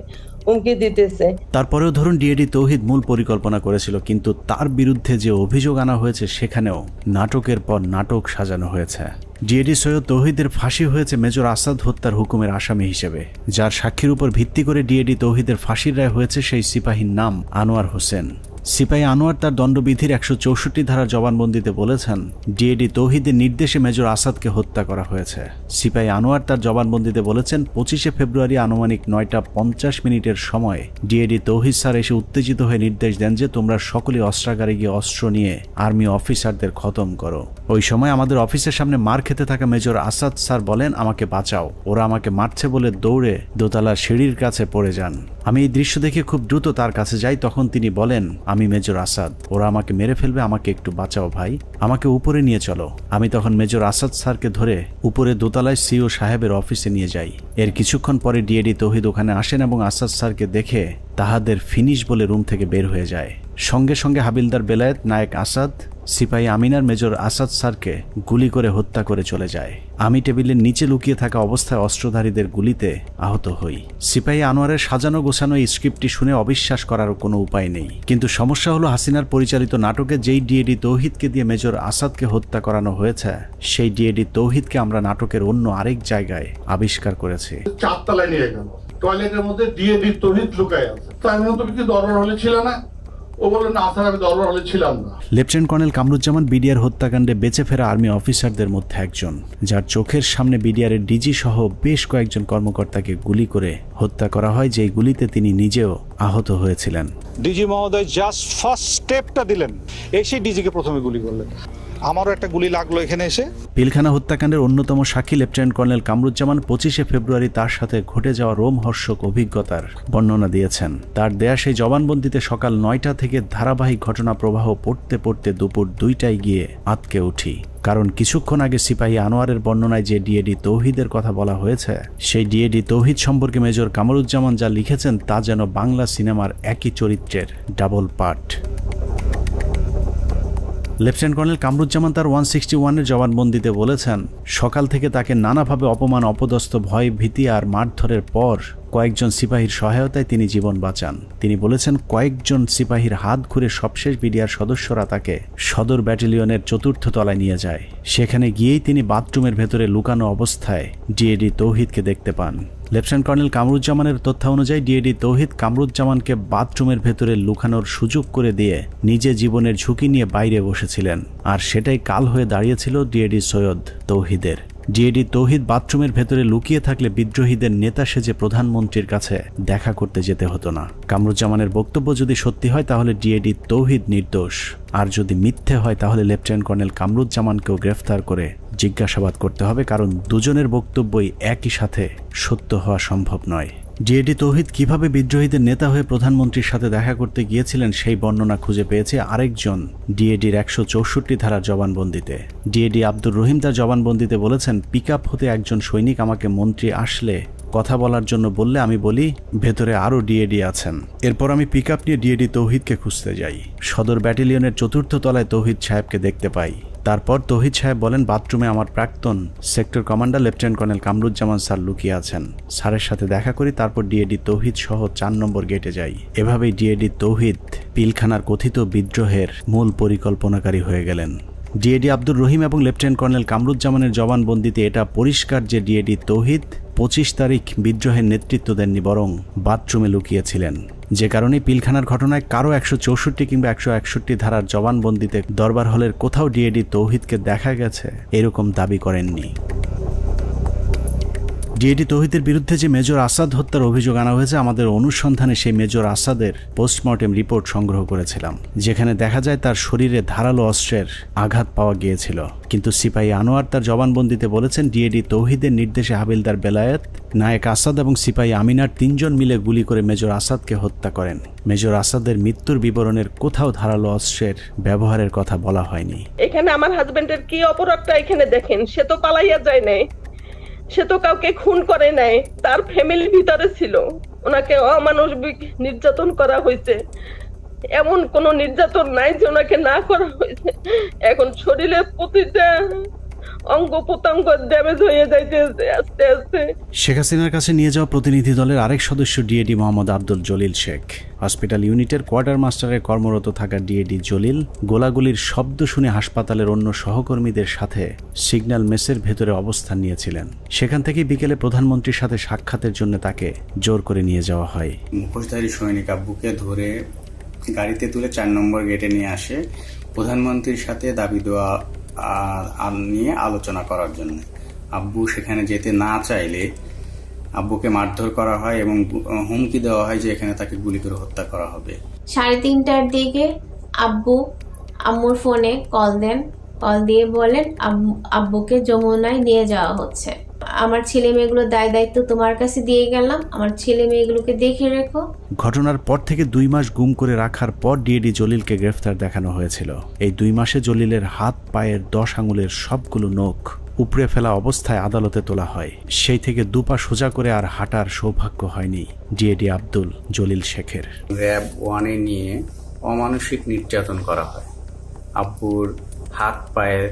হুমকি দিতেছে। তারপরেও ধরুন ডিএডি তৌহিদ মূল পরিকল্পনা করেছিল, কিন্তু তার বিরুদ্ধে যে অভিযোগ আনা হয়েছে সেখানেও নাটকের পর নাটক সাজানো হয়েছে। ডিএডি সৈয়দ তৌহিদের ফাঁসি হয়েছে মেজর আসাদ হত্যার হুকুমের আসামি হিসেবে, যার সাক্ষীর উপর ভিত্তি করে ডিএডি তৌহিদের ফাঁসির রায় হয়েছে সেই সিপাহীর নাম আনোয়ার হোসেন। সিপাহী আনোয়ার তার দণ্ডবিধির 164 ধারার জবানবন্দিতে বলেছেন, ডিএডি তৌহিদের নির্দেশে মেজর আসাদকে হত্যা করা হয়েছে। সিপাহী আনোয়ার তার জবানবন্দিতে বলেছেন, 25 ফেব্রুয়ারি আনুমানিক 9:50 সময় ডিএডি তৌহিদ স্যার এসে উত্তেজিত হয়ে নির্দেশ দেন যে তোমরা সকলে অস্ত্রাগারে গিয়ে অস্ত্র নিয়ে আর্মি অফিসারদের খতম করো। ওই সময় আমাদের অফিসের সামনে মার খেতে থাকা মেজর আসাদ স্যার বলেন, আমাকে বাঁচাও, ওরা আমাকে মারছে বলে দৌড়ে দোতলার সিঁড়ির কাছে পড়ে যান। আমি এই দৃশ্য দেখে খুব দ্রুত তার কাছে যাই। তখন তিনি বলেন, আমি মেজর আসাদ, ওরা আমাকে মেরে ফেলবে, আমাকে একটু বাঁচাও ভাই, আমাকে উপরে নিয়ে চলো। আমি তখন মেজর আসাদ স্যারকে ধরে উপরে দোতলায় সিও সাহেবের অফিসে নিয়ে যাই। এর কিছুক্ষণ পরে ডিএডি তৌহিদ ওখানে আসেন এবং আসাদ স্যারকে দেখে তাহাদের ফিনিশ বলে রুম থেকে বের হয়ে যায়। সঙ্গে সঙ্গে হাবিলদার বেলায়েত, নায়েক আসাদ, সিপাহী আমিনার মেজর আসাদ স্যারকে গুলি করে হত্যা করে চলে যায়। আমি টেবিলের নিচে লুকিয়ে থাকা অবস্থায় অস্ত্রধারীদের গুলিতে আহত হই। সিপাহী আনোয়ারের সাজানো গোছানো এই স্ক্রিপ্টটি শুনে অবিশ্বাস করার কোনো উপায় নেই, কিন্তু সমস্যা হলো হাসিনার পরিচালিত নাটকে যেই ডিএডি তৌহিদকে দিয়ে মেজর আসাদকে হত্যা করানো হয়েছে, সেই ডিএডি তৌহিদকে আমরা নাটকের অন্য আরেক জায়গায় আবিষ্কার করেছি। 4 তলায় নিয়ে গেল, টয়লেটের মধ্যে ডিএডি তৌহিদ লুকায় আছে। তাই তুমি কি দরবার হলে ছিল না? ও বলে না স্যার, আমি দরবার হলে ছিলাম না। লেফটেন্যান্ট কর্নেল কামরুজ্জামান বিডিআর হত্যাকাণ্ডে বেঁচে ফেরা আর্মি অফিসারদের মধ্যে একজন, যার চোখের সামনে বিডিআরের ডিজি সহ বেশ কয়েকজন কর্মকর্তাকে গুলি করে হত্যা করা হয়, যেই গুলিতে তিনি নিজেও আহত হয়েছিলেন। ডিজি মহোদয় জাস্ট ফার্স্ট স্টেপটা দিলেন, এসে ডিজিকে প্রথমে গুলি করলেন। আমারও একটা গুলি লাগলো এখানে এসে। পিলখানা হত্যাকাণ্ডের অন্যতম সাক্ষী লেফটেন্যান্ট কর্নেল কামরুজ্জামান 25 ফেব্রুয়ারি তার সাথে ঘটে যাওয়া রোমহর্ষক অভিজ্ঞতার বর্ণনা দিয়েছেন। তার দেয়া সেই জবানবন্দিতে সকাল 9টা থেকে ধারাবাহিক ঘটনা প্রবাহ পড়তে পড়তে দুপুর 2টায় গিয়ে আটকে উঠি, কারণ কিছুক্ষণ আগে সিপাহী আনোয়ারের বর্ণনায় যে ডিএডি তৌহিদের কথা বলা হয়েছে, সেই ডিএডি তৌহিদ সম্পর্কে মেজর কামরুজ্জামান যা লিখেছেন তা যেন বাংলা সিনেমার একই চরিত্রের double part. Lieutenant colonel Kamruzzaman তার 161-এর জবানবন্দিতে বলেছেন, সকাল থেকে তাকে নানাভাবে অপমান, অপদস্থ, ভয়, ভীতি আর মারধরের পর কয়েকজন সিপাহীর সহায়তায় তিনি জীবন বাঁচান। তিনি বলেছেন, কয়েকজন সিপাহীর হাত ঘুরে সবশেষ বিডিআর সদস্যরা তাকে সদর ব্যাটালিয়নের 4র্থ তলায় নিয়ে যায়। সেখানে গিয়েই তিনি বাথরুমের ভেতরে লুকানো অবস্থায় ডিএডি তৌহিদকে দেখতে পান। লেফটেন্যান্ট কর্নেল কামরুজ্জামানের তথ্য অনুযায়ী ডিএডি তৌহিদ কামরুজ্জামানকে বাথরুমের ভেতরে লুকানোর সুযোগ করে দিয়ে নিজে জীবনের ঝুঁকি নিয়ে বাইরে বসেছিলেন, আর সেটাই কাল হয়ে দাঁড়িয়েছিল ডিএডি সৈয়দ তৌহিদের। ডিএডি তৌহিদ বাথরুমের ভেতরে লুকিয়ে থাকলে বিদ্রোহীদের নেতা সেজে প্রধানমন্ত্রীর কাছে দেখা করতে যেতে হতো না। কামরুজ্জামানের বক্তব্য যদি সত্যি হয় তাহলে ডিএডি তৌহিদ নির্দোষ, আর যদি মিথ্যে হয় তাহলে লেফটেন্যান্ট কর্নেল কামরুজ্জামানকেও গ্রেফতার করে জিজ্ঞাসাবাদ করতে হবে, কারণ দুজনের বক্তব্যই একই সাথে সত্য হওয়া সম্ভব নয়। ডিএডি তৌহিদ কিভাবে বিদ্রোহীদের নেতা হয়ে প্রধানমন্ত্রীর সাথে দেখা করতে গিয়েছিলেন সেই বর্ণনা খুঁজে পেয়েছে আরেকজন ডিএডির 164 ধারার জবানবন্দিতে। ডিএডি আব্দুর রহিম তার জবানবন্দিতে বলেছেন, পিকআপ হতে একজন সৈনিক আমাকে মন্ত্রী আসলে কথা বলার জন্য বললে আমি বলি ভেতরে আরও ডিএডি আছেন। এরপর আমি পিকআপ নিয়ে ডিএডি তৌহিদকে খুঁজতে যাই। সদর ব্যাটালিয়নের 4র্থ তলায় তৌহিদ সাহেবকে দেখতে পাই। তারপর তৌহিদ সাহেব বলেন, বাথরুমে আমার প্রাক্তন sector commander lieutenant colonel Kamruzzaman sir লুকিয়ে আছেন। স্যারের সাথে দেখা করি, তারপর ডিএডি তৌহিদ সহ 4 নম্বর গেটে যাই। এভাবেই ডিএডি তৌহিদ পিলখানার কথিত বিদ্রোহের মূল পরিকল্পনাকারী হয়ে গেলেন। ডিএডি আব্দুর রহিম এবং লেফটেন্যান্ট কর্নেল কামরুজ্জামানের জবানবন্দিতে এটা পরিষ্কার যে ডিএডি তৌহিদ 25 তারিখ বিদ্রোহের নেতৃত্ব দেননি, বরং বাথরুমে লুকিয়েছিলেন। যে কারণে পিলখানার ঘটনায় কারো 164 কিংবা 161 ধারার জবানবন্দিতে দরবার হলের কোথাও ডিএডি তৌহিদকে দেখা গেছে এরকম দাবি করেননি। ডিএডি তৌহিদের বিরুদ্ধে যে মেজর আসাদ হত্যার অভিযোগ আনা হয়েছে, আমাদের অনুসন্ধানে সেই মেজর আসাদের পোস্টমর্টেম রিপোর্ট সংগ্রহ করেছিলাম, যেখানে দেখা যায় তার শরীরে ধারালো অস্ত্রের আঘাত পাওয়া গিয়েছিল। কিন্তু সিপাহী আনোয়ার তার জবানবন্দিতে বলেছেন ডিএডি তৌহিদের নির্দেশে হাবিলদার বেলায়েত, নায়েক আসাদ এবং সিপাহী আমিনার 3 জন মিলে গুলি করে মেজর আসাদকে হত্যা করেন। মেজর আসাদের মৃত্যুর বিবরণের কোথাও ধারালো অস্ত্রের ব্যবহারের কথা বলা হয়নি। এখানে আমার হাজবেন্ডের কি অপরাধটা এখানে দেখেন, সে তো পালাইয়া যায় নাই, সে তো কাউকে খুন করে নাই, তার ফ্যামিলির ভিতরে ছিল, ওনাকে অমানবিক নির্যাতন করা হয়েছে। এমন কোন নির্যাতন নাই যে ওনাকে না করা হয়েছে। এখন শরীরের প্রতিটা অঙ্গ প্রত্যঙ্গ ড্যামেজ হয়ে যাইতেছে আস্তে আস্তে। শেখ হাসিনার কাছে নিয়ে যাওয়া প্রতিনিধি দলের আরেক সদস্য ডিএডি মোহাম্মদ আব্দুল জলিল শেখ। হসপিটাল ইউনিটের কোয়ার্টার মাস্টারে কর্মরত থাকা ডিএডি জলিল গোলাগুলির শব্দ শুনে হাসপাতালের অন্য সহকর্মীদের সাথে সিগন্যাল মেসের ভেতরে অবস্থান নিয়েছিলেন। সেখান থেকে বিকেলে প্রধানমন্ত্রীর সাথে সাক্ষাতের জন্য তাকে জোর করে নিয়ে যাওয়া হয়। মুখোশধারী সৈনিক আব্বুকে ধরে গাড়িতে তুলে 4 নম্বর গেটে নিয়ে আসে প্রধানমন্ত্রীর সাথে দাবি দেওয়া নিয়ে আলোচনা করার জন্য। আব্বু সেখানে যেতে না চাইলে আব্বুকে মারধর করা হয় এবং হুমকি দেওয়া হয় যে এখানে তাকে গুলি করে হত্যা করা হবে। 3:30টার দিকে আব্বু আম্মুর ফোনে কল দেন, কল দিয়ে বলেন আব্বুকে যমুনায় নিয়ে যাওয়া হচ্ছে। আমার ছেলে মেয়েগুলো দায়িত্ব তোমার কাছে দিয়ে গেলাম, আমার ছেলে মেয়েগুলোকে দেখে রেখো। ঘটনার পর থেকে 2 মাস গুম করে রাখার পর ডিএডি জলিলকে গ্রেফতার দেখানো হয়েছিল। এই 2 মাসে জলিলের হাত পায়ের 10 আঙুলের সবগুলো নখ উপড়ে ফেলা অবস্থায় আদালতে তোলা হয়। সেই থেকে 2 পা সোজা করে আর হাঁটার সৌভাগ্য হয়নি ডিএডি আব্দুল জলিল শেখের। র্যাব 1-এ নিয়ে অমানসিক নির্যাতন করা হয়। আব্বুর হাত পায়ের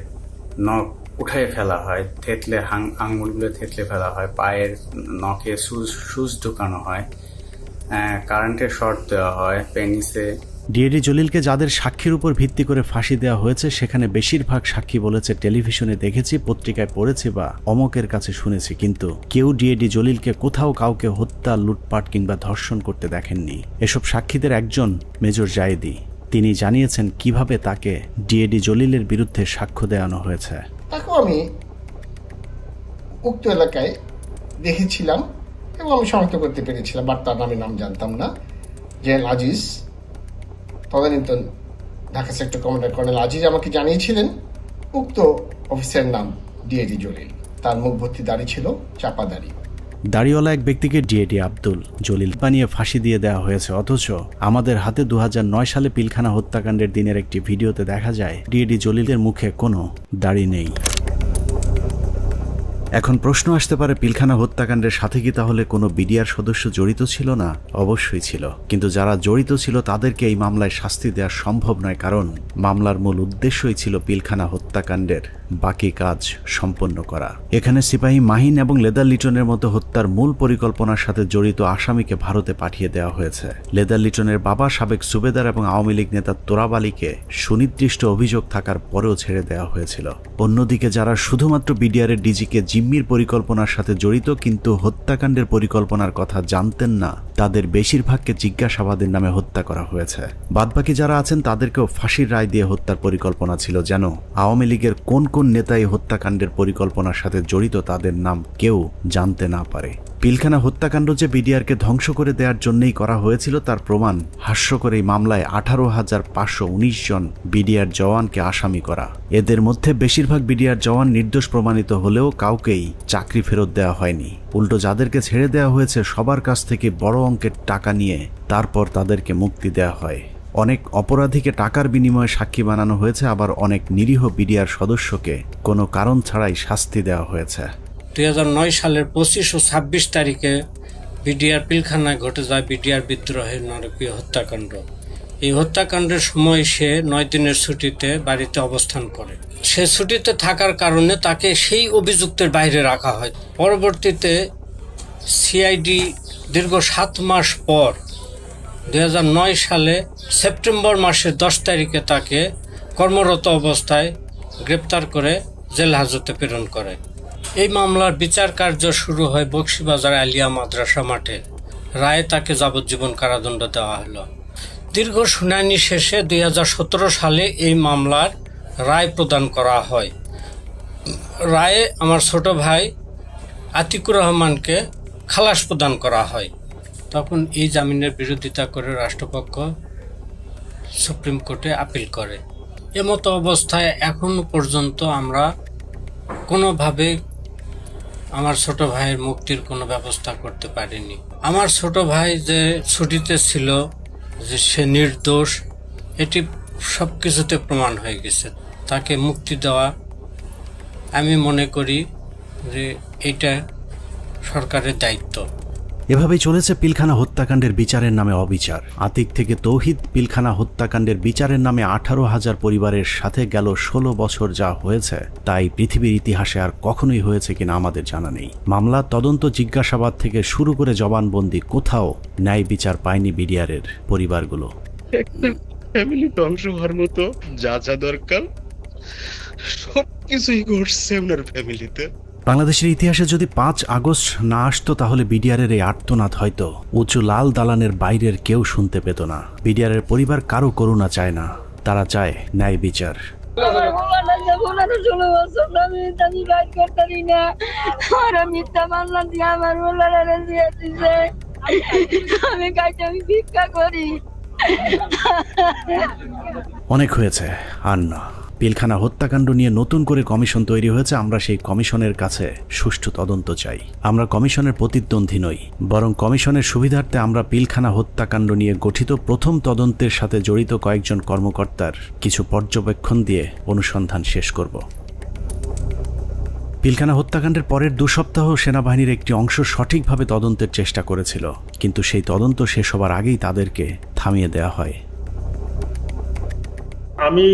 নখ উঠে ফেলা হয়, থেতলে আঙুলগুলো থেতলে ফেলা হয়, পায়ের নখে সুচ ঢুকানো হয়, কারেন্টের শর্ট দেওয়া হয় পেনিসে। ডিএডি জলিলকে যাদের সাক্ষীর উপর ভিত্তি করে ফাঁসি দেওয়া হয়েছে সেখানে বেশিরভাগ সাক্ষী বলেছে টেলিভিশনে দেখেছি, পত্রিকায় পড়েছি বা অমকের কাছে শুনেছি, কিন্তু কেউ ডিএডি জলিলকে কোথাও কাউকে হত্যা, লুটপাট কিংবা ধর্ষণ করতে দেখেননি। এসব সাক্ষীদের একজন মেজর জায়েদি। তিনি জানিয়েছেন কিভাবে তাকে ডিএডি জলিলের বিরুদ্ধে সাক্ষ্য দেওয়ানো হয়েছে। তাকে আমি উক্ত এলাকায় দেখেছিলাম এবং আমি শনাক্ত করতে পেরেছিলাম, বাট তার নাম জানতাম না। জেনারেল আজিজ, তদানীন্তন Dhaka sector commander colonel Aziz আমাকে জানিয়েছিলেন উক্ত অফিসারের নাম ডিএডি জলিল। তার মুখ ভর্তি দাড়ি ছিল, চাপা দাড়ি। দাড়িওয়ালা এক ব্যক্তিকে ডিএডি আব্দুল জলিল বানিয়ে ফাঁসি দিয়ে দেওয়া হয়েছে, অথচ আমাদের হাতে 2009 সালে পিলখানা হত্যাকাণ্ডের দিনের একটি ভিডিওতে দেখা যায় ডিএডি জলিলের মুখে কোনো দাড়ি নেই। এখন প্রশ্ন আসতে পারে, পিলখানা হত্যাকাণ্ডের সাথে কি তাহলে কোনো বিডিআর সদস্য জড়িত ছিল না? অবশ্যই ছিল, কিন্তু যারা জড়িত ছিল তাদেরকে এই মামলায় শাস্তি দেওয়া সম্ভব নয়, কারণ মামলার মূল উদ্দেশ্যই ছিল পিলখানা হত্যাকাণ্ডের বাকি কাজ সম্পন্ন করা। এখানে সিপাহী মাহিন এবং লেদার লিটনের মতো হত্যার মূল পরিকল্পনার সাথে জড়িত আসামিকে ভারতে পাঠিয়ে দেওয়া হয়েছে। লেদার লিটনের বাবা সাবেক সুবেদার এবং আওয়ামী লীগ নেতা তোরাব আলীকে সুনির্দিষ্ট অভিযোগ থাকার পরেও ছেড়ে দেওয়া হয়েছিল। অন্যদিকে যারা শুধুমাত্র বিডিআরের ডিজিকে জিম্মির পরিকল্পনার সাথে জড়িত কিন্তু হত্যাকাণ্ডের পরিকল্পনার কথা জানতেন না, তাদের বেশিরভাগকে জিজ্ঞাসাবাদের নামে হত্যা করা হয়েছে। বাদবাকি যারা আছেন তাদেরকেও ফাঁসির রায় দিয়ে হত্যার পরিকল্পনা ছিল, যেন আওয়ামী লীগের কোন কোন নেতা এই হত্যাকাণ্ডের পরিকল্পনার সাথে জড়িত তাদের নাম কেউ জানতে না পারে। পিলখানা হত্যাকাণ্ড যে বিডিআরকে ধ্বংস করে দেওয়ার জন্যই করা হয়েছিল তার প্রমাণ হাস্যকর এই মামলায় 18,519 জন বিডিআর জওয়ানকে আসামি করা। এদের মধ্যে বেশিরভাগ বিডিআর জওয়ান নির্দোষ প্রমাণিত হলেও কাউকেই চাকরি ফেরত দেওয়া হয়নি। উল্টো যাদেরকে ছেড়ে দেওয়া হয়েছে সবার কাছ থেকে বড় অঙ্কের টাকা নিয়ে তারপর তাদেরকে মুক্তি দেওয়া হয়। অনেক অপরাধীকে টাকার বিনিময়ে সাক্ষী বানানো হয়েছে, আবার অনেক নিরীহ বিডিআর সদস্যকে কোনো কারণ ছাড়াই শাস্তি দেওয়া হয়েছে। 2009 সালের 25 ও 26 তারিখে বিডিআর পিলখানায় ঘটে যায় বিডিআর বিদ্রোহের নারকীয় হত্যাকাণ্ড। এই হত্যাকাণ্ডের সময় সে 9 দিনের ছুটিতে বাড়িতে অবস্থান করে। সে ছুটিতে থাকার কারণে তাকে সেই অভিযুক্তের বাইরে রাখা হয়। পরবর্তীতে সিআইডি দীর্ঘ 7 মাস পর 2009 সালে সেপ্টেম্বর মাসের 10 তারিখে তাকে কর্মরত অবস্থায় গ্রেপ্তার করে জেল হাজতে প্রেরণ করে। এই মামলার বিচার কার্য শুরু হয় বকশীবাজার আলিয়া মাদ্রাসা মাঠে। রায়ে তাকে যাবজ্জীবন কারাদণ্ড দেওয়া হলো। দীর্ঘ শুনানি শেষে 2017 সালে এই মামলার রায় প্রদান করা হয়। রায়ে আমার ছোট ভাই আতিকুর রহমানকে খালাস প্রদান করা হয়। তখন এই জামিনের বিরোধিতা করে রাষ্ট্রপক্ষ সুপ্রিম কোর্টে আপিল করে। এমতো অবস্থায় এখনো পর্যন্ত আমরা কোনোভাবে আমার ছোট ভাইয়ের মুক্তির কোনো ব্যবস্থা করতে পারিনি। আমার ছোট ভাই যে ছুটিতে ছিল, যে সে নির্দোষ, এটি সব কিছুতে প্রমাণ হয়ে গেছে। তাকে মুক্তি দেওয়া আমি মনে করি যে এটা সরকারের দায়িত্ব। এভাবেই চলেছে পিলখানা হত্যাকাণ্ডের বিচারের নামে অবিচার। আতিক থেকে তৌহিদ পিলখানা হত্যাকাণ্ডের বিচারের নামে 18,000 পরিবারের সাথে গেল 16 বছর যা হয়েছে তাই পৃথিবীর ইতিহাসে আর কখনোই হয়েছে কিনা আমাদের জানা নেই। মামলা, তদন্ত, জিজ্ঞাসাবাদ থেকে শুরু করে জবানবন্দি, কোথাও ন্যায় বিচার পায়নি বিডিআরের পরিবারগুলো। একটা ফ্যামিলি ধ্বংস হওয়ার মতো যা যা দরকার সবকিছুই ঘটছে আপনার ফ্যামিলিতে। বাংলাদেশের ইতিহাসে যদি 5 আগস্ট না আসতো তাহলে বিডিআরের এই আর্তনাদ হয়তো উঁচু লাল দালানের বাইরের কেউ শুনতে পেত না। বিডিআরের পরিবার কারো করুণা চায় না, তারা চায় ন্যায় বিচার। অনেক হয়েছে, আর না। পিলখানা হত্যাকাণ্ড নিয়ে নতুন করে কমিশন তৈরি হয়েছে। আমরা সেই কমিশনের কাছে সুষ্ঠু তদন্ত চাই। আমরা কমিশনের প্রতিদ্বন্দ্বী নই, বরং কমিশনের সুবিধার্থে আমরা পিলখানা হত্যাকাণ্ড নিয়ে গঠিত প্রথম তদন্তের সাথে জড়িত কয়েকজন কর্মকর্তার কিছু পর্যবেক্ষণ দিয়ে অনুসন্ধান শেষ করব। পিলখানা হত্যাকাণ্ডের পরের 2 সপ্তাহ সেনাবাহিনীর একটি অংশ সঠিকভাবে তদন্তের চেষ্টা করেছিল, কিন্তু সেই তদন্ত শেষ হবার আগেই তাদেরকে থামিয়ে দেওয়া হয়। আমি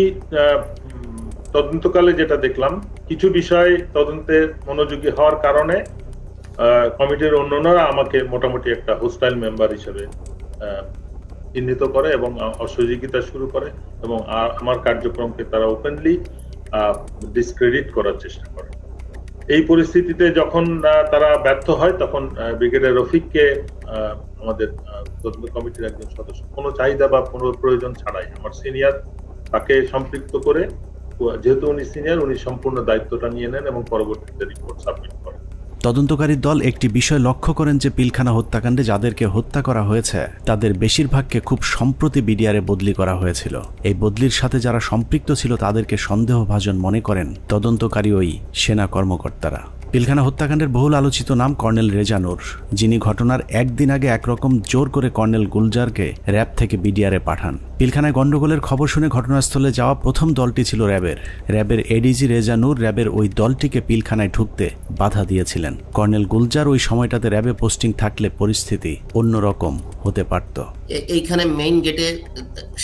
তদন্তকালে যেটা দেখলাম, কিছু বিষয় তদন্তে মনোযোগী হওয়ার কারণে কমিটির অন্যান্যরা আমাকে মোটামুটি একটা হোস্টাইল মেম্বার হিসেবে চিহ্নিত করে এবং অসহযোগিতা শুরু করে এবং আমার কার্যক্রমকে তারা ওপেনলি ডিসক্রেডিট করার চেষ্টা করে। এই পরিস্থিতিতে যখন তারা ব্যর্থ হয় তখন ব্রিগেডিয়ার রফিককে আমাদের তদন্ত কমিটির একজন সদস্য কোনো চাহিদা বা কোনো প্রয়োজন ছাড়াই আমার সিনিয়র তাকে সম্পৃক্ত করে, যেহেতু উনি সিনিয়র, উনি সম্পূর্ণ দায়িত্বটা নিয়ে নেন এবং পরবর্তীতে রিপোর্ট সাবমিট করেন। তদন্তকারী দল একটি বিষয় লক্ষ্য করেন যে পিলখানা হত্যাকাণ্ডে যাদেরকে হত্যা করা হয়েছে তাদের বেশিরভাগকে খুব সম্প্রতি বিডিআরে বদলি করা হয়েছিল। এই বদলির সাথে যারা সম্পৃক্ত ছিল তাদেরকে সন্দেহভাজন মনে করেন তদন্তকারী ওই সেনা কর্মকর্তারা। পিলখানা হত্যাকাণ্ডের বহুল আলোচিত নাম কর্নেল রেজা নূর, যিনি ঘটনার একদিন আগে একরকম জোর করে কর্নেল গুলজারকে র্যাব থেকে বিডিআরে পাঠান। পিলখানায় গন্ডগোলের খবর শুনে ঘটনাস্থলে যাওয়া প্রথম দলটি ছিল র্যাবের এডিজি রেজা নূর র্যাবের ওই দলটিকে পিলখানায় ঢুকতে বাধা দিয়েছিলেন। কর্নেল গুলজার ওই সময়টাতে র্যাবে পোস্টিং থাকলে পরিস্থিতি অন্যরকম হতে পারত। এইখানে মেইন গেটে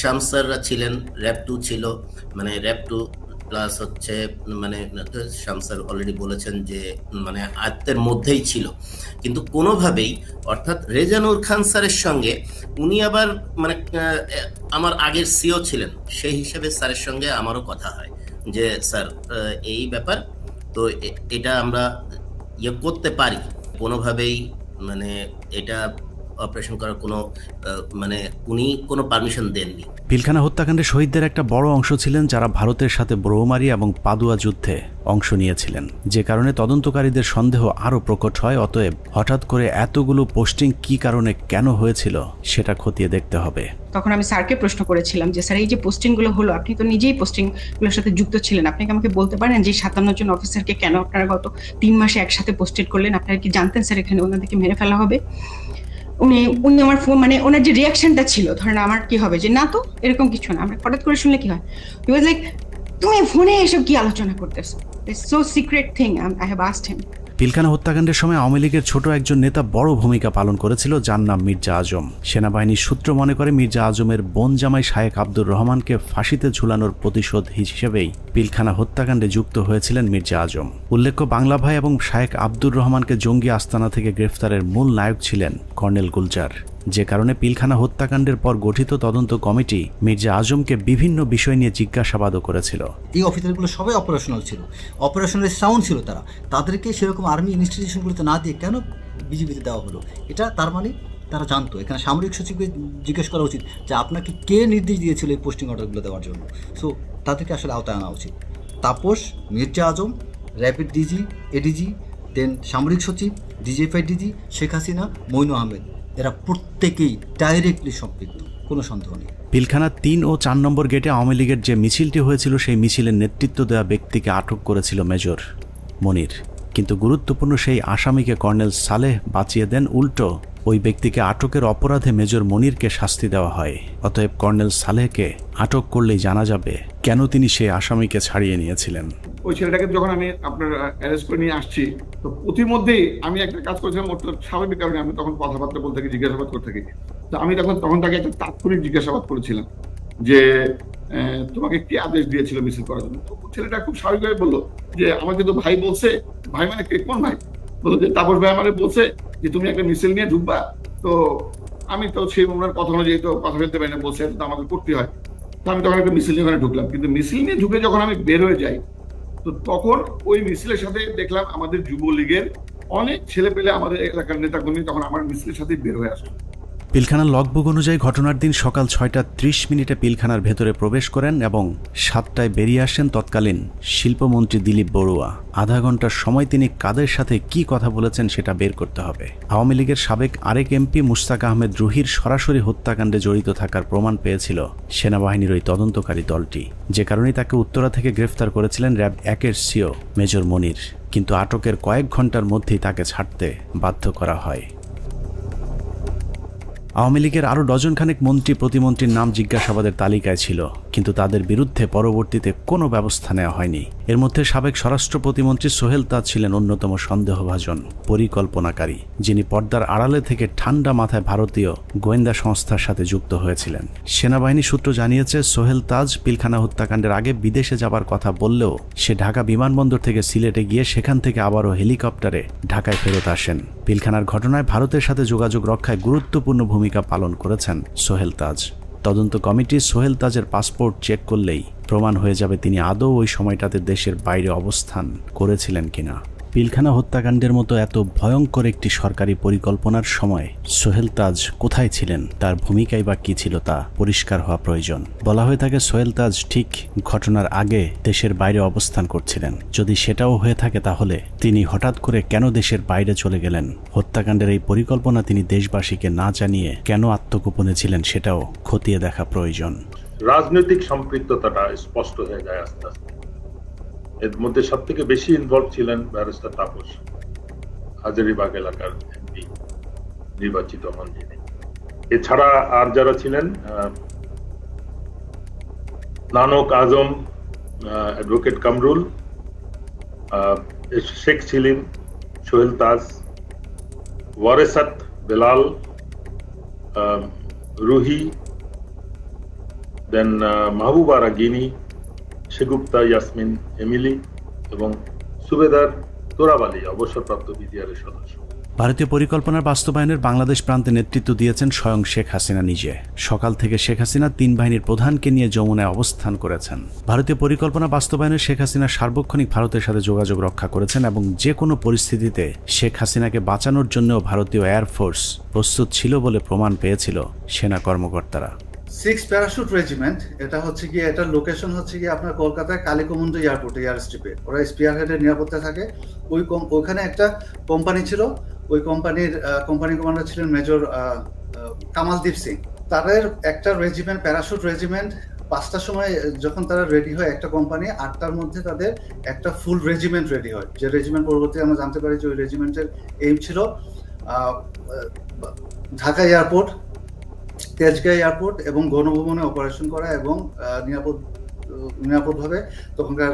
শামসাররা ছিলেন, র্যাব 2 ছিল, মানে র্যাব 2 প্লাস হচ্ছে মানে শামসার অলরেডি বলেছেন যে মানে আয়ত্তের মধ্যেই ছিল, কিন্তু কোনোভাবেই অর্থাৎ রেজা নূর খান স্যারের সঙ্গে উনি আবার মানে আমার আগের সিও ছিলেন, সেই হিসেবে স্যারের সঙ্গে আমারও কথা হয় যে স্যার এই ব্যাপার, তো এটা আমরা ইয়ে করতে পারি, কোনোভাবেই মানে এটা অপারেশন করার কোনো মানে উনি কোনো পারমিশন দেননি। পিলখানা হত্যাকাণ্ডে শহীদদের একটা বড় অংশ ছিলেন যারা ভারতের সাথে ব্রহ্মমারি এবং পাদুয়া যুদ্ধে অংশ নিয়েছিলেন, যে কারণে তদন্তকারীদের সন্দেহ আরও প্রকট হয়। অতএব হঠাৎ করে এতগুলো পোস্টিং কি কারণে কেন হয়েছিল সেটা খতিয়ে দেখতে হবে। তখন আমি স্যারকে প্রশ্ন করেছিলাম যে স্যার এই যে পোস্টিং গুলো হলো, আপনি তো নিজেই পোস্টিং গুলোর সাথে যুক্ত ছিলেন, আপনি কি আমাকে বলতে পারেন যে 57 জন অফিসারকে কেন আপনারা গত 3 মাসে একসাথে পোস্টেড করলেন? আপনারা কি জানতেন স্যার এখানে ওনাদেরকে মেরে ফেলা হবে? উনি আমার ফোন মানে ওনার যে রিয়াকশনটা ছিল, ধরেন আমার কি হবে যে না তো এরকম কিছু না, আমরা হঠাৎ করে শুনলে কি হয়, হি ওয়াজ লাইক তুমি ফোনে এসব কি আলোচনা করতেছো, it's so secret thing, I have asked হিম। পিলখানা হত্যাকাণ্ডের সময় আওয়ামী লীগের ছোট একজন নেতা বড় ভূমিকা পালন করেছিল, যার নাম মির্জা আজম। সেনাবাহিনীর সূত্র মনে করে মির্জা আজমের বোন জামাই শায়েখ আব্দুর রহমানকে ফাঁসিতে ঝুলানোর প্রতিশোধ হিসেবেই পিলখানা হত্যাকাণ্ডে যুক্ত হয়েছিলেন মির্জা আজম। উল্লেখ্য, বাংলা ভাই এবং শায়েখ আব্দুর রহমানকে জঙ্গি আস্তানা থেকে গ্রেফতারের মূল নায়ক ছিলেন কর্নেল গুলজার। যে কারণে পিলখানা হত্যাকাণ্ডের পর গঠিত তদন্ত কমিটি মির্জা আজমকে বিভিন্ন বিষয় নিয়ে জিজ্ঞাসাবাদও করেছিল। এই অফিসারগুলো সবাই অপারেশনাল ছিল, অপারেশনাল সাউন্ড ছিল, তাদেরকে সেরকম আর্মি ইনস্টিটিউশনগুলোতে না দিয়ে কেন বিজিবিতে দেওয়া হলো? এটা তার মানে তারা জানতো। এখানে সামরিক সচিবকে জিজ্ঞেস করা উচিত যে আপনাকে কে নির্দেশ দিয়েছিল এই পোস্টিং অর্ডারগুলো দেওয়ার জন্য। সো তাদেরকে আসলে আওতায় আনা উচিত। তাপস, মির্জা আজম, র্যাপিড ডিজি, এডিজি, দেন সামরিক সচিব, ডিজিএফআই ডিজি, শেখ হাসিনা, মইনু আহমেদ, এরা প্রত্যেকেই ডাইরেক্টলি সম্পৃক্ত, কোনো সন্দেহ নেই। পিলখানা 3 ও 4 নম্বর গেটে আওয়ামী লীগের যে মিছিলটি হয়েছিল সেই মিছিলের নেতৃত্ব দেওয়া ব্যক্তিকে আটক করেছিল মেজর মনির, কিন্তু গুরুত্বপূর্ণ সেই আসামিকে কর্নেল সালেহ বাঁচিয়ে দেন। উল্টো ওই ব্যক্তিকে আটকের অপরাধে মেজর মনিরকে শাস্তি দেওয়া হয়। অতএব কর্নেল সালেহকে আটক করলেই জানা যাবে কেন তিনি সেই আসামিকে ছাড়িয়ে নিয়েছিলেন। ওই ছেলেটাকে যখন আমি আপনার অ্যারেস্ট করে নিয়ে আসছি, তো প্রতিমধ্যেই আমি একটা কাজ করেছিলাম, ওর স্বাভাবিক কারণে আমি তখন কথাবার্তা বলতে থাকি, জিজ্ঞাসাবাদ করতে থাকি। তো আমি তখন তাকে একটা তাৎক্ষণিক জিজ্ঞাসাবাদ করেছিলাম যে তোমাকে কি আদেশ দিয়েছিল মিছিল করার জন্য। তো ছেলেটা খুব স্বাভাবিকভাবে বললো যে আমাকে তো ভাই বলছে। ভাই মানে কোন ভাই? বললো যে তাপস ভাই আমাকে বলছে যে তুমি একটা মিছিল নিয়ে ঢুকবা। তো আমি তো সেই ওনার কথা অনুযায়ী তো কথা বলতে পারি না, বলছে তো আমাকে করতে হয়। তো আমি তখন একটা মিছিল নিয়ে ওখানে ঢুকলাম, কিন্তু মিছিল নিয়ে ঢুকে যখন আমি বের হয়ে যাই, তো তখন ওই মিছিলের সাথে দেখলাম আমাদের যুবলীগের অনেক ছেলে পেলে, আমাদের এলাকার নেতাকর্মী তখন আমার মিছিলের সাথে বের হয়ে আসলো। পিলখানার লগবুক অনুযায়ী ঘটনার দিন সকাল 6:30 পিলখানার ভেতরে প্রবেশ করেন এবং 7টায় বেরিয়ে আসেন তৎকালীন শিল্পমন্ত্রী দিলীপ বড়ুয়া। আধা ঘন্টার সময় তিনি কাদের সাথে কি কথা বলেছেন সেটা বের করতে হবে। আওয়ামী লীগের সাবেক আরেক এমপি মুশতাক আহমেদ রুহির সরাসরি হত্যাকাণ্ডে জড়িত থাকার প্রমাণ পেয়েছিল সেনাবাহিনীর ওই তদন্তকারী দলটি, যে কারণে তাকে উত্তরা থেকে গ্রেফতার করেছিলেন র্যাব 1-এর সিও মেজর মনির। কিন্তু আটকের কয়েক ঘন্টার মধ্যেই তাকে ছাড়তে বাধ্য করা হয়। আওয়ামী লীগের আরও ডজনখানেক মন্ত্রী প্রতিমন্ত্রীর নাম জিজ্ঞাসাবাদের তালিকায় ছিল, কিন্তু তাদের বিরুদ্ধে পরবর্তীতে কোনো ব্যবস্থা নেওয়া হয়নি। এর মধ্যে সাবেক স্বরাষ্ট্র প্রতিমন্ত্রী সোহেল তাজ ছিলেন অন্যতম সন্দেহভাজন পরিকল্পনাকারী, যিনি পর্দার আড়ালে থেকে ঠান্ডা মাথায় ভারতীয় গোয়েন্দা সংস্থার সাথে যুক্ত হয়েছিলেন। সেনাবাহিনী সূত্র জানিয়েছে সোহেল তাজ পিলখানা হত্যাকাণ্ডের আগে বিদেশে যাবার কথা বললেও সে ঢাকা বিমানবন্দর থেকে সিলেটে গিয়ে সেখান থেকে আবারও হেলিকপ্টারে ঢাকায় ফেরত আসেন। পিলখানার ঘটনায় ভারতের সাথে যোগাযোগ রক্ষায় গুরুত্বপূর্ণ ভূমিকা পালন করেছেন সোহেল তাজ। তদন্ত কমিটি সোহেল তাজের পাসপোর্ট চেক করলেই প্রমাণ হয়ে যাবে তিনি আদৌ ওই সময়টাতে দেশের বাইরে অবস্থান করেছিলেন কিনা। পিলখানা হত্যাকাণ্ডের মতো এত ভয়ঙ্কর একটি সরকারি পরিকল্পনার সময় সোহেল তাজ কোথায় ছিলেন, তার ভূমিকাই বা কি ছিল তা পরিষ্কার হওয়া প্রয়োজন। বলা হয়ে থাকে সোহেল তাজ ঠিক ঘটনার আগে দেশের বাইরে অবস্থান করছিলেন। যদি সেটাও হয়ে থাকে তাহলে তিনি হঠাৎ করে কেন দেশের বাইরে চলে গেলেন? হত্যাকাণ্ডের এই পরিকল্পনা তিনি দেশবাসীকে না জানিয়ে কেন আত্মগোপনে ছিলেন সেটাও খতিয়ে দেখা প্রয়োজন। রাজনৈতিক সম্পৃক্ততাটা স্পষ্ট হয়ে যায় আস্তে আস্তে। এর মধ্যে সব থেকে বেশি ইনভলভ ছিলেন ব্যারিস্টার তাপস, হাজারীবাগ এলাকার এমপি নির্বাচিত হন যিনি। এছাড়া আর যারা ছিলেন, নানক আজম, অ্যাডভোকেট কামরুল, শেখ ছিলেন, সোহেল তাজ, ওয়ারেসাত বেলাল, রুহি, দেন মাহবুবা রাগিনী, শেগুপ্তা ইয়াসমিন এমিলি এবং সুবেদার তোরাবালি অবসরপ্রাপ্ত বিডিআরের সদস্য। ভারতীয় পরিকল্পনার বাস্তবায়নের বাংলাদেশ প্রান্তে নেতৃত্ব দিয়েছেন স্বয়ং শেখ হাসিনা নিজে। সকাল থেকে শেখ হাসিনা 3 বাহিনীর প্রধানকে নিয়ে যমুনায় অবস্থান করেছেন। ভারতীয় পরিকল্পনা বাস্তবায়নে শেখ হাসিনা সার্বক্ষণিক ভারতের সাথে যোগাযোগ রক্ষা করেছেন এবং যে কোনো পরিস্থিতিতে শেখ হাসিনাকে বাঁচানোর জন্যও ভারতীয় এয়ারফোর্স প্রস্তুত ছিল বলে প্রমাণ পেয়েছিল সেনা কর্মকর্তারা। 6 প্যারাশুট রেজিমেন্ট, এটা হচ্ছে গিয়ে, এটার লোকেশন হচ্ছে গিয়ে আপনার কলকাতায় কালীকুমুন্দ এয়ারপোর্টে, এয়ার স্ট্রিপে। ওরা স্পিয়ার হেডের নিরাপত্তা থাকে। ওইখানে একটা কোম্পানি ছিল, ওই কোম্পানির কোম্পানি কমান্ডার ছিলেন মেজর কামালদীপ সিং। তাদের একটা রেজিমেন্ট, প্যারাশুট রেজিমেন্ট, 5টার সময় যখন তারা রেডি হয় একটা কোম্পানি, 8টার মধ্যে তাদের একটা ফুল রেজিমেন্ট রেডি হয়। যে রেজিমেন্ট পরবর্তীতে আমরা জানতে পারি যে ওই রেজিমেন্টের এইম ছিল ঢাকা এয়ারপোর্ট, তেজগাঁও এয়ারপোর্ট এবং গণভবনে অপারেশন করা এবং নিরাপদভাবে তখনকার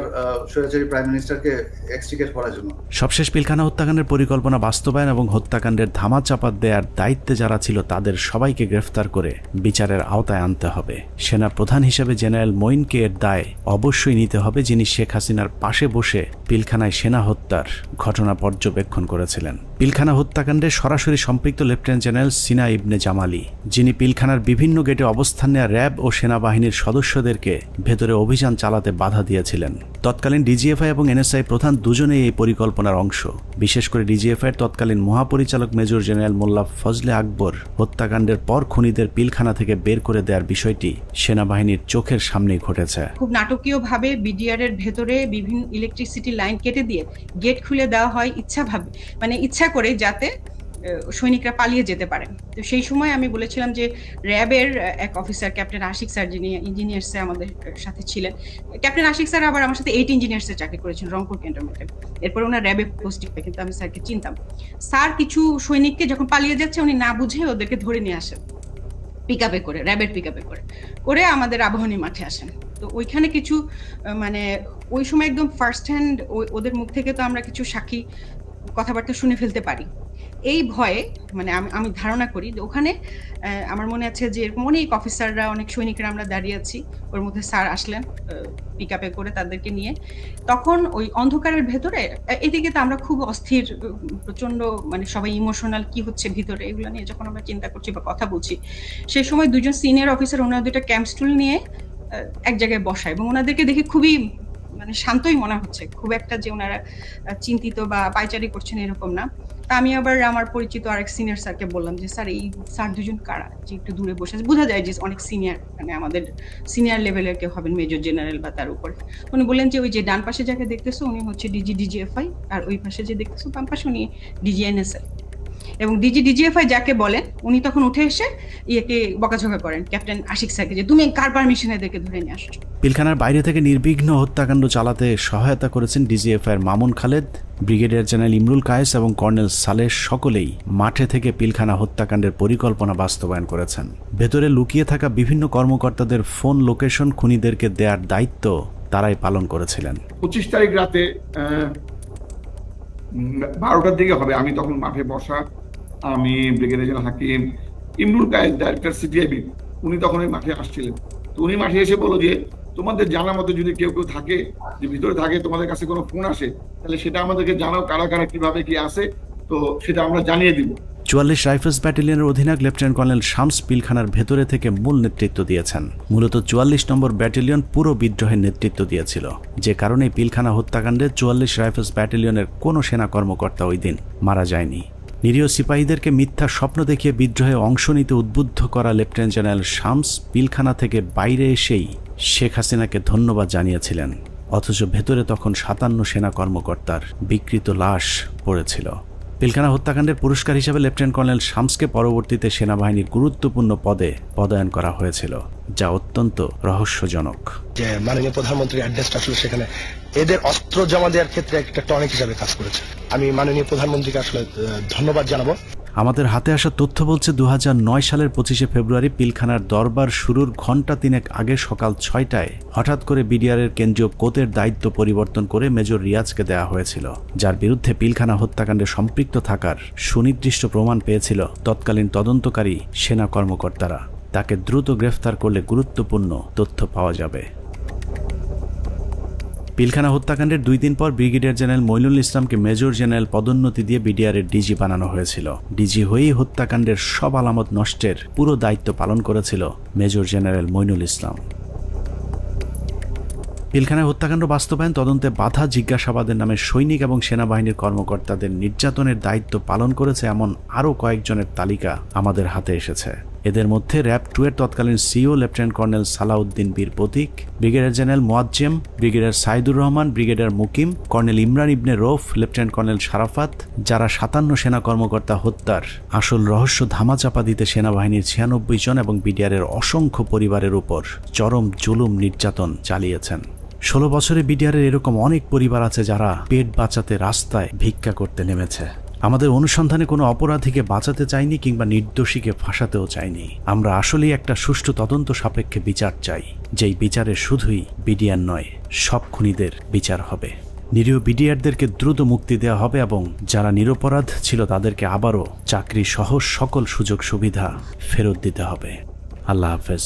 স্বৈরাচারী প্রাইম মিনিস্টারকে এক্সট্রিকেট করার জন্য। সবশেষ পিলখানা হত্যাকাণ্ডের পরিকল্পনা বাস্তবায়ন এবং হত্যাকাণ্ডের ধামাচাপা দেওয়ার দায়িত্বে যারা ছিল তাদের সবাইকে গ্রেফতার করে বিচারের আওতায় আনতে হবে। সেনা প্রধান হিসেবে জেনারেল মঈনকে এর দায় অবশ্যই নিতে হবে, যিনি শেখ হাসিনার পাশে বসে পিলখানায় সেনা হত্যার ঘটনা পর্যবেক্ষণ করেছিলেন। পিলখানা হত্যাকাণ্ডে সরাসরি সম্পৃক্ত লেফটেন্যান্ট জেনারেল সিনা ইবনে জামালি, যিনি পিলখানার বিভিন্ন গেটে অবস্থান নেওয়া র্যাব ও সেনাবাহিনীর সদস্যদেরকে ভেতরে অভিযান চালাতে বাধা দিয়েছিলেন। তৎকালীন ডিজিএফআই এবং এনএসআই প্রধান দুজনেই এই পরিকল্পনার অংশ। বিশেষ করে ডিজিএফআইয়ের তৎকালীন মহাপরিচালক মেজর জেনারেল মোল্লা ফজলে আকবর হত্যাকাণ্ডের পর খুনিদের পিলখানা থেকে বের করে দেওয়ার বিষয়টি সেনাবাহিনীর চোখের সামনেই ঘটেছে। খুব নাটকীয়ভাবে বিডিআর এর ভেতরে বিভিন্ন ইলেকট্রিসিটি লাইন কেটে দিয়ে গেট খুলে দেওয়া হয় ইচ্ছা করে, যাতে সৈনিকরা পালিয়ে যেতে পারেন। তো সেই সময় আমি বলেছিলাম যে র্যাবের এক অফিসার ক্যাপ্টেন আশিক স্যার, যিনি ইঞ্জিনিয়ার্সে আমাদের সাথে ছিলেন, ক্যাপ্টেন আশিক স্যার আবার আমার সাথে 8 ইঞ্জিনিয়ার্সে চাকরি করেছেন রংপুর ক্যান্টনমেন্টে। এরপর ওনার র্যাবে পোস্টিং পায়, কিন্তু আমি স্যারকে চিনতাম। স্যার কিছু সৈনিককে যখন পালিয়ে যাচ্ছে উনি না বুঝে ওদেরকে ধরে নিয়ে আসেন পিকআপে করে, র্যাবের পিকআপে করে আমাদের আবাহনী মাঠে আসেন। তো ওইখানে কিছু ওই সময় একদম ফার্স্ট হ্যান্ড ওদের মুখ থেকে তো আমরা কিছু সাক্ষী কথাবার্তা শুনে ফেলতে পারি। এই ভয়ে আমি ধারণা করি যে ওখানে আমার মনে আছে যে এরকম অনেক অফিসাররা, অনেক সৈনিকরা আমরা দাঁড়িয়ে আছি, ওর মধ্যে স্যার আসলেন পিকআপে করে তাদেরকে নিয়ে। তখন ওই অন্ধকারের ভেতরে এদিকে তো আমরা খুব অস্থির, প্রচন্ড সবাই ইমোশনাল, কি হচ্ছে ভিতরে এগুলো নিয়ে যখন আমরা চিন্তা করছি বা কথা বলছি, সেই সময় দুজন সিনিয়র অফিসার ওনারা দুটো ক্যাম্প স্টুল নিয়ে এক জায়গায় বসা, এবং ওনাদেরকে দেখে খুবই শান্তই মনে হচ্ছে, খুব একটা যে ওনারা চিন্তিত বা পায়চারি করছেন এরকম না। তা আমি আবার আমার পরিচিত আরেক সিনিয়র স্যারকে বললাম যে স্যার এই স্যার দুজন কারা, যে একটু দূরে বসে আছে, বোঝা যায় যে অনেক সিনিয়র, আমাদের সিনিয়র লেভেলের কেউ হবেন, মেজর জেনারেল বা তার উপরে। উনি বললেন যে ওই যে ডান পাশে যাকে দেখতেছো উনি হচ্ছে ডিজিএফআই, আর ওই পাশে যে দেখতেছো বাম পাশে উনি ডিজিএনএসএল। এবং ডিজিএফআই যাকে বলেন উনি তখন উঠে এসে বকাঝকা করেন ক্যাপ্টেন আশিক স্যারকে যে তুমি কার পারমিশনে এদেরকে ধরে নিয়ে আসছো। পিলখানার বাইরে থেকে নির্বিঘ্ন হত্যাকাণ্ড চালাতে সহায়তা করেছেন ডিজিএফআইয়ের মামুন খালেদ, ব্রিগেডিয়ার জেনারেল ইমরুল কায়েস এবং কর্নেল সালেহ, সকলেই মাঠে থেকে পিলখানা হত্যাকাণ্ডের পরিকল্পনা বাস্তবায়ন করেছেন। ভেতরে লুকিয়ে থাকা বিভিন্ন কর্মকর্তাদের ফোন লোকেশন খুনিদেরকে দেওয়ার দায়িত্ব তারাই পালন করেছিলেন। 25 তারিখ রাতে 12টার দিকে হবে, আমি তখন মাঠে বসা, আমি ব্রিগেডিয়ার জেনারেল হাকিম, ইমরুল কায়েস ডাইরেক্টর সিটিআইবি, উনি তখন ওই মাঠে আসছিলেন। তো উনি মাঠে এসে বলল যে তোমাদের জানা মতো যদি কেউ থাকে, যে ভিতরে থাকে, তোমাদের কাছে কোনো ফোন আসে, তাহলে সেটা আমাদেরকে জানাও, কারা কারা কিভাবে কি আসে, তো সেটা আমরা জানিয়ে দিব। 44 রাইফেলস ব্যাটালিয়নের অধিনায়ক লেফটেন্যান্ট কর্নেল শামস পিলখানার ভেতরে থেকে মূল নেতৃত্ব দিয়েছেন। মূলত 44 নম্বর ব্যাটালিয়ন পুরো বিদ্রোহের নেতৃত্ব দিয়েছিল, যে কারণে পিলখানা হত্যাকাণ্ডে 44 রাইফেলস ব্যাটালিয়নের কোনো সেনা কর্মকর্তা ওই দিন মারা যায়নি। নিরীহ সিপাহীদেরকে মিথ্যা স্বপ্ন দেখিয়ে বিদ্রোহে অংশ নিতে উদ্বুদ্ধ করা লেফটেন্যান্ট জেনারেল শামস পিলখানা থেকে বাইরে এসেই শেখ হাসিনাকে ধন্যবাদ জানিয়েছিলেন, অথচ ভেতরে তখন 57 সেনা কর্মকর্তার বিকৃত লাশ পড়েছিল। পিলখানা হত্যাকাণ্ডের পুরস্কার হিসেবে লেফটেন্যান্ট কর্নেল শামসকে পরবর্তীতে সেনাবাহিনীর গুরুত্বপূর্ণ পদে পদায়ন করা হয়েছিল, যা অত্যন্ত রহস্যজনক। যে মাননীয় প্রধানমন্ত্রীর অ্যাড্রেসটা আসলে সেখানে এদের অস্ত্র জমা দেওয়ার ক্ষেত্রে একটা টনিক হিসাবে কাজ করেছে। আমি মাননীয় প্রধানমন্ত্রীকে আসলে ধন্যবাদ জানাবো। আমাদের হাতে আসা তথ্য বলছে 2009 সালের 25শে ফেব্রুয়ারি পিলখানার দরবার শুরুর ঘণ্টা তিনেক আগে সকাল 6টায় হঠাৎ করে বিডিআরের কেন্দ্রীয় কোতের দায়িত্ব পরিবর্তন করে মেজর রিয়াজকে দেওয়া হয়েছিল, যার বিরুদ্ধে পিলখানা হত্যাকাণ্ডে সম্পৃক্ত থাকার সুনির্দিষ্ট প্রমাণ পেয়েছিল তৎকালীন তদন্তকারী সেনা কর্মকর্তারা। তাকে দ্রুত গ্রেফতার করলে গুরুত্বপূর্ণ তথ্য পাওয়া যাবে। পিলখানা হত্যাকাণ্ডের 2 দিন পর ব্রিগেডিয়ার জেনারেল মঈনুল ইসলামকে মেজর জেনারেল পদোন্নতি দিয়ে বিডিআরের ডিজি বানানো হয়েছিল। ডিজি হয়েই হত্যাকাণ্ডের সব আলামত নষ্টের পুরো দায়িত্ব পালন করেছিল মেজর জেনারেল মঈনুল ইসলাম। পিলখানায় হত্যাকাণ্ড বাস্তবায়ন, তদন্তে বাধা, জিজ্ঞাসাবাদের নামে সৈনিক এবং সেনাবাহিনীর কর্মকর্তাদের নির্যাতনের দায়িত্ব পালন করেছে এমন আরও কয়েকজনের তালিকা আমাদের হাতে এসেছে। এদের মধ্যে র্যাব 2 এর তৎকালীন CO lieutenant colonel Salauddin Bir Protik, brigadier general Moazzem, brigadier Saidur Rahman, brigadier Mukim, colonel Imran Ibne Rouf, lieutenant colonel Sharafat, যারা 57 সেনা কর্মকর্তা হত্যার আসল রহস্য ধামাচাপা দিতে সেনাবাহিনীর 96 জন এবং বিডিআরের অসংখ্য পরিবারের উপর চরম জুলুম নির্যাতন চালিয়েছেন। 16 বছরে বিডিআরের এরকম অনেক পরিবার আছে যারা পেট বাঁচাতে রাস্তায় ভিক্ষা করতে নেমেছে। আমাদের অনুসন্ধানে কোনো অপরাধীকে বাঁচাতে চাইনি কিংবা নির্দোষীকে ফাঁসাতেও চাইনি। আমরা আসলেই একটা সুষ্ঠু তদন্ত সাপেক্ষে বিচার চাই, যেই বিচারে শুধুই বিডিআর নয়, সব খুনিদের বিচার হবে। নিরীহ বিডিআরদেরকে দ্রুত মুক্তি দেওয়া হবে এবং যারা নিরপরাধ ছিল তাদেরকে আবারও চাকরি সহ সকল সুযোগ সুবিধা ফেরত দিতে হবে। আল্লাহ হাফেজ।